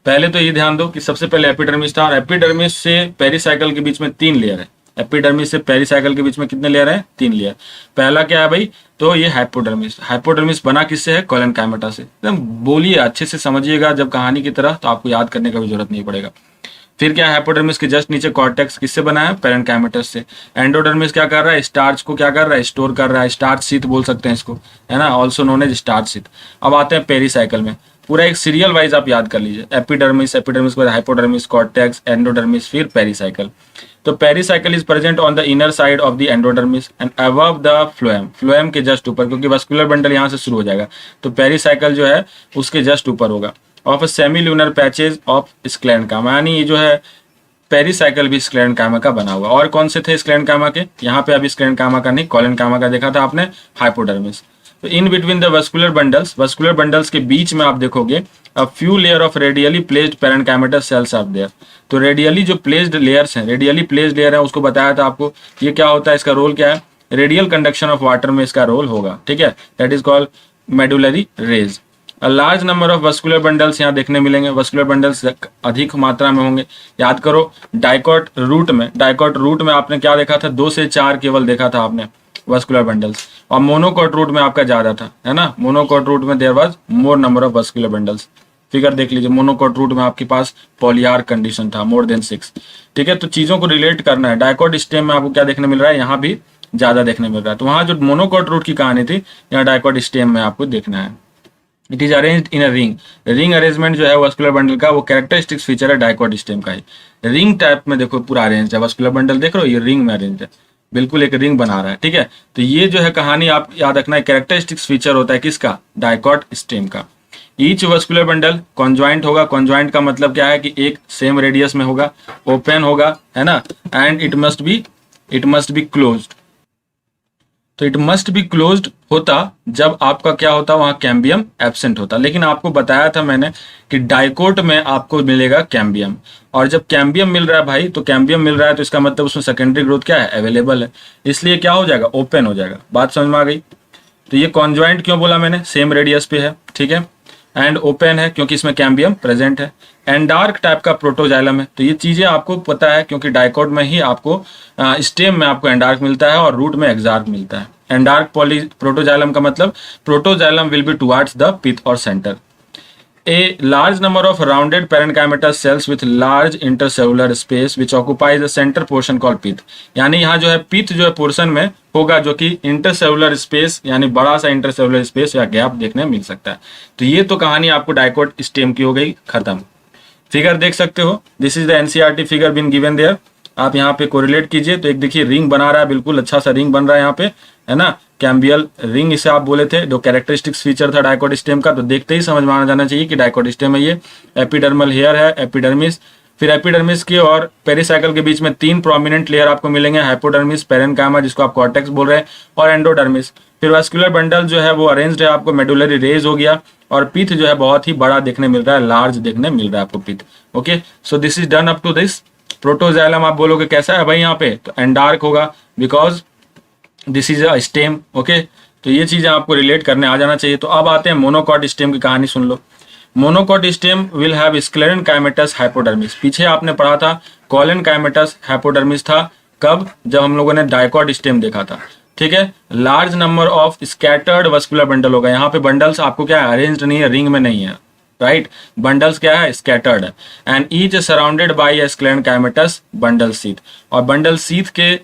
पहले तो ये ध्यान दो कि सबसे पहले एपिडर्मिस था, और एपिडर्मिस से पेरिसाइकल के बीच में 3 लेयर है। एपिडर्मिस से पेरिसाइकल के बीच में कितने लेयर है? 3 लेयर। पहला क्या है भाई? तो ये हाइपोडर्मिस। हाइपोडर्मिस बना किससे है? कॉलेनकाइमेटा से। एकदम बोलिए, अच्छे से समझिएगा जब कहानी की तरह, तो आपको याद करने का भी जरूरत नहीं पड़ेगा। फिर क्या है, हाइपोडर्मिस के जस्ट नीचे कॉर्टेक्स किससे बना है, पेरेन्काइमेटस से। एंडोडर्मिस क्या कर रहा है, स्टार्च को क्या कर रहा है, स्टोर कर रहा है, स्टार्च शीथ बोल सकते हैं इसको, है ना, also known as starch sheath. अब आते हैं पेरीसाइकिल में, पूरा एक सीरियल वाइज आप याद कर लीजिए, एपिडर्मिस, एपिडर्मिस के बाद हाइपोडर्मिस, कॉर्टेक्स, एंडोडर्मिस, फिर पेरीसाइकिल। तो pericycle is present on the inner side of the endodermis and above the phloem, phloem के जस्ट ऊपर, क्योंकि वस्कुलर बंडल यहाँ से शुरू हो जाएगा, तो पेरीसाइकिल जो है उसके जस्ट ऊपर होगा। Of semi lunar patches of sclerenchyma, यानी ये जो है पेरीसाइकिल भी स्क्लेरेन्काइमा का बना हुआ। और कौन से थे स्क्लेरेन्काइमा के, यहाँ पे अभी स्क्लेरेन्काइमा का नहीं, कोलेनकाइमा का देखा था आपने, हाइपोडर्मिस। तो in between the vascular bundles के बीच में आप देखोगे a few layer of radially placed parenchymatous cells are there. तो रेडियली जो प्लेस्ड लेयर्स हैं, रेडियली प्लेस्ड लेयर है, उसको बताया था आपको, ये क्या होता है, इसका रोल क्या है, रेडियल कंडक्शन ऑफ वाटर में इसका रोल होगा, ठीक है, that is called medullary rays. Large number of vascular bundles यहाँ देखने मिलेंगे, वस्कुलर बंडल्स अधिक मात्रा में होंगे। याद करो डाइकॉट रूट में आपने क्या देखा था, 2 से 4 केवल देखा था आपने वस्कुलर बंडल्स, और मोनोकॉट रूट में आपका ज्यादा था, है ना, मोनोकॉट रूट में there was more number of vascular bundles. Figure देख लीजिए, मोनोकॉट रूट में आपके पास पॉलीआर कंडीशन था, मोर देन 6, ठीक है। तो चीजों को रिलेट करना है, डाइकॉट स्टेम में आपको क्या देखने मिल रहा है, यहाँ भी ज्यादा देखने मिल रहा है। तो वहां जो मोनोकॉट रूट की कहानी थी, यहाँ डाइकॉट स्टेम में आपको देखना है। It is arranged in a ring arrangement जो है वस्कुलर बंडल का, वो कैरेक्टरिस्टिक्स फीचर है डाइकॉट स्टेम का ही। रिंग टाइप में देखो पूरा अरेंज है, वस्कुलर बंडल देख रहे हो, ये रिंग में अरेंज है, बिल्कुल एक रिंग बना रहा है, ठीक है। तो ये जो है कहानी आप याद रखना है, कैरेक्टरिस्टिक्स फीचर होता है किसका, डाइकॉट स्टेम का। ईच वस्कुलर बंडल कॉन्जॉइंट होगा, कॉन्जॉइंट का मतलब क्या है कि एक सेम रेडियस में होगा, ओपन होगा, है ना, and it must be closed. तो इट मस्ट बी क्लोज्ड होता जब आपका क्या होता, वहां कैम्बियम एब्सेंट होता। लेकिन आपको बताया था मैंने कि डाइकोट में आपको मिलेगा कैम्बियम, और जब कैम्बियम मिल रहा है भाई, तो कैम्बियम मिल रहा है तो इसका मतलब उसमें सेकेंडरी ग्रोथ क्या है, अवेलेबल है, इसलिए क्या हो जाएगा, ओपन हो जाएगा। बात समझ में आ गई। तो ये कॉन्जॉइंट क्यों बोला मैंने, सेम रेडियस पे है, ठीक है, एंड ओपन है क्योंकि इसमें कैम्बियम प्रेजेंट है, एंड डार्क टाइप का प्रोटोजाइलम है। तो ये चीजें आपको पता है क्योंकि डाइकोट में ही आपको स्टेम में आपको एंडार्क मिलता है और रूट में एक्सार्क मिलता है। एंडार्क प्रोटोजाइलम का मतलब protoxylem will be towards the pith और centre. A large number of rounded parenchymatous cells with large intercellular space which occupies the center portion called pith। यानी यहाँ जो है पिथ जो है पोर्शन में होगा जो कि इंटरसेलुलर स्पेस यानी बड़ा सा इंटरसेलुलर स्पेस या गैप देखने मिल सकता है। तो ये तो कहानी आपको डाइकोट स्टेम की हो गई खत्म। फिगर देख सकते हो, this is the NCERT figure been given there. आप यहाँ पे कोरिलेट कीजिए तो एक देखिए रिंग बना रहा है, बिल्कुल अच्छा सा रिंग बन रहा है यहाँ पे, है ना, कैम्बियल रिंग इसे आप बोले थे, जो कैरेक्टरिस्टिक्स फीचर था डाइकोट स्टेम का। तो देखते ही समझ में आ जाना चाहिए कि डाइकोट स्टेम है ये। एपिडर्मल हेयर है, एपिडर्मिस, फिर एपिडर्मिस के और पेरिसाइकल के बीच में 3 प्रोमिनेंट लेयर आपको मिलेंगे, हाइपोडर्मिस, पेरेन्काइमा जिसको आप कॉर्टेक्स बोल रहे हैं, और एंडोडर्मिस। फिर वास्कुलर बंडल जो है वो अरेंज्ड है, आपको मेडुलरी रेज हो गया, और पिथ जो है बहुत ही बड़ा देखने मिल रहा है, लार्ज देखने मिल रहा है आपको pith. Okay, so this is done up to this. Protoxylem आप बोलोगे कैसा है भाई यहाँ पे, तो एंडार्क होगा because this is a stem. Okay, तो ये चीजें आपको रिलेट करने आ जाना चाहिए। तो अब आते हैं मोनोकॉट स्टेम की कहानी सुन लो। Monocot stem will have sclerenchymatous hypodermis. पीछे आपने पढ़ा था कोलेनकाइमेटस हाइपोडर्मिस था, कब, जब हम लोगों ने डाइकोट स्टेम देखा था, ठीक है। Large number of scattered vascular bundle होगा, यहाँ पे बंडल्स आपको क्या है, अरेंज्ड नहीं है, रिंग में नहीं है, राइट, बंडल्स क्या है, स्कैटर्ड है, and each surrounded by a sclerenchymatous bundle sheath. और बंडल शीथ के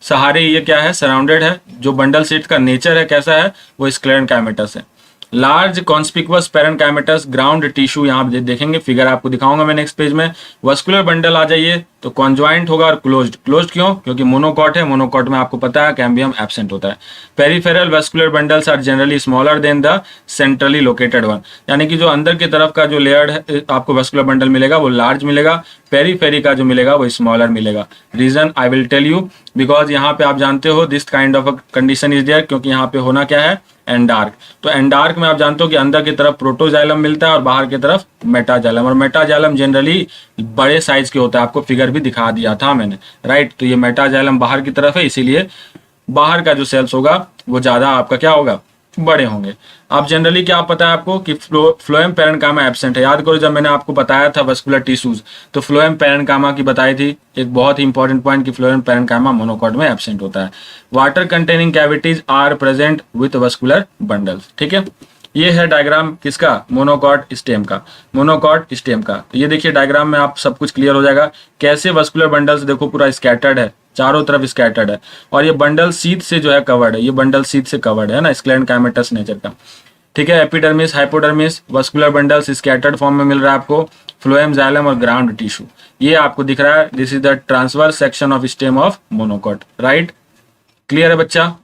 सहारे ये क्या है, सराउंडेड है। जो बंडल शीथ का नेचर है कैसा है, वो स्क्लेरेन्काइमेटस है। लार्ज कॉन्स्पिकुअस पेरेन्काइमेटस ग्राउंड टिश्यू, यहाँ देखेंगे, फिगर आपको दिखाऊंगा मैं नेक्स्ट पेज में। वस्कुलर बंडल आ जाइए तो कॉन्जॉइंट होगा और क्लोज्ड। क्लोज्ड क्यों, क्योंकि मोनोकॉट है, मोनोकॉट में आपको पता है कैम्बियम एब्सेंट होता है। Peripheral vascular bundles are generally smaller than the centrally located one, यानी कि जो अंदर की तरफ का जो लेयर है आपको वस्कुलर बंडल मिलेगा वो लार्ज मिलेगा, पेरीफेरी का जो मिलेगा वो स्मॉलर मिलेगा। Reason I will tell you, because यहाँ पे आप जानते हो this kind of a condition is there, क्योंकि यहाँ पे होना क्या है, एंडार्क। तो एंडार्क में आप जानते हो कि अंदर की तरफ प्रोटोजाइलम मिलता है और बाहर की तरफ मेटाजाइलम, और मेटाजाइलम जनरली बड़े साइज के होता है, आपको फिगर भी दिखा दिया था मैंने, राइट। तो ये मेटाजाइलम बाहर की तरफ है, इसीलिए बाहर का जो सेल्स होगा वो ज्यादा आपका क्या होगा, बड़े होंगे। अब जनरली क्या पता है आपको कि फ्लोएम पेरेन्काइमा एब्सेंट है। याद करो जब मैंने आपको बताया था वस्कुलर टिश्यूज, तो फ्लोएम पेरेन्काइमा की बताई थी एक बहुत ही इंपॉर्टेंट पॉइंट कि फ्लोएम पेरेन्काइमा मोनोकॉट में एब्सेंट होता है। Water containing cavities are present with vascular bundles, ठीक है। ये है डायग्राम किसका, मोनोकॉट स्टेम का, मोनोकॉट स्टेम का। तो ये देखिए डायग्राम में आप सब कुछ क्लियर हो जाएगा कैसे वस्कुलर बंडल्स देखो पूरा स्कैटर्ड है, चारों तरफ स्कैटर्ड है, और ये बंडल शीथ से जो है कवर्ड है, ये बंडल शीथ से कवर्ड है ना, स्क्लेरेंकाइमेटस नेचर का। ठीक है, epidermis, hypodermis, vascular bundles scattered form में मिल रहा है आपको, फ्लोएम, जाइलम और ग्राउंड टिश्यू ये आपको दिख रहा है। This is the transverse section of stem of monocot, right. Clear है बच्चा?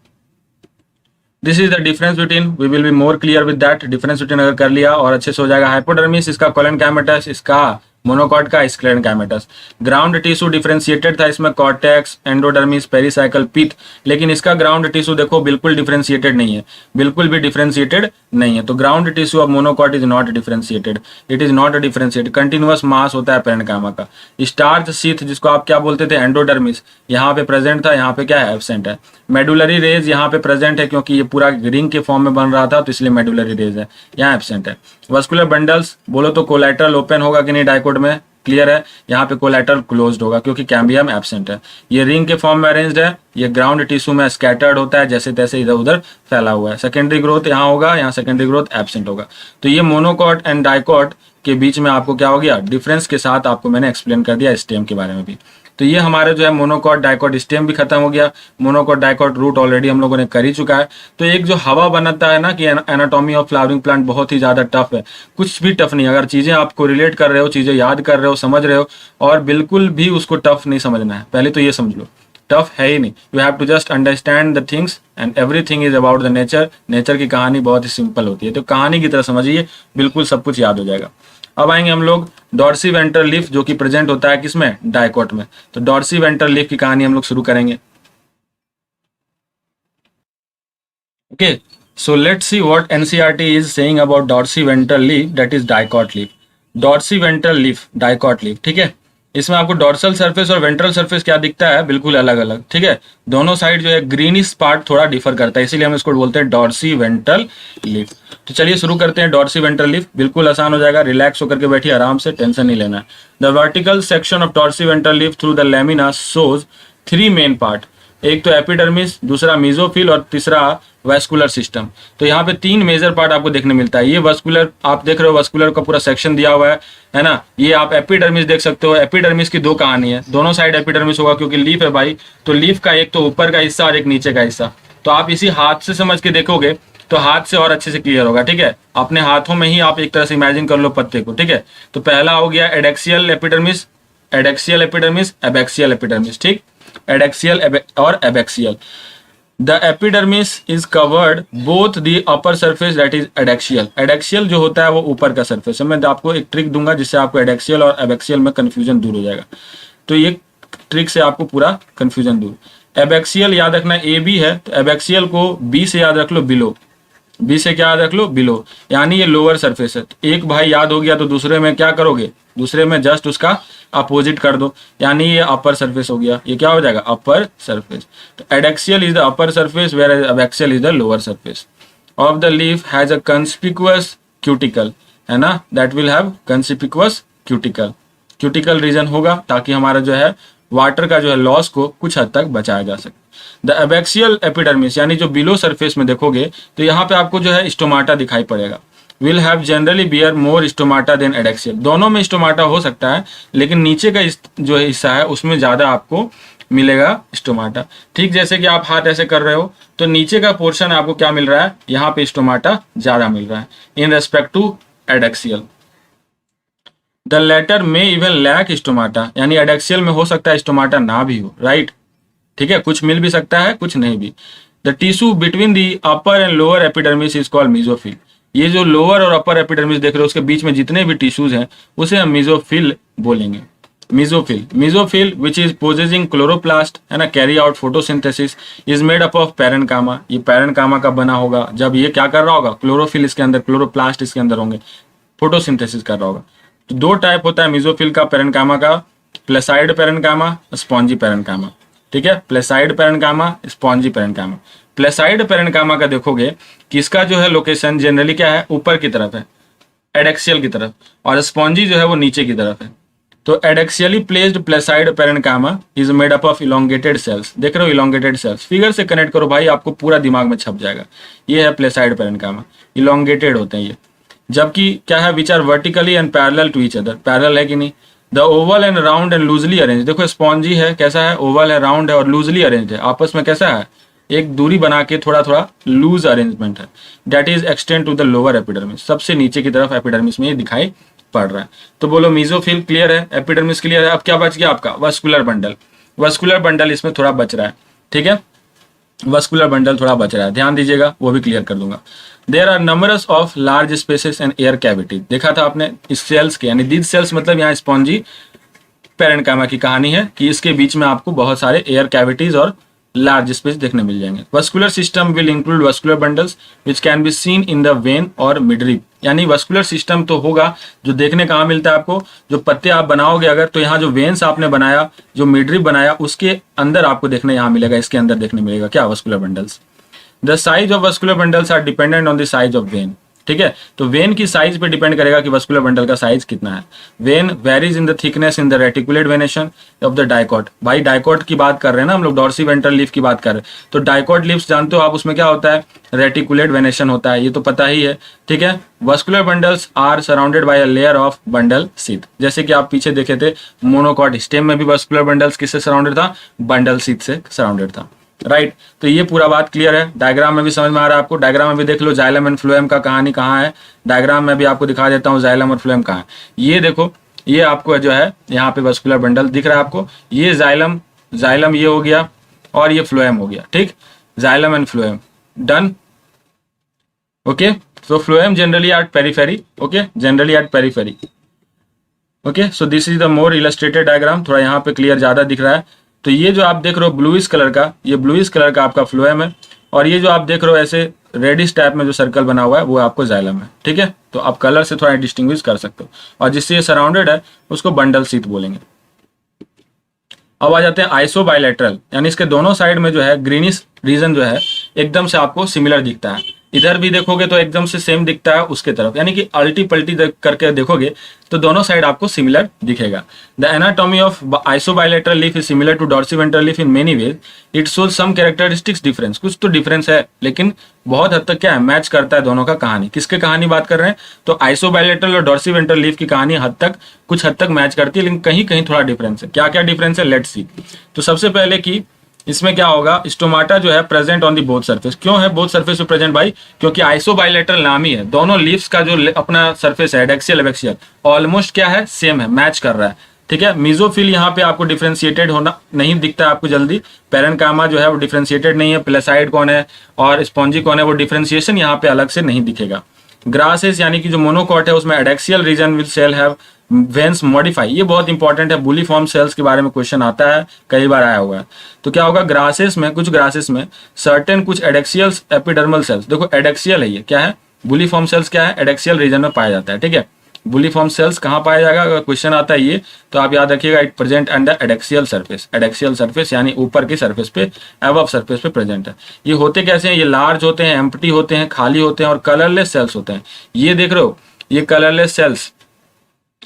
This is the difference between, we will be more clear with that, difference between अगर कर लिया और अच्छे से हो जाएगा। हाइपोडर्मिस इसका कोलेनकाइमेटस, इसका मोनोकॉट का स्क्लेरेंकाइमेटस। ग्राउंड टिश्यू डिफरेंशिएटेड था इसमें, कॉर्टेक्स, एंडोडर्मिस, पेरिसाइकल, पिथ, लेकिन इसका ग्राउंड टिश्यू देखो बिल्कुल डिफरेंशिएटेड नहीं है, बिल्कुल भी डिफरेंशिएटेड नहीं है। तो ground tissue of monocot is not differentiated, it is not differentiated, continuous mass होता है पेरेन्काइमा का। स्टार्च शीथ जिसको आप क्या बोलते थे, एंडोडर्मिस, यहाँ पे प्रेजेंट था, यहाँ पे क्या है, एब्सेंट है। मेडुलरी रेज यहाँ पे प्रेजेंट है क्योंकि ये पूरा रिंग के फॉर्म में बन रहा था तो इसलिए मेडुलरी रेज है, यहाँ एब्सेंट है। वस्कुलर बंडल्स बोलो तो कोलैटरल ओपन होगा कि नहीं डायकोट में, क्लियर है, यहाँ पे कोलैटरल क्लोज्ड होगा क्योंकि कैम्बियम एब्सेंट है। ये रिंग के फॉर्म में अरेंज्ड है, ये ग्राउंड टिश्यू में स्कैटर्ड होता है, जैसे तैसे इधर उधर फैला हुआ है। सेकेंडरी ग्रोथ यहाँ होगा, यहाँ सेकेंडरी ग्रोथ एब्सेंट होगा। तो ये मोनोकॉट एंड डाइकॉट के बीच में आपको क्या हो गया, डिफरेंस के साथ आपको मैंने एक्सप्लेन कर दिया स्टेम के बारे में भी। तो ये हमारे जो है मोनोकॉट डाइकॉट स्टेम भी खत्म हो गया, मोनोकॉट डाइकॉट रूट ऑलरेडी हम लोगों ने कर ही चुका है। तो एक जो हवा बनाता है ना कि एनाटॉमी ऑफ फ्लावरिंग प्लांट बहुत ही ज्यादा टफ है, कुछ भी टफ नहीं, अगर चीजें आपको रिलेट कर रहे हो, चीजें याद कर रहे हो, समझ रहे हो, और बिल्कुल भी उसको टफ नहीं समझना है, पहले तो ये समझ लो टफ है ही नहीं। You have to just understand the things and everything is about the nature. Nature की कहानी बहुत ही सिंपल होती है, तो कहानी की तरह समझिए, बिल्कुल सब कुछ याद हो जाएगा। अब आएंगे हम लोग डॉर्सी वेंट्रल लीफ जो कि प्रेजेंट होता है किसमें, डाइकॉट में। तो डॉर्सी वेंट्रल लीफ की कहानी हम लोग शुरू करेंगे। Okay, so let's see what NCERT is saying about dorsiventral leaf, that is dicot leaf. Dorsiventral leaf, dicot leaf, ठीक है। इसमें आपको डॉर्सल सरफेस और वेंट्रल सरफेस क्या दिखता है, बिल्कुल अलग अलग, ठीक है। दोनों साइड जो है ग्रीनिश पार्ट थोड़ा डिफर करता है, इसीलिए हम इसको बोलते हैं डॉर्सी वेंट्रल लीफ। तो चलिए शुरू करते हैं डॉर्सी वेंट्रल लीफ, बिल्कुल आसान हो जाएगा, रिलैक्स होकर के बैठिए आराम से, टेंशन नहीं लेना है। The vertical section of dorsiventral leaf through the lamina shows three main part, एक तो एपिडर्मिस, दूसरा मीजोफिल और तीसरा वैस्कुलर सिस्टम। तो यहाँ पे तीन मेजर पार्ट आपको देखने मिलता है। ये वस्कुलर आप देख रहे हो, वस्कुलर का पूरा सेक्शन दिया हुआ है ना। ये आप एपिडर्मिस देख सकते हो, एपिडर्मिस की दो कहानी है, दोनों साइड एपिडर्मिस होगा क्योंकि लीफ है भाई, तो लीफ का एक तो ऊपर का हिस्सा और एक नीचे का हिस्सा। तो आप इसी हाथ से समझ के देखोगे तो हाथ से और अच्छे से क्लियर होगा, ठीक है। अपने हाथों में ही आप एक तरह से इमेजिन कर लो पत्ते को, ठीक है। तो पहला हो गया adaxial epidermis, adaxial epidermis, abaxial epidermis, ठीक, एडेक्सियल और abaxial. The epidermis is covered both the upper surface that is adaxial. Adaxial जो होता है वो ऊपर का सरफेस है। मैं आपको एक ट्रिक दूंगा जिससे आपको एडेक्सियल और एबैक्सियल में कंफ्यूजन दूर हो जाएगा। तो ये ट्रिक से आपको पूरा कंफ्यूजन दूर। एबैक्सियल याद रखना ए बी है, तो एबैक्सियल को बी से याद रख लो, बिलो, बी से क्या याद रख लो, बिलो, यानी ये लोअर सरफेस है। तो एक भाई याद हो गया तो दूसरे में क्या करोगे, दूसरे में जस्ट उसका अपोजिट कर दो, यानी ये अपर सरफेस हो गया, ये क्या हो जाएगा, अपर सरफेस। तो adaxial is the upper surface where abaxial is the lower surface of the leaf has a conspicuous cuticle, है ना, that will have conspicuous cuticle. Cuticle region होगा ताकि हमारा जो है वाटर का जो है लॉस को कुछ हद तक बचाया जा सके। द एबैक्सियल एपिडर्मिस यानी जो बिलो सरफेस में देखोगे तो यहाँ पे आपको जो है स्टोमाटा दिखाई पड़ेगा। Will have generally bear more stomata than adaxial. दोनों में स्टोमाटा हो सकता है लेकिन नीचे का जो हिस्सा है उसमें ज्यादा आपको मिलेगा स्टोमाटा। ठीक जैसे कि आप हाथ ऐसे कर रहे हो तो नीचे का पोर्शन आपको क्या मिल रहा है, यहाँ पे स्टोमाटा ज्यादा मिल रहा है in respect to adaxial. The latter में इवन लैक स्टोमाटा, यानी एडेक्सियल में हो सकता है स्टोमाटा ना भी हो, राइट, ठीक है, कुछ मिल भी सकता है कुछ नहीं भी। The tissue between the upper and lower epidermis is called mesophyll. ये जो लोअर और अपर एपिडर्मिस देख रहे हो उसके बीच में जितने भी टिश्यूज हैं उसे हम मीजोफिल बोलेंगे। Mesophyll, mesophyll which is possessing chloroplast, है ना, carry out photosynthesis, is made up of parenchyma. ये पैरेन्कामा का बना होगा जब ये क्या कर रहा होगा, क्लोरोफिल इसके अंदर, क्लोरोप्लास्ट इसके अंदर होंगे, फोटोसिंथेसिस कर रहा होगा। तो दो टाइप होता है मीजोफिल का, पैरेन्कामा का, प्लेसाइड पैरेन्कामा, स्पॉन्जी पैरेन्कामा, ठीक है, प्लेसाइड पैरेन्कामा, स्पॉन्जी पैरेन्कामा। प्लेसाइड पैरेन्कामा का देखोगे कि इसका जो है लोकेशन जनरली क्या है, ऊपर की तरफ है, एडेक्सियल की तरफ, और स्पॉन्जी जो है वो नीचे की तरफ है। तो adaxially placed palisade parenchyma is made up of elongated cells. देख रहे हो इलोंगेटेड सेल्स, फिगर से कनेक्ट करो भाई, आपको पूरा दिमाग में छप जाएगा। ये है प्लेसाइड पेरेन्काइमा, इलोंगेटेड होते हैं ये। जबकि क्या है, which are vertically and parallel to each other, parallel है कि नहीं। The oval and round and loosely arrange, देखो स्पॉन्जी है, कैसा है, ओवल है, राउंड है और लूजली अरेंज है, आपस में कैसा है, एक दूरी बना के थोड़ा थोड़ा लूज अरेंजमेंट है। That is extend to the lower epidermis, सबसे नीचे की तरफ एपिडर्मिस में ये दिखाई पड़ रहा है। तो बोलो मेसोफिल क्लियर है, एपिडर्मिस क्लियर है। अब क्या बच गया आपका, वस्कुलर बंडल। वस्कुलर बंडल इसमें थोड़ा बच रहा है, ठीक है, वस्कुलर बंडल थोड़ा बच रहा है, ध्यान दीजिएगा, वो भी क्लियर कर दूंगा। There are numbers of large spaces and air cavity, देखा था आपने इस सेल्स के, यानी दीज सेल्स मतलब यहाँ स्पॉन्जी पेरेन्काइमा की कहानी है कि इसके बीच में आपको बहुत सारे एयर कैविटीज और लार्ज स्पेस देखने मिल जाएंगे। Vascular system will include vascular bundles which can be seen in the when और मिडरिप, यानी वस्कुलर सिस्टम तो होगा, जो देखने कहाँ मिलता है आपको, जो पत्ते आप बनाओगे अगर, तो यहाँ जो वेन्स आपने बनाया, जो मिडरिप बनाया, उसके अंदर आपको देखने यहाँ मिलेगा, इसके अंदर देखने मिलेगा क्या, vascular bundles. The size of vascular bundles are dependent on the size of vein, ठीक है, तो वेन की साइज पे डिपेंड करेगा कि वस्कुलर बंडल का साइज कितना है। When varies in the thickness in the reticulate venation of the dicot, भाई डाइकॉट की बात कर रहे हैं ना हम लोग, डॉर्सी वेंट्रल लीफ की बात कर रहे हैं, तो डाइकॉट लीव्स जानते हो आप, उसमें क्या होता है, रेटिकुलेट वेनेशन होता है, ये तो पता ही है, ठीक है। Vascular bundles are surrounded by a layer of bundle sheath, जैसे कि आप पीछे देखे थे मोनोकॉट स्टेम में भी वस्कुलर बंडल्स किससे सराउंडेड था, बंडल सीथ से सराउंडेड था, राइट। तो ये पूरा बात क्लियर है, डायग्राम में भी समझ में आ रहा है आपको। डायग्राम में भी देख लो जाइलम एंड फ्लोएम का कहानी कहाँ है, डायग्राम में भी आपको दिखा देता हूँ जाइलम और फ्लोएम कहाँ है। ये देखो, ये आपको जो है यहाँ पे वस्कुलर बंडल दिख रहा है आपको, ये जाइलम, जाइलम ये हो गया और ये फ्लोएम हो गया, ठीक, xylem and phloem done, okay. So phloem generally at periphery, okay, generally at periphery, okay. So this is the more illustrated diagram, थोड़ा यहाँ पे क्लियर ज्यादा दिख रहा है। तो ये जो आप देख रहे हो ब्लूइश कलर का, ये ब्लूइश कलर का आपका फ्लोएम है, और ये जो आप देख रहे हो ऐसे रेडिश टाइप में जो सर्कल बना हुआ है वो आपको जाइलम है, ठीक है। तो आप कलर से थोड़ा डिस्टिंग्विश कर सकते हो, और जिससे ये सराउंडेड है उसको बंडल सीथ बोलेंगे। अब आ जाते हैं आइसो बायलैटरल, यानी इसके दोनों साइड में जो है ग्रीनिश रीजन जो है एकदम से आपको सिमिलर दिखता है, इधर भी देखोगे तो एकदम से सेम दिखता है उसके तरफ, यानी कि अल्टी पल्टी करके देखोगे तो दोनों साइड आपको सिमिलर दिखेगा। The anatomy of isobilateral leaf is similar to dorsiventral leaf in many ways, it shows some characteristics difference, कुछ तो डिफरेंस है लेकिन बहुत हद तक क्या है, मैच करता है दोनों का कहानी। किसके कहानी बात कर रहे हैं, तो आइसोबायलैटरल और डॉर्सीवेंट्रल लीफ की कहानी कुछ हद तक मैच करती है, लेकिन कहीं कहीं थोड़ा डिफरेंस है। क्या क्या डिफरेंस है, लेट्स सी। तो सबसे पहले कि इसमें क्या होगा, स्टोमाटा जो है present on the both surface. क्यों है बोथ सरफेस पे प्रेजेंट भाई, क्योंकि आइसोबायलैटरल नाम ही है, दोनों लीव्स का जो अपना सरफेस है एडेक्सियल एबैक्सियल ऑलमोस्ट क्या है, सेम है, मैच कर रहा है, ठीक है। मीजोफिल यहाँ पे आपको डिफरेंशिएटेड होना नहीं दिखता है आपको जल्दी, पेरेन्काइमा जो है वो डिफरेंशिएटेड नहीं है, प्लेसाइड कौन है और स्पॉन्जी कौन है, वो डिफरेंशिएशन यहाँ पे अलग से नहीं दिखेगा। ग्रासेस यानी कि जो मोनोकॉट है उसमें adaxial region will cell have veins modify, ये बहुत इंपॉर्टेंट है, बुलीफॉर्म सेल्स के बारे में क्वेश्चन आता है, कई बार आया हुआ है। तो क्या होगा, ग्रासेस में, कुछ ग्रासेस में सर्टेन कुछ एडेक्सियल एपिडर्मल सेल्स, देखो एडेक्सियल है, ये क्या है, बुलीफॉर्म सेल्स क्या है, एडेक्सियल रीजन में पाया जाता है, ठीक है। बुलीफॉर्म सेल्स कहाँ पाया जाएगा, अगर क्वेश्चन आता है ये तो आप याद रखिएगा, it present and the adaxial surface, adaxial surface यानी ऊपर की सरफेस पे, अबव सरफेस पे प्रेजेंट है। ये होते कैसे हैं, ये लार्ज होते हैं, एम्प्टी होते हैं, खाली होते हैं और कलरलेस सेल्स होते हैं। ये देख रहे हो, ये कलरलेस सेल्स,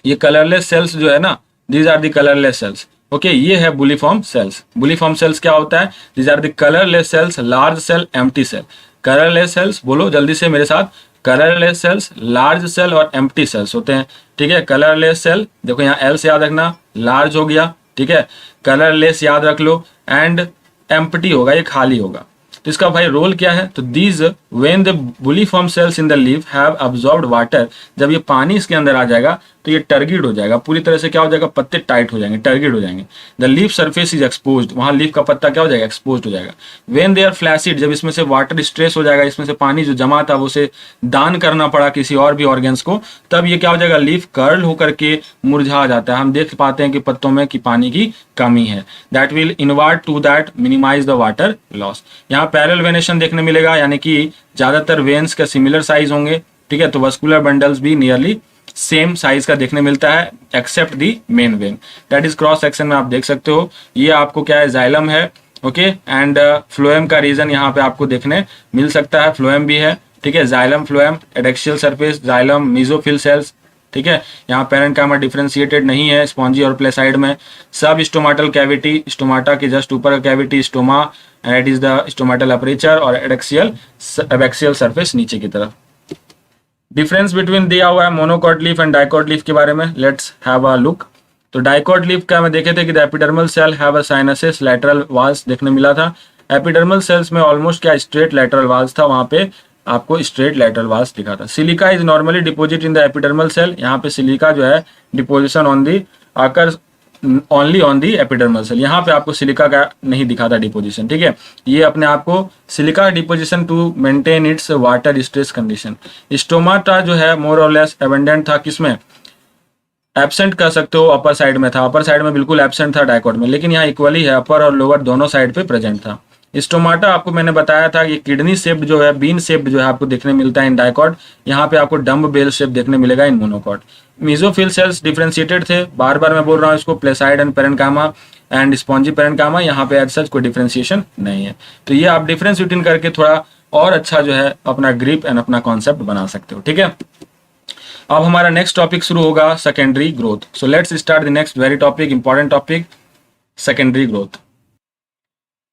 ये कलरलेस सेल्स जो है ना, these are the colourless cells, okay. ये है बुलीफॉर्म सेल्स। बुलीफॉर्म सेल्स क्या होता है, these are the colourless cells, large cell, empty cell. Colourless cells बोलो जल्दी से मेरे साथ, कलरलेस सेल्स, लार्ज सेल और एम्प्टी सेल्स होते हैं, ठीक है। कलरलेस सेल देखो यहाँ एल से याद रखना, लार्ज हो गया, ठीक है, कलरलेस याद रख लो, एंड एम्प्टी होगा, ये खाली होगा। तो इसका भाई रोल क्या है, तो these when the bulliform cells in the leaf have absorbed water, जब ये पानी इसके अंदर आ जाएगा तो ये टर्गिड हो जाएगा, पूरी तरह से क्या हो जाएगा, पत्ते टाइट हो जाएंगे, टर्गिड हो जाएंगे। The leaf surface is exposed, वहां लीफ का पत्ता क्या हो जाएगा, एक्सपोज्ड हो जाएगा। व्हेन दे आर फ्लैसिड, जब इसमें से वाटर स्ट्रेस हो जाएगा, इसमें से पानी जो जमा था उसे दान करना पड़ा किसी और भी ऑर्गेन्स को, तब ये क्या हो जाएगा, लीफ कर्ल होकर के मुरझा जाता है। हम देख पाते हैं कि पत्तों में कि पानी की कमी है, that will invert to that minimise the water loss. यहाँ पैरेलल वेनेशन देखने मिलेगा, यानी कि ज्यादातर वेन्स का सिमिलर साइज होंगे, ठीक है। तो वस्कुलर बंडल्स भी नियरली सेम साइज का देखने मिलता है, except the main vein, that is cross section में आप देख सकते हो। ये आपको क्या है, जाइलम है, ओके, एंड फ्लोएम का रीजन यहाँ पे आपको देखने मिल सकता है, फ्लोएम भी है, ठीक है। Xylem phloem, adaxial surface, xylem, mesophyll cells, ठीक है। यहाँ पैरेन्काइमा डिफरेंशिएटेड नहीं है स्पॉन्जी और प्लेसाइड में। सब स्टोमाटल कैविटी, स्टोमाटा के जस्ट ऊपर का cavity stoma, and it is the stomatal aperture और एबैक्सियल सरफेस नीचे की तरफ। डिफरेंस बिटवीन दिया हुआ है monocot leaf and dicot leaf के बारे में, लेट्स हैव अ लुक। तो डाइकॉट लीफ का में देखे थे कि the epidermal cell have a sinuous lateral walls देखने मिला था। एपिडर्मल सेल्स में ऑलमोस्ट क्या स्ट्रेट लैटरल वाल्स था, वहां पे आपको स्ट्रेट लैटरल वाल्स दिखा था। Silica is normally deposit in the epidermal cell, यहाँ पे सिलिका जो है डिपोजिशन ऑन दी आकर only on the epidermal cell, यहाँ पे आपको सिलिका का नहीं दिखा था डिपोजिशन, ठीक है। ये अपने आप को silica deposition to maintain its water stress condition. Stomata जो है मोर और लेस एबेंडेंट था, किसमें एब्सेंट कह सकते हो, अपर साइड में था। अपर साइड में बिल्कुल एब्सेंट था डाइकॉट में, लेकिन यहाँ इक्वली है, अपर और लोअर दोनों साइड पे प्रेजेंट था। स्टोमाटा आपको मैंने बताया था ये किडनी शेप्ड जो है, बीन शेप्ड जो है आपको देखने मिलता है इन डाइकॉट, यहाँ पे आपको डम्ब बेल शेप देखने मिलेगा in monocot. Mesophyll cells differentiated थे, बार बार मैं बोल रहा हूँ इसको, palisade and parenchyma and spongy parenchyma, यहाँ पे एज सच कोई डिफरेंशिएशन नहीं है। तो ये आप डिफरेंस बिटवीन करके थोड़ा और अच्छा जो है अपना ग्रिप एंड अपना कॉन्सेप्ट बना सकते हो, ठीक है। अब हमारा नेक्स्ट टॉपिक शुरू होगा secondary growth. So let's start the next very topic, important topic, secondary growth.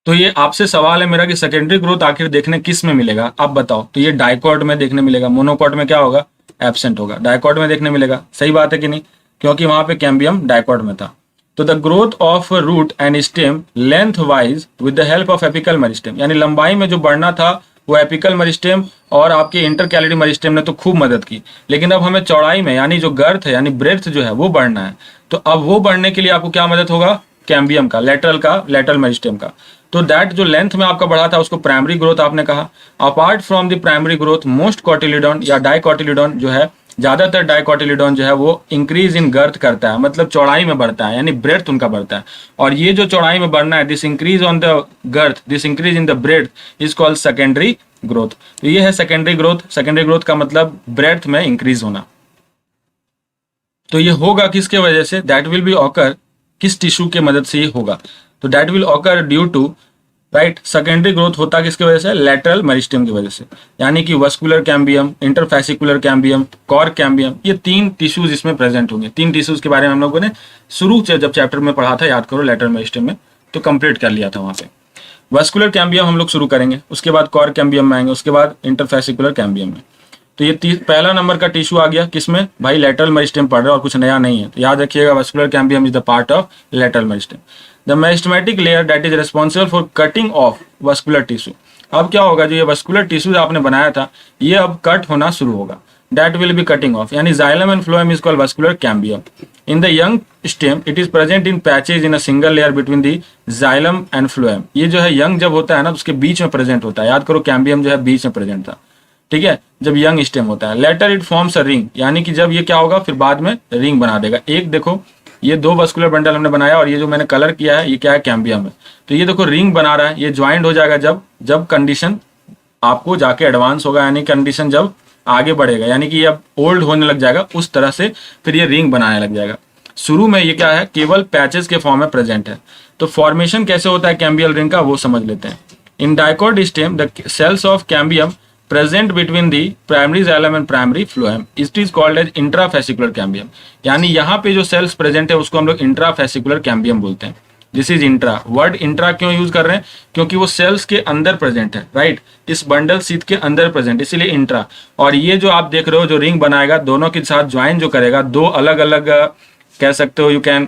तो ये आपसे सवाल है मेरा कि सेकेंडरी ग्रोथ आखिर देखने किस में मिलेगा, आप बताओ। तो ये डाइकॉट में देखने मिलेगा, मोनोकॉट में क्या होगा, एब्सेंट होगा, डाइकॉट में देखने मिलेगा। सही बात है कि नहीं, क्योंकि वहां पे कैम्बियम डाइकॉट में था। तो the growth of root and stem length wise with the help of apical meristem, यानी लंबाई में जो बढ़ना था वो एपिकल मेरिस्टेम और आपके इंटरकैलिडी मेरिस्टेम ने तो खूब मदद की, लेकिन अब हमें चौड़ाई में यानी जो गर्थ है यानी ब्रेथ जो है वो बढ़ना है। तो अब वो बढ़ने के लिए आपको क्या मदद होगा, कैम्बियम का, लेटरल मेरिस्टेम का। तो दैट जो लेंथ में आपका बढ़ा था उसको प्राइमरी ग्रोथ आपने कहा। Apart from the primary growth most cotyledon या डाइकॉटिलिडॉन जो है, ज्यादातर डाइकॉटिलिडॉन जो है वो इंक्रीज इन गर्थ करता है, मतलब चौड़ाई में बढ़ता है, यानी ब्रेथ उनका बढ़ता है। और ये जो चौड़ाई में बढ़ना है, this increase on the girth, this increase in the breadth is called secondary growth. तो ये है सेकेंडरी ग्रोथ। सेकेंडरी ग्रोथ का मतलब ब्रेथ में इंक्रीज होना। तो ये होगा किसके वजह से, दैट विल बी ऑकर, किस टिश्यू के मदद से ये होगा, तो that will occur due to, right, secondary growth होता किसकी वजह से, लेटरल मेरिस्टेम की वजह से, यानी कि vascular cambium, interfascicular cambium, cork cambium, ये तीन टिश्यूज इसमें प्रेजेंट होंगे। तीन टिश्यूज के बारे में हम लोगों ने शुरू से जब चैप्टर में पढ़ा था, याद करो, लेटरल मेरिस्टेम में, तो कंप्लीट कर लिया था वहां पे। वस्कुलर कैम्बियम हम लोग शुरू करेंगे, उसके बाद कॉर्क कैम्बियम में आएंगे, उसके बाद इंटरफेसिकुलर कैम्बियम में। तो ये पहला नंबर का टिश्यू आ गया किसमें भाई, लेटरल मेरिस्टेम पढ़ रहे हो और कुछ नया नहीं है, तो याद रखिएगा vascular cambium is the part of lateral meristem. The meristematic layer that is responsible for cutting of vascular tissue. अब क्या होगा, जो ये वस्कुलर टिश्यू आपने बनाया था ये अब कट होना शुरू होगा, that will be cutting off, यानी xylem and phloem is called vascular cambium. In the young stem it is present in patches in a single layer between the xylem and phloem. ये जो है यंग जब होता है ना तो उसके बीच में प्रेजेंट होता है, याद करो कैम्बियम जो है बीच में प्रेजेंट था, ठीक है, जब यंग स्टेम होता है। Later it forms a ring, यानी कि जब ये क्या होगा फिर बाद में रिंग बना देगा। एक देखो ये दो वस्कुलर बंडल हमने बनाया और ये जो मैंने कलर किया है ये क्या है, कैम्बियम है। तो ये देखो रिंग बना रहा है, ये ज्वाइंट हो जाएगा जब कंडीशन आपको जाके एडवांस होगा, यानी कंडीशन जब आगे बढ़ेगा, यानी कि ये अब ओल्ड होने लग जाएगा, उस तरह से फिर ये रिंग बनाने लग जाएगा। शुरू में ये क्या है, केवल पैचेस के फॉर्म में प्रेजेंट है। तो फॉर्मेशन कैसे होता है कैम्बियल रिंग का वो समझ लेते हैं। In dicot stem the cells of cambium present between the primary xylem and primary phloem it is called as intrafascicular cambium, यानी यहाँ पे जो सेल्स प्रेजेंट है उसको हम लोग इंट्राफेसिकुलर कैम्बियम बोलते हैं। This is intra. Word intra क्यों यूज कर रहे हैं, क्योंकि वो सेल्स के अंदर प्रेजेंट है, राइट, इस बंडल सीट के अंदर प्रेजेंट, इसीलिए इंट्रा। और ये जो आप देख रहे हो जो रिंग बनाएगा दोनों के साथ ज्वाइन जो करेगा, दो अलग अलग कह सकते हो, यू कैन,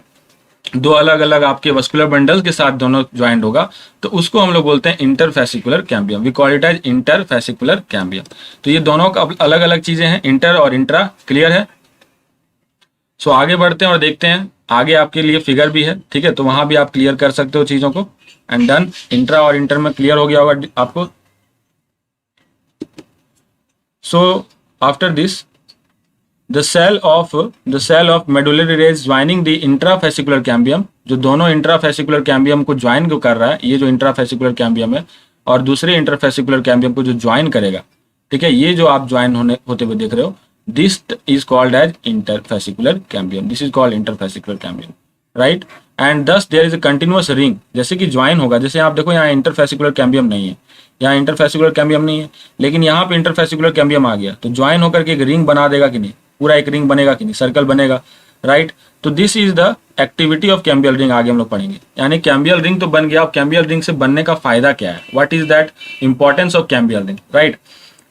दो अलग अलग आपके वस्कुलर बंडल के साथ दोनों ज्वाइंट होगा, तो उसको हम लोग बोलते हैं interfascicular cambium. We call it as interfascicular cambium. तो ये दोनों का अलग अलग चीजें हैं, इंटर और इंट्रा, क्लियर है। सो आगे बढ़ते हैं और देखते हैं, आगे आपके लिए फिगर भी है, ठीक है, तो वहां भी आप क्लियर कर सकते हो चीजों को। एंड डन, इंट्रा और इंटर में क्लियर हो गया होगा आपको। So after this the cell of medullary rays joining the intrafascicular cambium, जो दोनों इंट्राफेसिकुलर कैम्बियम को ज्वाइन कर रहा है, ये जो इंट्राफेसिकुलर कैम्बियम है और दूसरे इंटरफेसिकुलर कैम्बियम को जो ज्वाइन करेगा, ठीक है, ये जो आप ज्वाइन होते हुए देख रहे हो, this is called as interfascicular cambium, this is called interfascicular cambium, right. And thus there is a continuous ring, जैसे कि ज्वाइन होगा, जैसे आप देखो यहाँ इंटरफेसिकुलर कैम्बियम नहीं है, यहाँ इंटरफेसिकुलर कैम्बियम नहीं है, लेकिन यहाँ पे इंटरफेसिकुलर कैम्बियम आ गया तो ज्वाइन होकर के एक रिंग बना देगा कि नहीं, पूरा एक रिंग बनेगा कि नहीं, सर्कल बनेगा, राइट। तो this is the activity of cambial ring, आगे हम लोग पढ़ेंगे। यानी कैम्बियल रिंग तो बन गया, अब कैम्बियल रिंग से बनने का फायदा क्या है, what is that importance of cambial ring, right.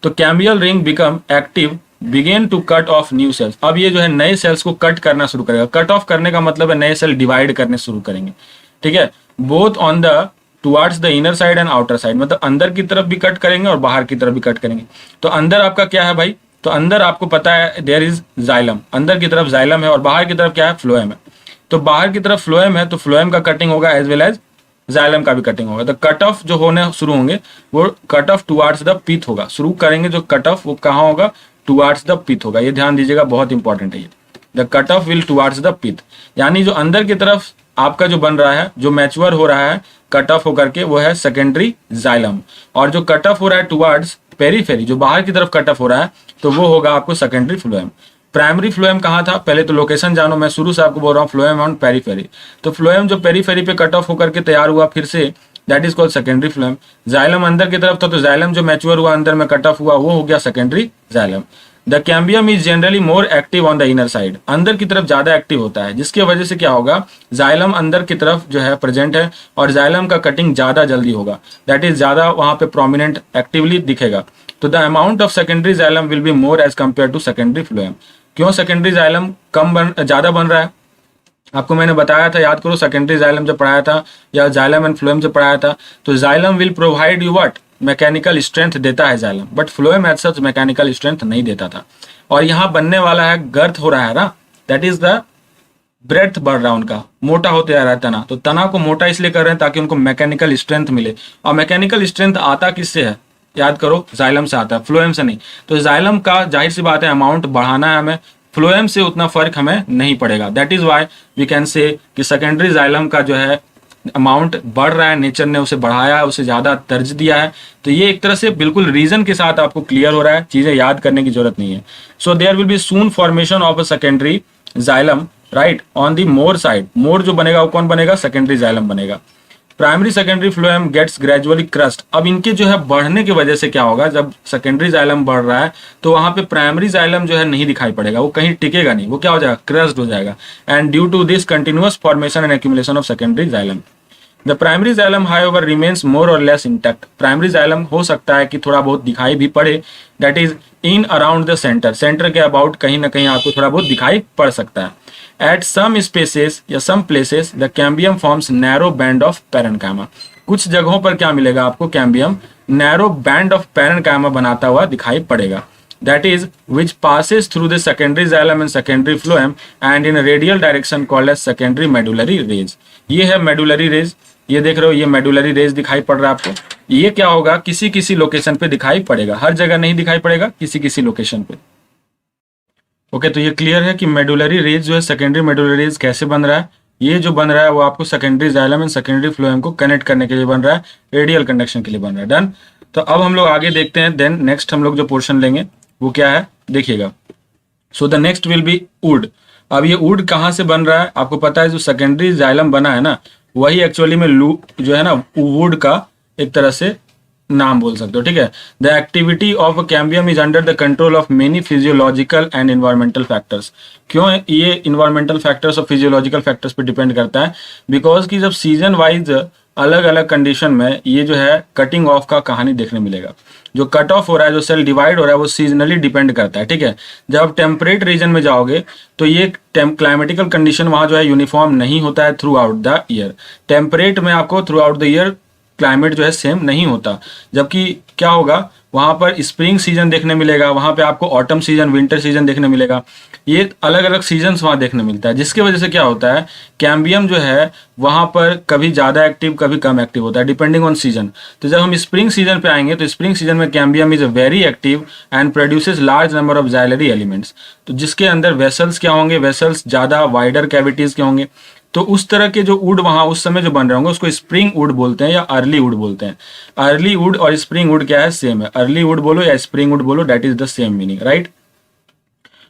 तो cambial ring become active begin to cut off new cells. अब ये जो है नए सेल्स को कट करना शुरू करेगा। कट ऑफ करने का मतलब है नए सेल डिवाइड करने शुरू करेंगे, ठीक है। Both on the towards the inner side and outer side, मतलब अंदर की तरफ भी कट करेंगे और बाहर की तरफ भी कट करेंगे। तो अंदर आपका क्या है भाई, तो अंदर आपको पता है देयर इज जाइलम, अंदर की तरफ जाइलम है और बाहर की तरफ क्या है, फ्लोएम है। तो बाहर की तरफ फ्लोएम है तो फ्लोएम का कटिंग होगा एज वेल एज जाइलम का भी कटिंग होगा। तो कट ऑफ जो होने शुरू होंगे वो cut off towards the pith होगा, शुरू करेंगे जो कट ऑफ वो कहाँ होगा, टुवार्ड्स द पिथ होगा। ये ध्यान दीजिएगा, बहुत इंपॉर्टेंट है ये। The cut off will towards the pith, यानी जो अंदर की तरफ आपका जो बन रहा है, जो मैच्योर हो रहा है कट ऑफ होकर के, वो है सेकेंडरी जाइलम। और जो कट ऑफ हो रहा है टुवार्ड्स पेरीफेरी, जो बाहर की तरफ कट ऑफ हो रहा है, तो वो होगा आपको सेकेंडरी फ्लोएम। प्राइमरी फ्लोएम कहाँ था, पहले तो लोकेशन जानो, मैं शुरू से आपको बोल रहा हूँ फ्लोएम ऑन पेरीफेरी। तो फ्लोएम जो पेरीफेरी पे कट ऑफ होकर के तैयार हुआ फिर से, that is called secondary phloem. Xylem अंदर की तरफ था तो जाइलम जो मैच्योर हुआ अंदर में कट ऑफ हुआ वो हो गया secondary xylem. The cambium is generally more active on the inner side, अंदर की तरफ ज्यादा एक्टिव होता है, जिसकी वजह से क्या होगा, जाइलम अंदर की तरफ जो है प्रेजेंट है और जाइलम का कटिंग ज्यादा जल्दी होगा, दैट इज ज्यादा वहां पे प्रोमिनेंट एक्टिवली दिखेगा। तो the amount of secondary xylem will be more as compare to secondary phloem. क्यों सेकेंडरी जाइलम ज्यादा बन रहा है, आपको मैंने बताया था, याद करो सेकेंडरी जाइलम जब पढ़ाया था या जाइलम एंड फ्लोएम जब पढ़ाया था, तो xylem will provide you what, mechanical strength देता है xylem, but phloem as such mechanical strength नहीं देता था। और यहाँ बनने वाला है, गर्थ हो रहा है ना, दैट इज द ब्रेथ बढ़ रहा है उनका, मोटा होते जा रहा है तना। तो तना को मोटा इसलिए कर रहे हैं ताकि उनको मैकेनिकल स्ट्रेंथ मिले। और मैकेनिकल स्ट्रेंथ आता किससे है, याद करो, जाइलम से आता है, फ्लोएम से नहीं। तो जाइलम का जाहिर सी बात है अमाउंट बढ़ाना है हमें, फ्लोएम से उतना फर्क हमें नहीं पड़ेगा। That is why we can say कि सेकेंडरी जाइलम का जो है अमाउंट बढ़ रहा है, नेचर ने उसे बढ़ाया है, उसे ज्यादा तर्ज दिया है। तो ये एक तरह से बिल्कुल रीजन के साथ आपको क्लियर हो रहा है, चीजें याद करने की जरूरत नहीं है। So there will be soon formation of a secondary xylem, right, on the more side. More जो बनेगा वो कौन बनेगा, सेकेंडरी जाइलम बनेगा। Primary secondary phloem gets gradually crushed. अब इनके जो है बढ़ने की वजह से क्या होगा, जब सेकेंडरी जाइलम बढ़ रहा है तो वहां पे प्राइमरी जाइलम जो है नहीं दिखाई पड़ेगा, वो कहीं टिकेगा नहीं, वो क्या हो जाएगा, क्रस्ट हो जाएगा। And due to this continuous formation and accumulation of secondary xylem, the primary xylem however remains more और लेस इंटैक्ट। प्राइमरी जाइलम हो सकता है कि थोड़ा बहुत दिखाई भी पड़े, that is in around the centre, centre के अबाउट कहीं ना कहीं आपको थोड़ा बहुत दिखाई पड़ सकता है। एट सम स्पेसेस या some places the cambium forms narrow band of parenchyma. कुछ जगहों पर क्या मिलेगा आपको, cambium narrow band of parenchyma बनाता हुआ दिखाई पड़ेगा, that is which passes through the secondary xylem and secondary phloem and in a radial direction called as secondary medullary rays। ये है medullary rays, ये देख रहे हो, ये medullary rays दिखाई पड़ रहा है आपको। ये क्या होगा, किसी किसी लोकेशन पे दिखाई पड़ेगा, हर जगह नहीं दिखाई पड़ेगा, किसी किसी लोकेशन पे। ओके, तो ये क्लियर है कि मेडुलरी रेज जो है, सेकेंडरी मेडुलरी रेज कैसे बन रहा है। ये जो बन रहा है वो आपको secondary xylem and secondary phloem को कनेक्ट करने के लिए बन रहा है, रेडियल कंडक्शन के लिए बन रहा है। डन। तो अब हम लोग आगे देखते हैं, देन नेक्स्ट हम लोग जो पोर्शन लेंगे वो क्या है, देखिएगा। So the next will be would. अब ये वुड कहाँ से बन रहा है, आपको पता है जो सेकेंडरी जाइलम बना है ना, वही एक्चुअली में जो है ना वुड का एक तरह से नाम बोल सकते हो, ठीक है। The activity of cambium is under the control of many physiological and environmental factors. क्यों ये इन्वायरमेंटल फैक्टर्स और फिजियोलॉजिकल फैक्टर्स पे डिपेंड करता है, बिकॉज कि जब सीजन वाइज अलग अलग कंडीशन में ये जो है कटिंग ऑफ का कहानी देखने मिलेगा। जो कट ऑफ हो रहा है, जो सेल डिवाइड हो रहा है, वो सीजनली डिपेंड करता है, ठीक है। जब आप टेम्परेट रीजन में जाओगे तो ये क्लाइमेटिकल कंडीशन वहाँ जो है यूनिफॉर्म नहीं होता है through out the year. Temperate में आपको through out the year climate जो है सेम नहीं होता, जबकि क्या होगा वहाँ पर स्प्रिंग सीजन देखने मिलेगा, वहाँ पे आपको ऑटम सीजन, विंटर सीजन देखने मिलेगा। ये अलग अलग सीजन्स वहाँ देखने मिलता है, जिसकी वजह से क्या होता है, कैम्बियम जो है वहाँ पर कभी ज़्यादा एक्टिव कभी कम एक्टिव होता है डिपेंडिंग ऑन सीजन। तो जब हम स्प्रिंग सीजन पे आएंगे तो स्प्रिंग सीजन में cambium is very active and produces large number of xylary elements. तो जिसके अंदर वेसल्स क्या होंगे, वेसल्स ज़्यादा वाइडर कैविटीज़ के होंगे। तो उस तरह के जो वुड वहाँ उस समय जो बन रहे होंगे उसको स्प्रिंग वुड बोलते हैं या अर्ली वुड बोलते हैं। अर्ली वुड और स्प्रिंग वुड क्या है, सेम है। अर्ली वुड बोलो या स्प्रिंग वुड बोलो, that is the same meaning, right.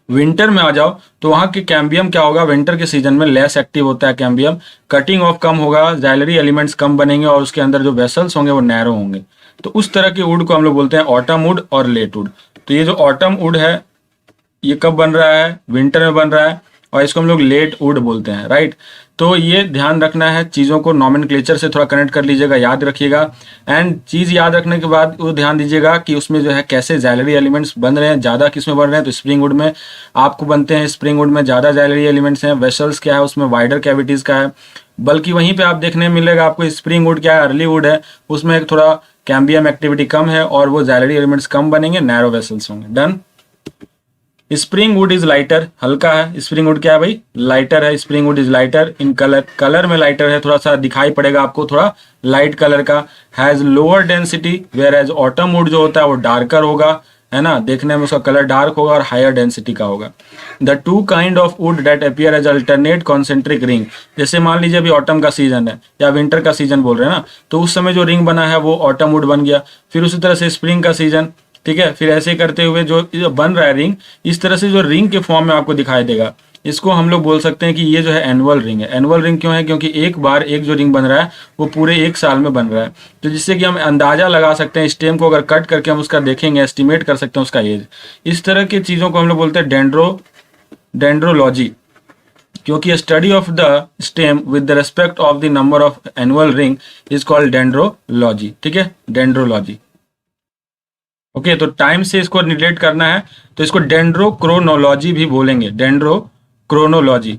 Winter में आ जाओ तो वहाँ के कैम्बियम क्या होगा, विंटर के सीजन में लेस एक्टिव होता है कैम्बियम, कटिंग ऑफ कम होगा, जाइलरी एलिमेंट्स कम बनेंगे और उसके अंदर जो वेसल्स होंगे वो नैरो होंगे। तो उस तरह के वुड को हम लोग बोलते हैं ऑटम वुड और लेट वुड। तो ये जो ऑटम वुड है ये कब बन रहा है, विंटर में बन रहा है, और इसको हम लोग लेट वुड बोलते हैं, राइट। तो ये ध्यान रखना है, चीज़ों को नॉमेनक्लेचर से थोड़ा कनेक्ट कर लीजिएगा, याद रखिएगा। एंड चीज़ याद रखने के बाद वो ध्यान दीजिएगा कि उसमें जो है कैसे जैलरी एलिमेंट्स बन रहे हैं, ज़्यादा किस में बन रहे हैं, तो स्प्रिंग वुड में आपको बनते हैं, स्प्रिंग वुड में ज़्यादा जैलरी एलिमेंट्स हैं। वेसल्स क्या है, उसमें वाइडर कैविटीज़ का है, बल्कि वहीं पे आप देखने मिलेगा आपको स्प्रिंग वुड क्या है, अर्ली वुड है, उसमें एक थोड़ा कैम्बियम एक्टिविटी कम है और वो जैलरी एलिमेंट्स कम बनेंगे, नैरो वेसल्स होंगे। Done. Spring wood is lighter, हल्का है। स्प्रिंग वुड क्या है भाई, लाइटर है। Spring wood is lighter in colour, colour में लाइटर है, थोड़ा सा दिखाई पड़ेगा आपको, थोड़ा लाइट कलर का। Has lower density, whereas autumn wood जो होता है वो डार्कर होगा, है ना, देखने में उसका कलर डार्क होगा और हायर डेंसिटी का होगा। The two kind of wood that appear as alternate concentric ring, जैसे मान लीजिए अभी ऑटम का सीजन है या विंटर का सीजन बोल रहे हैं ना, तो उस समय जो रिंग बना है वो ऑटम वुड बन गया। फिर उसी तरह से स्प्रिंग का सीजन, ठीक है, फिर ऐसे करते हुए जो बन रहा है रिंग, इस तरह से जो रिंग के फॉर्म में आपको दिखाई देगा, इसको हम लोग बोल सकते हैं कि ये जो है एनुअल रिंग है। एनुअल रिंग क्यों है, क्योंकि एक बार एक जो रिंग बन रहा है वो पूरे एक साल में बन रहा है, तो जिससे कि हम अंदाजा लगा सकते हैं, स्टेम को अगर कट करके हम उसका देखेंगे, एस्टिमेट कर सकते हैं उसका एज। इस तरह की चीज़ों को हम लोग बोलते हैं डेंड्रोलॉजी, क्योंकि study of the stem with the respect of the number of annual ring is called dendrology, ठीक है, डेंड्रोलॉजी। ओके, तो टाइम से इसको रिलेट करना है तो इसको डेंड्रोक्रोनोलॉजी भी बोलेंगे, डेंड्रोक्रोनोलॉजी।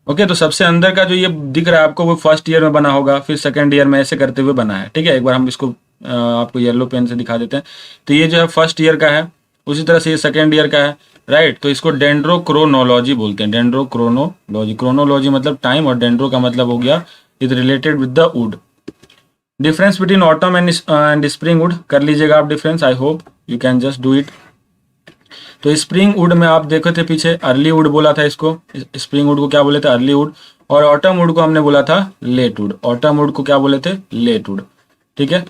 ओके, तो सबसे अंदर का जो ये दिख रहा है आपको वो फर्स्ट ईयर में बना होगा, फिर सेकंड ईयर में, ऐसे करते हुए बना है, ठीक है। एक बार हम इसको आपको येलो पेन से दिखा देते हैं। तो ये जो है फर्स्ट ईयर का है, उसी तरह से ये सेकेंड ईयर का है, राइट। तो इसको डेंड्रोक्रोनोलॉजी बोलते हैं, डेंड्रोक्रोनोलॉजी। क्रोनोलॉजी मतलब टाइम और डेंड्रो का मतलब हो गया is related with the wood. Difference between autumn and spring would कर लीजिएगा आप difference, I hope you can just do it. तो स्प्रिंग वुड में आप देखो थे पीछे अर्ली वुड बोला था इसको, स्प्रिंग वुड को क्या बोले थे, अर्ली वुड, और ऑटम वुड को हमने बोला था लेट वुड। ऑटम वुड को क्या बोले थे, लेट वुड, ठीक है।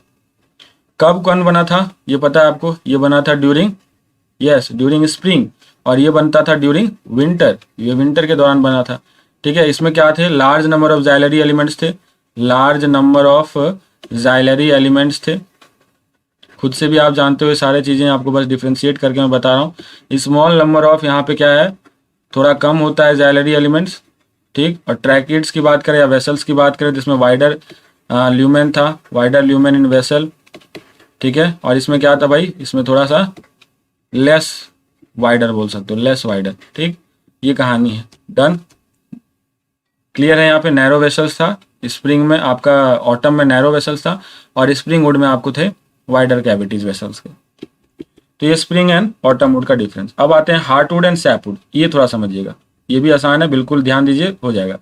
कब कौन बना था ये पता है आपको, ये बना था ड्यूरिंग, यस, ड्यूरिंग स्प्रिंग, और ये बनता था ड्यूरिंग विंटर, ये विंटर के दौरान बना था, ठीक है। इसमें क्या थे, large number of xylary elements थे, large number of xylary elements थे। खुद से भी आप जानते हो सारे चीज़ें, आपको बस डिफ्रेंशिएट करके मैं बता रहा हूँ। स्मॉल नंबर ऑफ यहाँ पे क्या है, थोड़ा कम होता है जाइलरी एलिमेंट्स, ठीक। और ट्रैकिड्स की बात करें या वेसल्स की बात करें, जिसमें वाइडर ल्यूमेन था, वाइडर ल्यूमेन इन वेसल, ठीक है। और इसमें क्या था भाई, इसमें थोड़ा सा लेस वाइडर बोल सकते हो, लेस वाइडर, ठीक। ये कहानी है। डन, क्लियर है। यहाँ पे नैरो वेसल्स था, स्प्रिंग में आपका, ऑटम में नैरो वेसल्स था, और स्प्रिंग वुड में आपको थे वाइडर कैविटीज वेसल्स के। तो ये स्प्रिंग एंड ऑटम वुड का डिफरेंस। अब आते हैं हार्टवुड एंड सैपवुड, ये थोड़ा समझिएगा, ये भी आसान है, बिल्कुल ध्यान दीजिए, हो जाएगा।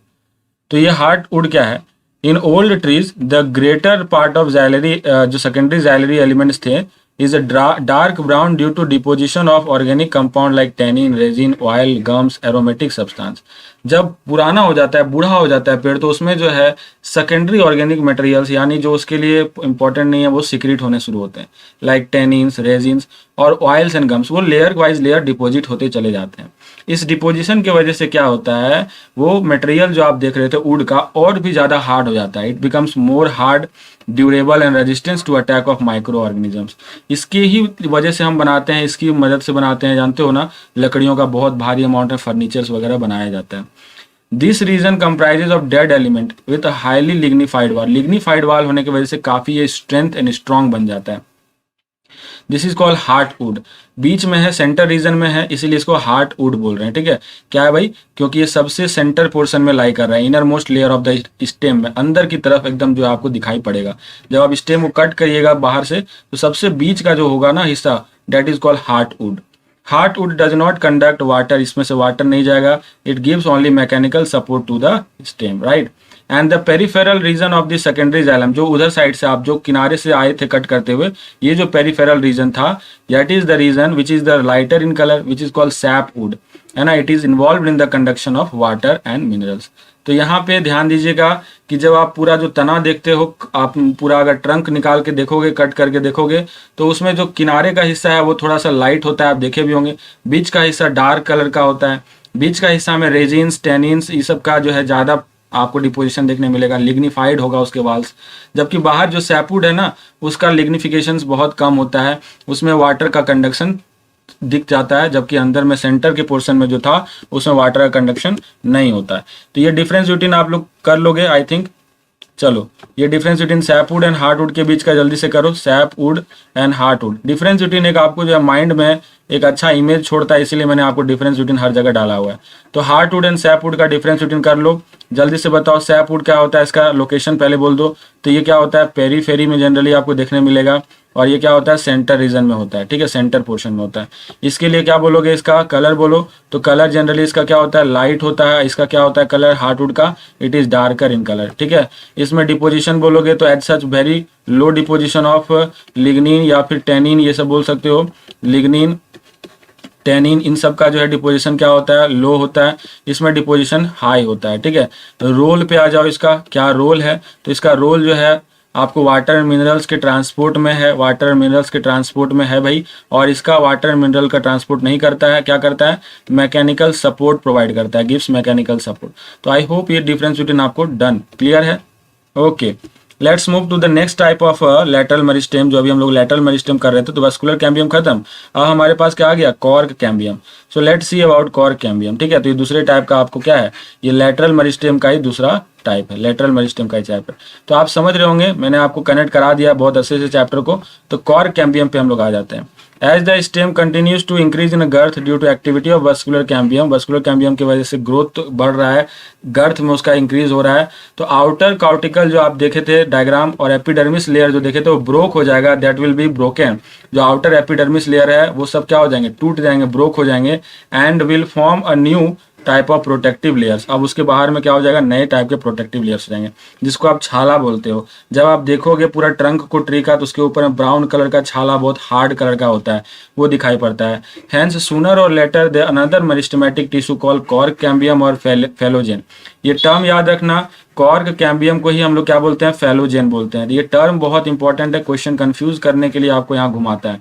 तो ये हार्टवुड क्या है, in old trees the greater part of xylary, जो सेकेंडरी जाइलरी एलिमेंट्स थे, is a dark brown due to deposition of organic compound like tannin, resin, oil, gums, aromatic substance. जब पुराना हो जाता है, बूढ़ा हो जाता है पेड़, तो उसमें जो है सेकेंडरी ऑर्गेनिक मटेरियल्स, यानी जो उसके लिए इंपॉर्टेंट नहीं है, वो सीक्रेट होने शुरू होते हैं, लाइक टेनिन्स, रेजिन्स और ऑयल्स एंड गम्स, वो लेयर वाइज लेयर डिपोजिट होते चले जाते हैं। इस डिपोजिशन की वजह से क्या होता है, वो मटेरियल जो आप देख रहे थे वुड का, और भी ज़्यादा हार्ड हो जाता है। It becomes more hard, durable and resistance to attack of microorganisms. इसकी ही वजह से हम बनाते हैं, इसकी मदद से बनाते हैं, जानते हो ना, लकड़ियों का बहुत भारी अमाउंट में फर्नीचर्स वगैरह बनाया जाता है। This region comprises of dead element with a highly lignified wall. Lignified wall होने की वजह से काफ़ी ये स्ट्रेंथ एंड स्ट्रॉन्ग बन जाता है। This is called heartwood. बीच में है, सेंटर रीजन में है, इसीलिए इसको हार्टवुड बोल रहे हैं, ठीक है। क्या है भाई, क्योंकि ये सबसे सेंटर पोर्शन में लाई कर रहा है, inner most layer of the stem में, अंदर की तरफ एकदम जो आपको दिखाई पड़ेगा। जब आप स्टेम को कट करिएगा बाहर से, तो सबसे बीच का जो होगा ना हिस्सा, that is called heartwood. Heartwood does not conduct water, इसमें से वाटर नहीं जाएगा, it gives only mechanical support to the stem, right. And the peripheral region of the secondary xylem, जो उधर साइड से आप जो किनारे से आए थे कट करते हुए, ये जो पेरिफेरल रीजन था, that is the region which is the lighter in colour, which is called sapwood, है ना। It is involve in the conduction of water and minerals. तो यहाँ पे ध्यान दीजिएगा कि जब आप पूरा जो तना देखते हो, आप पूरा अगर ट्रंक निकाल के देखोगे, कट करके देखोगे, तो उसमें जो किनारे का हिस्सा है वो थोड़ा सा लाइट होता है, आप देखे भी होंगे। बीच का हिस्सा डार्क कलर का होता है, बीच का हिस्सा में रेजिन्स, टेनिन्स, ये सब का जो है ज़्यादा आपको डिपोजिशन देखने मिलेगा, लिग्निफाइड होगा उसके वाल्स। जबकि बाहर जो सैपवुड है ना, उसका लिग्निफिकेशंस बहुत कम होता है, उसमें वाटर का कंडक्शन दिख जाता है, जबकि अंदर में सेंटर के पोर्शन में जो था उसमें वाटर का कंडक्शन नहीं होता है। तो ये डिफरेंस बिटवीन आप लोग कर लोगे आई थिंक। चलो ये difference between sapwood and hardwood के बीच का जल्दी से करो, sapwood and hardwood. Difference between एक आपको जो है माइंड में एक अच्छा इमेज छोड़ता है, इसीलिए मैंने आपको डिफरेंस बिटवीन हर जगह डाला हुआ है। तो हार्डवुड एंड सैपवुड का डिफरेंस बिटवीन कर लो, जल्दी से बताओ। सैपवुड क्या होता है, इसका लोकेशन पहले बोल दो। तो ये क्या होता है, पेरीफेरी में जनरली आपको देखने मिलेगा, और ये क्या होता है, सेंटर रीजन में होता है, ठीक है, सेंटर पोर्शन में होता है। इसके लिए क्या बोलोगे, इसका कलर बोलो। तो कलर जनरली इसका क्या होता है, लाइट होता है। इसका क्या होता है कलर हार्डवुड का, it is darker in colour, ठीक है। इसमें डिपोजिशन बोलोगे तो as such very low deposition of lignin या फिर टेनिन, ये सब बोल सकते हो। लिग्निन, टेनिन, इन सब का जो है डिपोजिशन क्या होता है, लो होता है। इसमें डिपोजिशन हाई होता है, ठीक है। रोल पे आ जाओ, इसका क्या रोल है। तो इसका रोल जो है आपको वाटर मिनरल्स के ट्रांसपोर्ट में है, वाटर मिनरल्स के ट्रांसपोर्ट में है भाई। और इसका वाटर मिनरल का ट्रांसपोर्ट नहीं करता है, क्या करता है, मैकेनिकल सपोर्ट प्रोवाइड करता है, गिव्स मैकेनिकल सपोर्ट। तो आई होप ये डिफरेंस बिटवीन आपको डन क्लियर है। Okay, let's move to the next type of lateral meristem. जो अभी हम लोग लैटरल मेरिस्टेम कर रहे थे, तो वास्कुलर कैम्बियम खत्म, अब हमारे पास क्या आ गया, cork cambium. So let's see about cork cambium, ठीक है। तो ये दूसरे टाइप का आपको क्या है, ये लैटरल मेरिस्टेम का ही दूसरा टाइप है, लैटरल मेरिस्टेम का ही टाइप है। तो आप समझ रहे होंगे, मैंने आपको कनेक्ट करा दिया बहुत अच्छे से चैप्टर को। तो कॉर्क कैम्बियम पे हम लोग आ जाते हैं। As the stem continues to increase in girth due to activity of vascular cambium, vascular cambium की वजह से ग्रोथ बढ़ रहा है, गर्थ में उसका इंक्रीज हो रहा है। तो आउटर कॉर्टिकल जो आप देखे थे डायग्राम, और एपिडर्मिस लेयर जो देखे थे वो ब्रोक हो जाएगा, दैट विल बी ब्रोकन। जो आउटर एपिडर्मिस लेयर है वो सब क्या हो जाएंगे, टूट जाएंगे, ब्रोक हो जाएंगे, and will form a new type of protective layers. अब उसके बाहर में क्या हो जाएगा, नए टाइप के प्रोटेक्टिव लेयर्स हो जाएंगे, जिसको आप छाला बोलते हो। जब आप देखोगे पूरा ट्रंक को ट्री का, तो उसके ऊपर में ब्राउन कलर का छाला बहुत हार्ड कलर का होता है, वो दिखाई पड़ता है। Hence sooner or later the another meristematic tissue call cork cambium or phellogen. ये टर्म याद रखना, कॉर्क कैम्बियम को ही हम लोग क्या बोलते हैं, फेलोजेन बोलते हैं। ये टर्म बहुत इंपॉर्टेंट है, क्वेश्चन कंफ्यूज करने के लिए आपको यहाँ घुमाता है,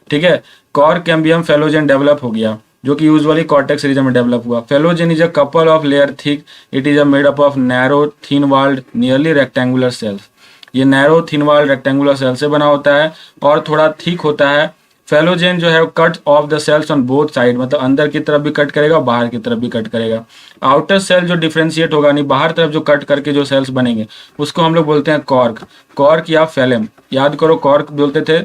ठीक है। कॉर्क कैम्बियम फेलोजेन डेवलप हो गया, जो कि यूजुअली कॉर्टेक्स रीजन में डेवलप हुआ। Phellogen is a couple of layer thick, it is a made up of narrow thin walled nearly rectangular cells. ये narrow thin walled rectangular cell से बना होता है और थोड़ा थिक होता है। फेलोजेन जो है cut off the cells on both side, मतलब अंदर की तरफ भी कट करेगा और बाहर की तरफ भी कट करेगा। आउटर सेल जो डिफ्रेंशिएट होगा, नहीं बाहर तरफ जो कट करके जो सेल्स बनेंगे, उसको हम लोग बोलते हैं कॉर्क, कॉर्क या फेलेम। याद करो, कॉर्क बोलते थे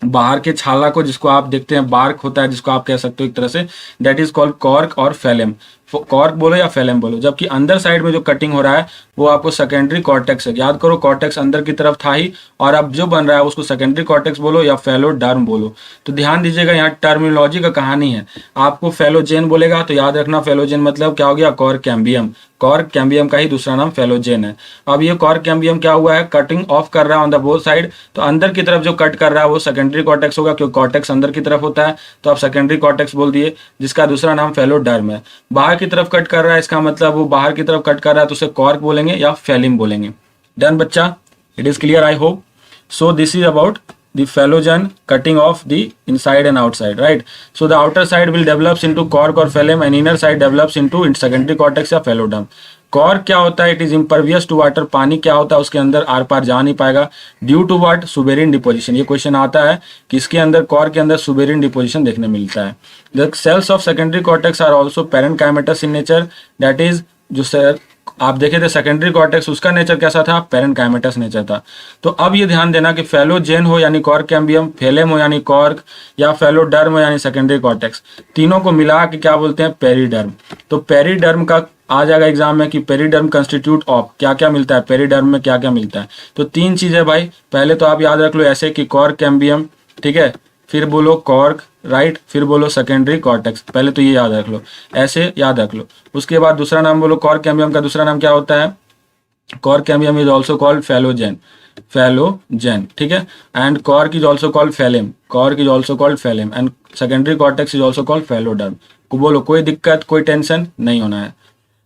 बाहर के छाला को, जिसको आप देखते हैं बार्क होता है, जिसको आप कह सकते हो एक तरह से, दैट इज कॉल्ड कॉर्क और फेलेम। कॉर्क बोलो या फेलेम बोलो। जबकि अंदर साइड में जो कटिंग हो रहा है वो आपको सेकेंडरी कॉर्टेक्स है। याद करो, कॉर्टेक्स अंदर की तरफ था ही, और अब जो बन रहा है उसको सेकेंडरी कॉर्टेक्स बोलो या फेलोडर्म बोलो। तो ध्यान दीजिएगा, यहाँ टर्मिनोलॉजी का कहानी है। आपको फेलोजेन बोलेगा तो याद रखना, फेलोजेन मतलब क्या हो गया, कॉर्क कैम्बियम। कॉर्क कैम्बियम का ही दूसरा नाम फेलोजेन है। अब ये कॉर्क कैम्बियम क्या हुआ है, कटिंग ऑफ कर रहा है ऑन द बोथ साइड। तो अंदर की तरफ जो कट कर रहा है वो सेकेंडरी कॉर्टेक्स होगा, क्योंकि कॉर्टेक्स अंदर की तरफ होता है, तो आप सेकेंडरी कॉर्टेक्स बोल दिए, जिसका दूसरा नाम फेलोडर्म है। बाहर की तरफ कट कर रहा है, इसका मतलब वो बाहर की तरफ कट कर रहा है, तो उसे कॉर्क बोलेंगे या फेलिम बोलेंगे। डन बच्चा, it is clear I hope. So this is about the phellogen cutting off the inside and outside, right? So the outer side will develops into cork or phellem and inner side develops into secondary cortex या phylloderm. कॉर्क क्या होता है, it is impervious to water, पानी क्या होता है उसके अंदर आर पार जा नहीं पाएगा, due to what, suberin deposition. ये क्वेश्चन आता है कि इसके अंदर, कॉर्क के अंदर सुबेरिन डिपोजिशन देखने मिलता है। The cells of secondary cortex are also parenchymatous in nature, that is जो सेल आप देखे थे सेकेंडरी कॉर्टेक्स, उसका नेचर कैसा था, पैरेनकाइमेटस नेचर था। तो अब ये ध्यान देना कि फेलोजेन हो यानी कॉर्क कैम्बियम, फेलेम हो यानी कॉर्क, या फेलोडर्म हो यानी सेकेंडरी कॉर्टेक्स, तीनों को मिला के क्या बोलते हैं, पेरीडर्म। तो पेरीडर्म का आ जाएगा एग्जाम में कि पेरीडर्म कंस्टिट्यूट ऑफ, क्या क्या मिलता है पेरीडर्म में, क्या क्या मिलता है। तो तीन चीजें भाई, पहले तो आप याद रख लो ऐसे कि कॉर्क कैम्बियम, ठीक है, फिर बोलो कॉर्क, राइट, फिर बोलो सेकेंडरी कॉर्टेक्स, पहले तो ये याद रख लो, ऐसे याद रख लो। उसके बाद दूसरा नाम बोलो, कॉर्क कैम्बियम का दूसरा नाम क्या होता है, cork cambium is also called phellogen, phellogen, ठीक है। And cork is also called phellem, cork is also called phellem, and secondary cortex is also called phelloderm. को बोलो, कोई दिक्कत, कोई टेंशन नहीं होना है।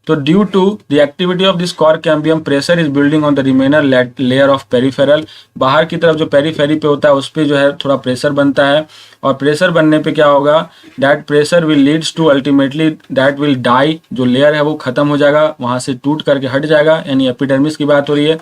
तो due to the activity of this cork cambium, pressure is building on the remainder layer of peripheral. बाहर की तरफ जो पेरीफेरी पे होता है उस पर जो है थोड़ा प्रेशर बनता है, और प्रेशर बनने पे क्या होगा, that pressure will leads to ultimately that will die, जो लेयर है वो खत्म हो जाएगा, वहां से टूट करके हट जाएगा, यानी एपिडर्मिस की बात हो रही है।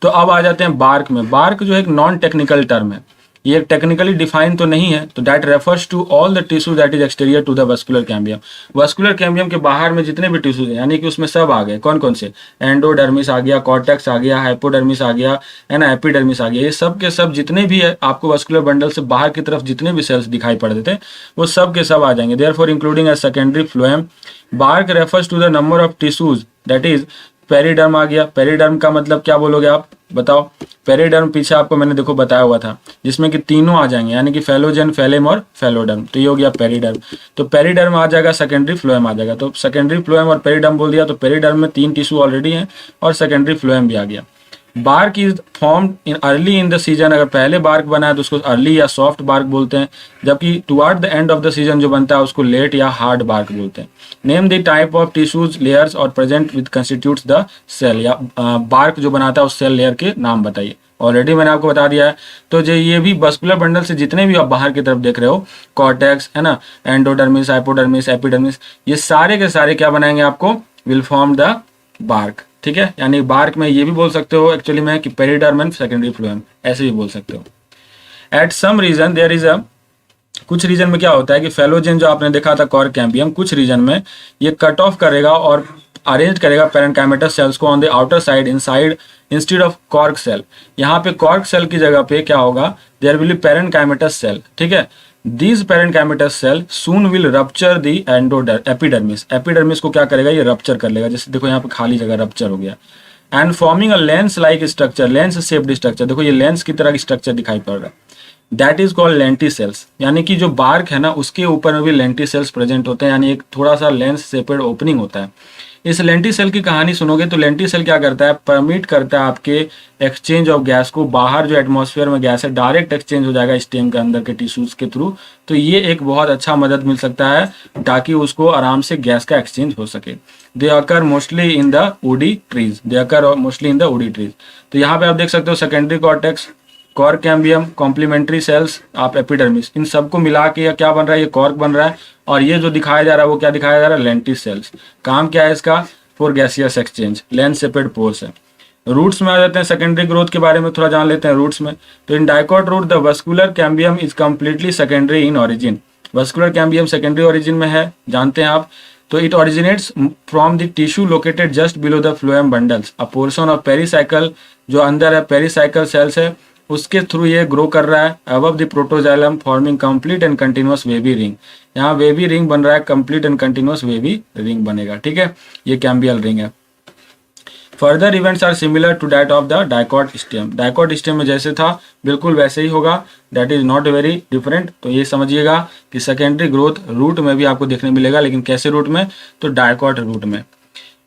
तो अब आ जाते हैं बार्क में। बार्क जो एक नॉन टेक्निकल टर्म है, ये टेक्निकली डिफाइन तो नहीं है, तो that refers to all the tissue that is exterior to the vascular cambium. Vascular cambium के बाहर में जितने भी टिश्यूज हैं, यानी कि उसमें सब आ गए, कौन कौन से, एंडोडर्मिस आ गया, कॉर्टेक्स आ गया, हाइपोडर्मिस आ गया, है ना, एपिडर्मिस आ गया, ये सब के सब जितने भी है आपको वस्कुलर बंडल से बाहर की तरफ जितने भी सेल्स दिखाई पड़ते थे वो सब के सब आ जाएंगे। Therefore including a secondary phloem. Bark refers to the number of tissues that is, periderm आ गया। पेरिडर्म का मतलब क्या बोलोगे आप बताओ? पेरिडर्म पीछे आपको मैंने देखो बताया हुआ था, जिसमें कि तीनों आ जाएंगे, यानी कि फेलोजन, फेलेम और फेलोडर्म, तो ये हो गया पेरिडर्म। तो पेरिडर्म आ जाएगा, सेकेंडरी फ्लोएम आ जाएगा। तो सेकेंडरी फ्लोएम और पेरिडर्म बोल दिया, तो पेरिडर्म में 3 टिश्यू ऑलरेडी हैं और सेकेंडरी फ्लोएम भी आ गया। Bark is formed in early in the season, अगर पहले बार्क बना है तो उसको अर्ली या सॉफ्ट बार्क बोलते हैं, जबकि toward the end of the season जो बनता है उसको लेट या हार्ड बार्क बोलते हैं। Name the type of tissues layers और present with constitutes the cell, या बार्क जो बनाता है उस सेल लेयर के नाम बताइए। ऑलरेडी मैंने आपको बता दिया है। तो जो ये भी वस्कुलर बंडल से जितने भी आप बाहर की तरफ देख रहे हो, कॉर्टेक्स, है ना, एंडोडर्मिस, हाइपोडर्मिस, एपिडर्मिस, ये सारे के सारे क्या बनाएंगे आपको, विल फॉर्म द बार्क। ठीक है, यानी बार्क में ये भी बोल सकते हो एक्चुअली में कि पेरिडर्म एंड सेकेंडरी फ्लोएम, ऐसे भी बोल सकते हो। At some region there is a, कुछ रीजन में क्या होता है कि फेलोजेन जो आपने देखा था कॉर्क कैम्बियम, कुछ रीजन में ये कट ऑफ करेगा और अरेंज करेगा पेरेन्काइमेटस सेल्स को on the outer side inside instead of cork cell. यहाँ पे कॉर्क सेल की जगह पे क्या होगा, there will be parenchymatous cell. ठीक है, this parenchymatous cell soon will rupture the epidermis. Epidermis को क्या करेगा, ये रप्चर कर लेगा। जैसे देखो यहाँ पे खाली जगह रप्चर हो गया, and forming a lens like structure, lens shaped structure. देखो ये लेंस की तरह स्ट्रक्चर दिखाई पड़ रहा है, that is called lenticels. यानी कि जो बार्क है ना उसके ऊपर में भी लेंटी सेल्स प्रेजेंट होते हैं, यानी एक थोड़ा सा लेंस शेपेड ओपनिंग होता है। इस लेंटी सेल की कहानी सुनोगे तो लेंटी सेल क्या करता है, परमिट करता है आपके एक्सचेंज ऑफ गैस को, बाहर जो एटमॉस्फेयर में गैस है डायरेक्ट एक्सचेंज हो जाएगा स्टेम के अंदर के टिश्यूज के थ्रू। तो ये एक बहुत अच्छा मदद मिल सकता है ताकि उसको आराम से गैस का एक्सचेंज हो सके। They occur mostly in the woody trees, they occur mostly in the woody trees. तो यहाँ पे आप देख सकते हो secondary cortex, cork cambium, complementary cells, आप एपिडर्मिस, इन सबको मिला के क्या बन रहा है, ये कॉर्क बन रहा है। और ये जो दिखाया जा रहा है वो क्या दिखाया जा रहा है, लेंटी सेल्स। काम क्या है इसका, for gaseous exchange, lens shaped pores है। रूट्स में आ जाते हैं, सेकेंडरी ग्रोथ के बारे में थोड़ा जान लेते हैं रूट्स में। तो in dicot root the vascular cambium is completely secondary in origin. Vascular cambium secondary origin में है, जानते हैं आप। तो it originates from the tissue located just below the phloem bundles, a portion of pericycle, जो अंदर है पेरिसाइकल सेल्स है उसके थ्रू ये ग्रो कर रहा है above the protoxylem, forming complete and continuous wavy ring. यहाँ वेवी रिंग बन रहा है, complete and continuous wavy ring बनेगा। ठीक है, ये कैम्बियल रिंग है। Further events are similar to that of the dicot stem. Dicot stem में जैसे था बिल्कुल वैसे ही होगा, that is not very different. तो ये समझिएगा कि सेकेंडरी ग्रोथ रूट में भी आपको देखने मिलेगा, लेकिन कैसे रूट में, तो डाइकॉट रूट में।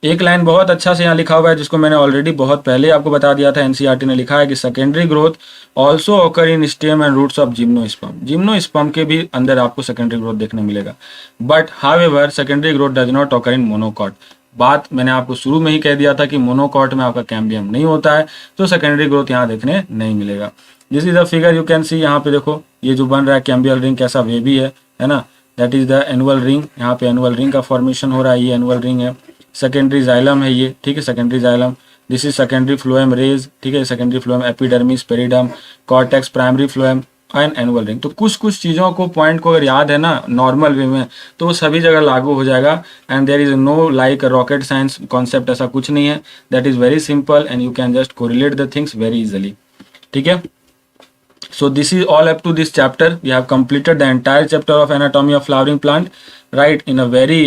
एक लाइन बहुत अच्छा से यहाँ लिखा हुआ है जिसको मैंने ऑलरेडी बहुत पहले आपको बता दिया था, एनसीईआरटी ने लिखा है कि secondary growth also occur in stem and roots of gymnosperm. Gymnosperm के भी अंदर आपको सेकेंडरी ग्रोथ देखने मिलेगा, but however secondary growth does not occur in monocot. बात मैंने आपको शुरू में ही कह दिया था कि मोनोकॉट में आपका कैम्बियम नहीं होता है, तो सेकेंडरी ग्रोथ यहाँ देखने नहीं मिलेगा। This is the figure you can see, यहाँ पे देखो ये जो बन रहा है कैम्बियल रिंग कैसा वेवी है ना, that is the annual ring. यहाँ पे एनुअल रिंग का फॉर्मेशन हो रहा है, ये एनुअल रिंग है। सेकेंडरी जाइलम है ये, ठीक है, secondary xylem. This is secondary phloem rays, ठीक है, secondary phloem, epidermis, periderm, cortex, primary phloem and annual ring. तो कुछ कुछ चीज़ों को पॉइंट को अगर याद है ना नॉर्मल वे में तो वो सभी जगह लागू हो जाएगा। And there is no like rocket science concept, ऐसा कुछ नहीं है। That is very simple and you can just correlate the things very easily. ठीक है, so this is all up to this chapter. We have completed the entire chapter of anatomy of flowering plant, right, in a very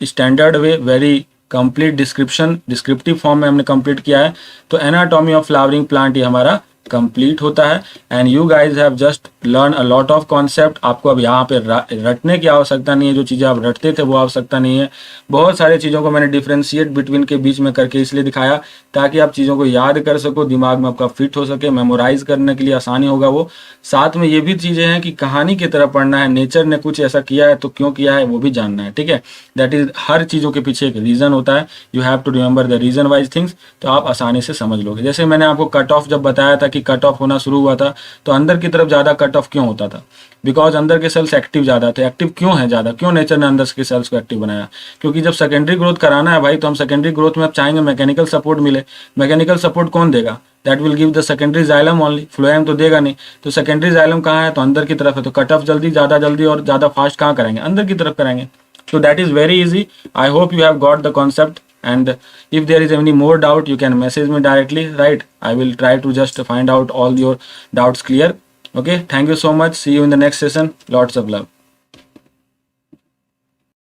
standard way, very complete description, descriptive form में हमने complete किया है। तो anatomy of flowering plant ये हमारा कंप्लीट होता है। And you guys have just learn a lot of concept. आपको अब यहाँ पे रटने की आवश्यकता नहीं है, जो चीज़ें आप रटते थे वो आवश्यकता नहीं है। बहुत सारी चीज़ों को मैंने डिफ्रेंशिएट बिटवीन के बीच में करके इसलिए दिखाया ताकि आप चीज़ों को याद कर सको, दिमाग में आपका फिट हो सके, मेमोराइज करने के लिए आसानी होगा वो। साथ में ये भी चीज़ें हैं कि कहानी की तरह पढ़ना है, नेचर ने कुछ ऐसा किया है तो क्यों किया है वो भी जानना है। ठीक है, दैट इज हर चीज़ों के पीछे एक रीज़न होता है। You have to remember the reason wise things, तो आप आसानी से समझ लोगे। जैसे मैंने आपको कट ऑफ जब बताया था कि कट ऑफ होना शुरू हुआ था, तो अंदर की तरफ ज़्यादा कट ऑफ क्यों होता था? बिकॉज अंदर के सेल्स एक्टिव ज़्यादा थे। एक्टिव क्यों है ज़्यादा? क्यों नेचर ने अंदर के सेल्स को एक्टिव बनाया? क्योंकि जब सेकेंडरी ग्रोथ कराना है भाई, तो हम सेकेंडरी ग्रोथ में अब चाहेंगे मैकेनिकल सपोर्ट मिले। मैकेनिकल सपोर्ट कौन देगा? That will give the secondary xylem only, phloem तो देगा नहीं। तो सेकेंडरी जाइलम कहाँ है? तो अंदर की तरफ है। तो कट ऑफ जल्दी, ज़्यादा जल्दी और ज़्यादा फास्ट कहाँ करेंगे? अंदर की तरफ करेंगे। So that is very easy. I hope you have got the concept, and if there is any more doubt you can message me directly, right? I will try to just find out all your doubts clear. Okay, thank you so much. See you in the next session. Lots of love.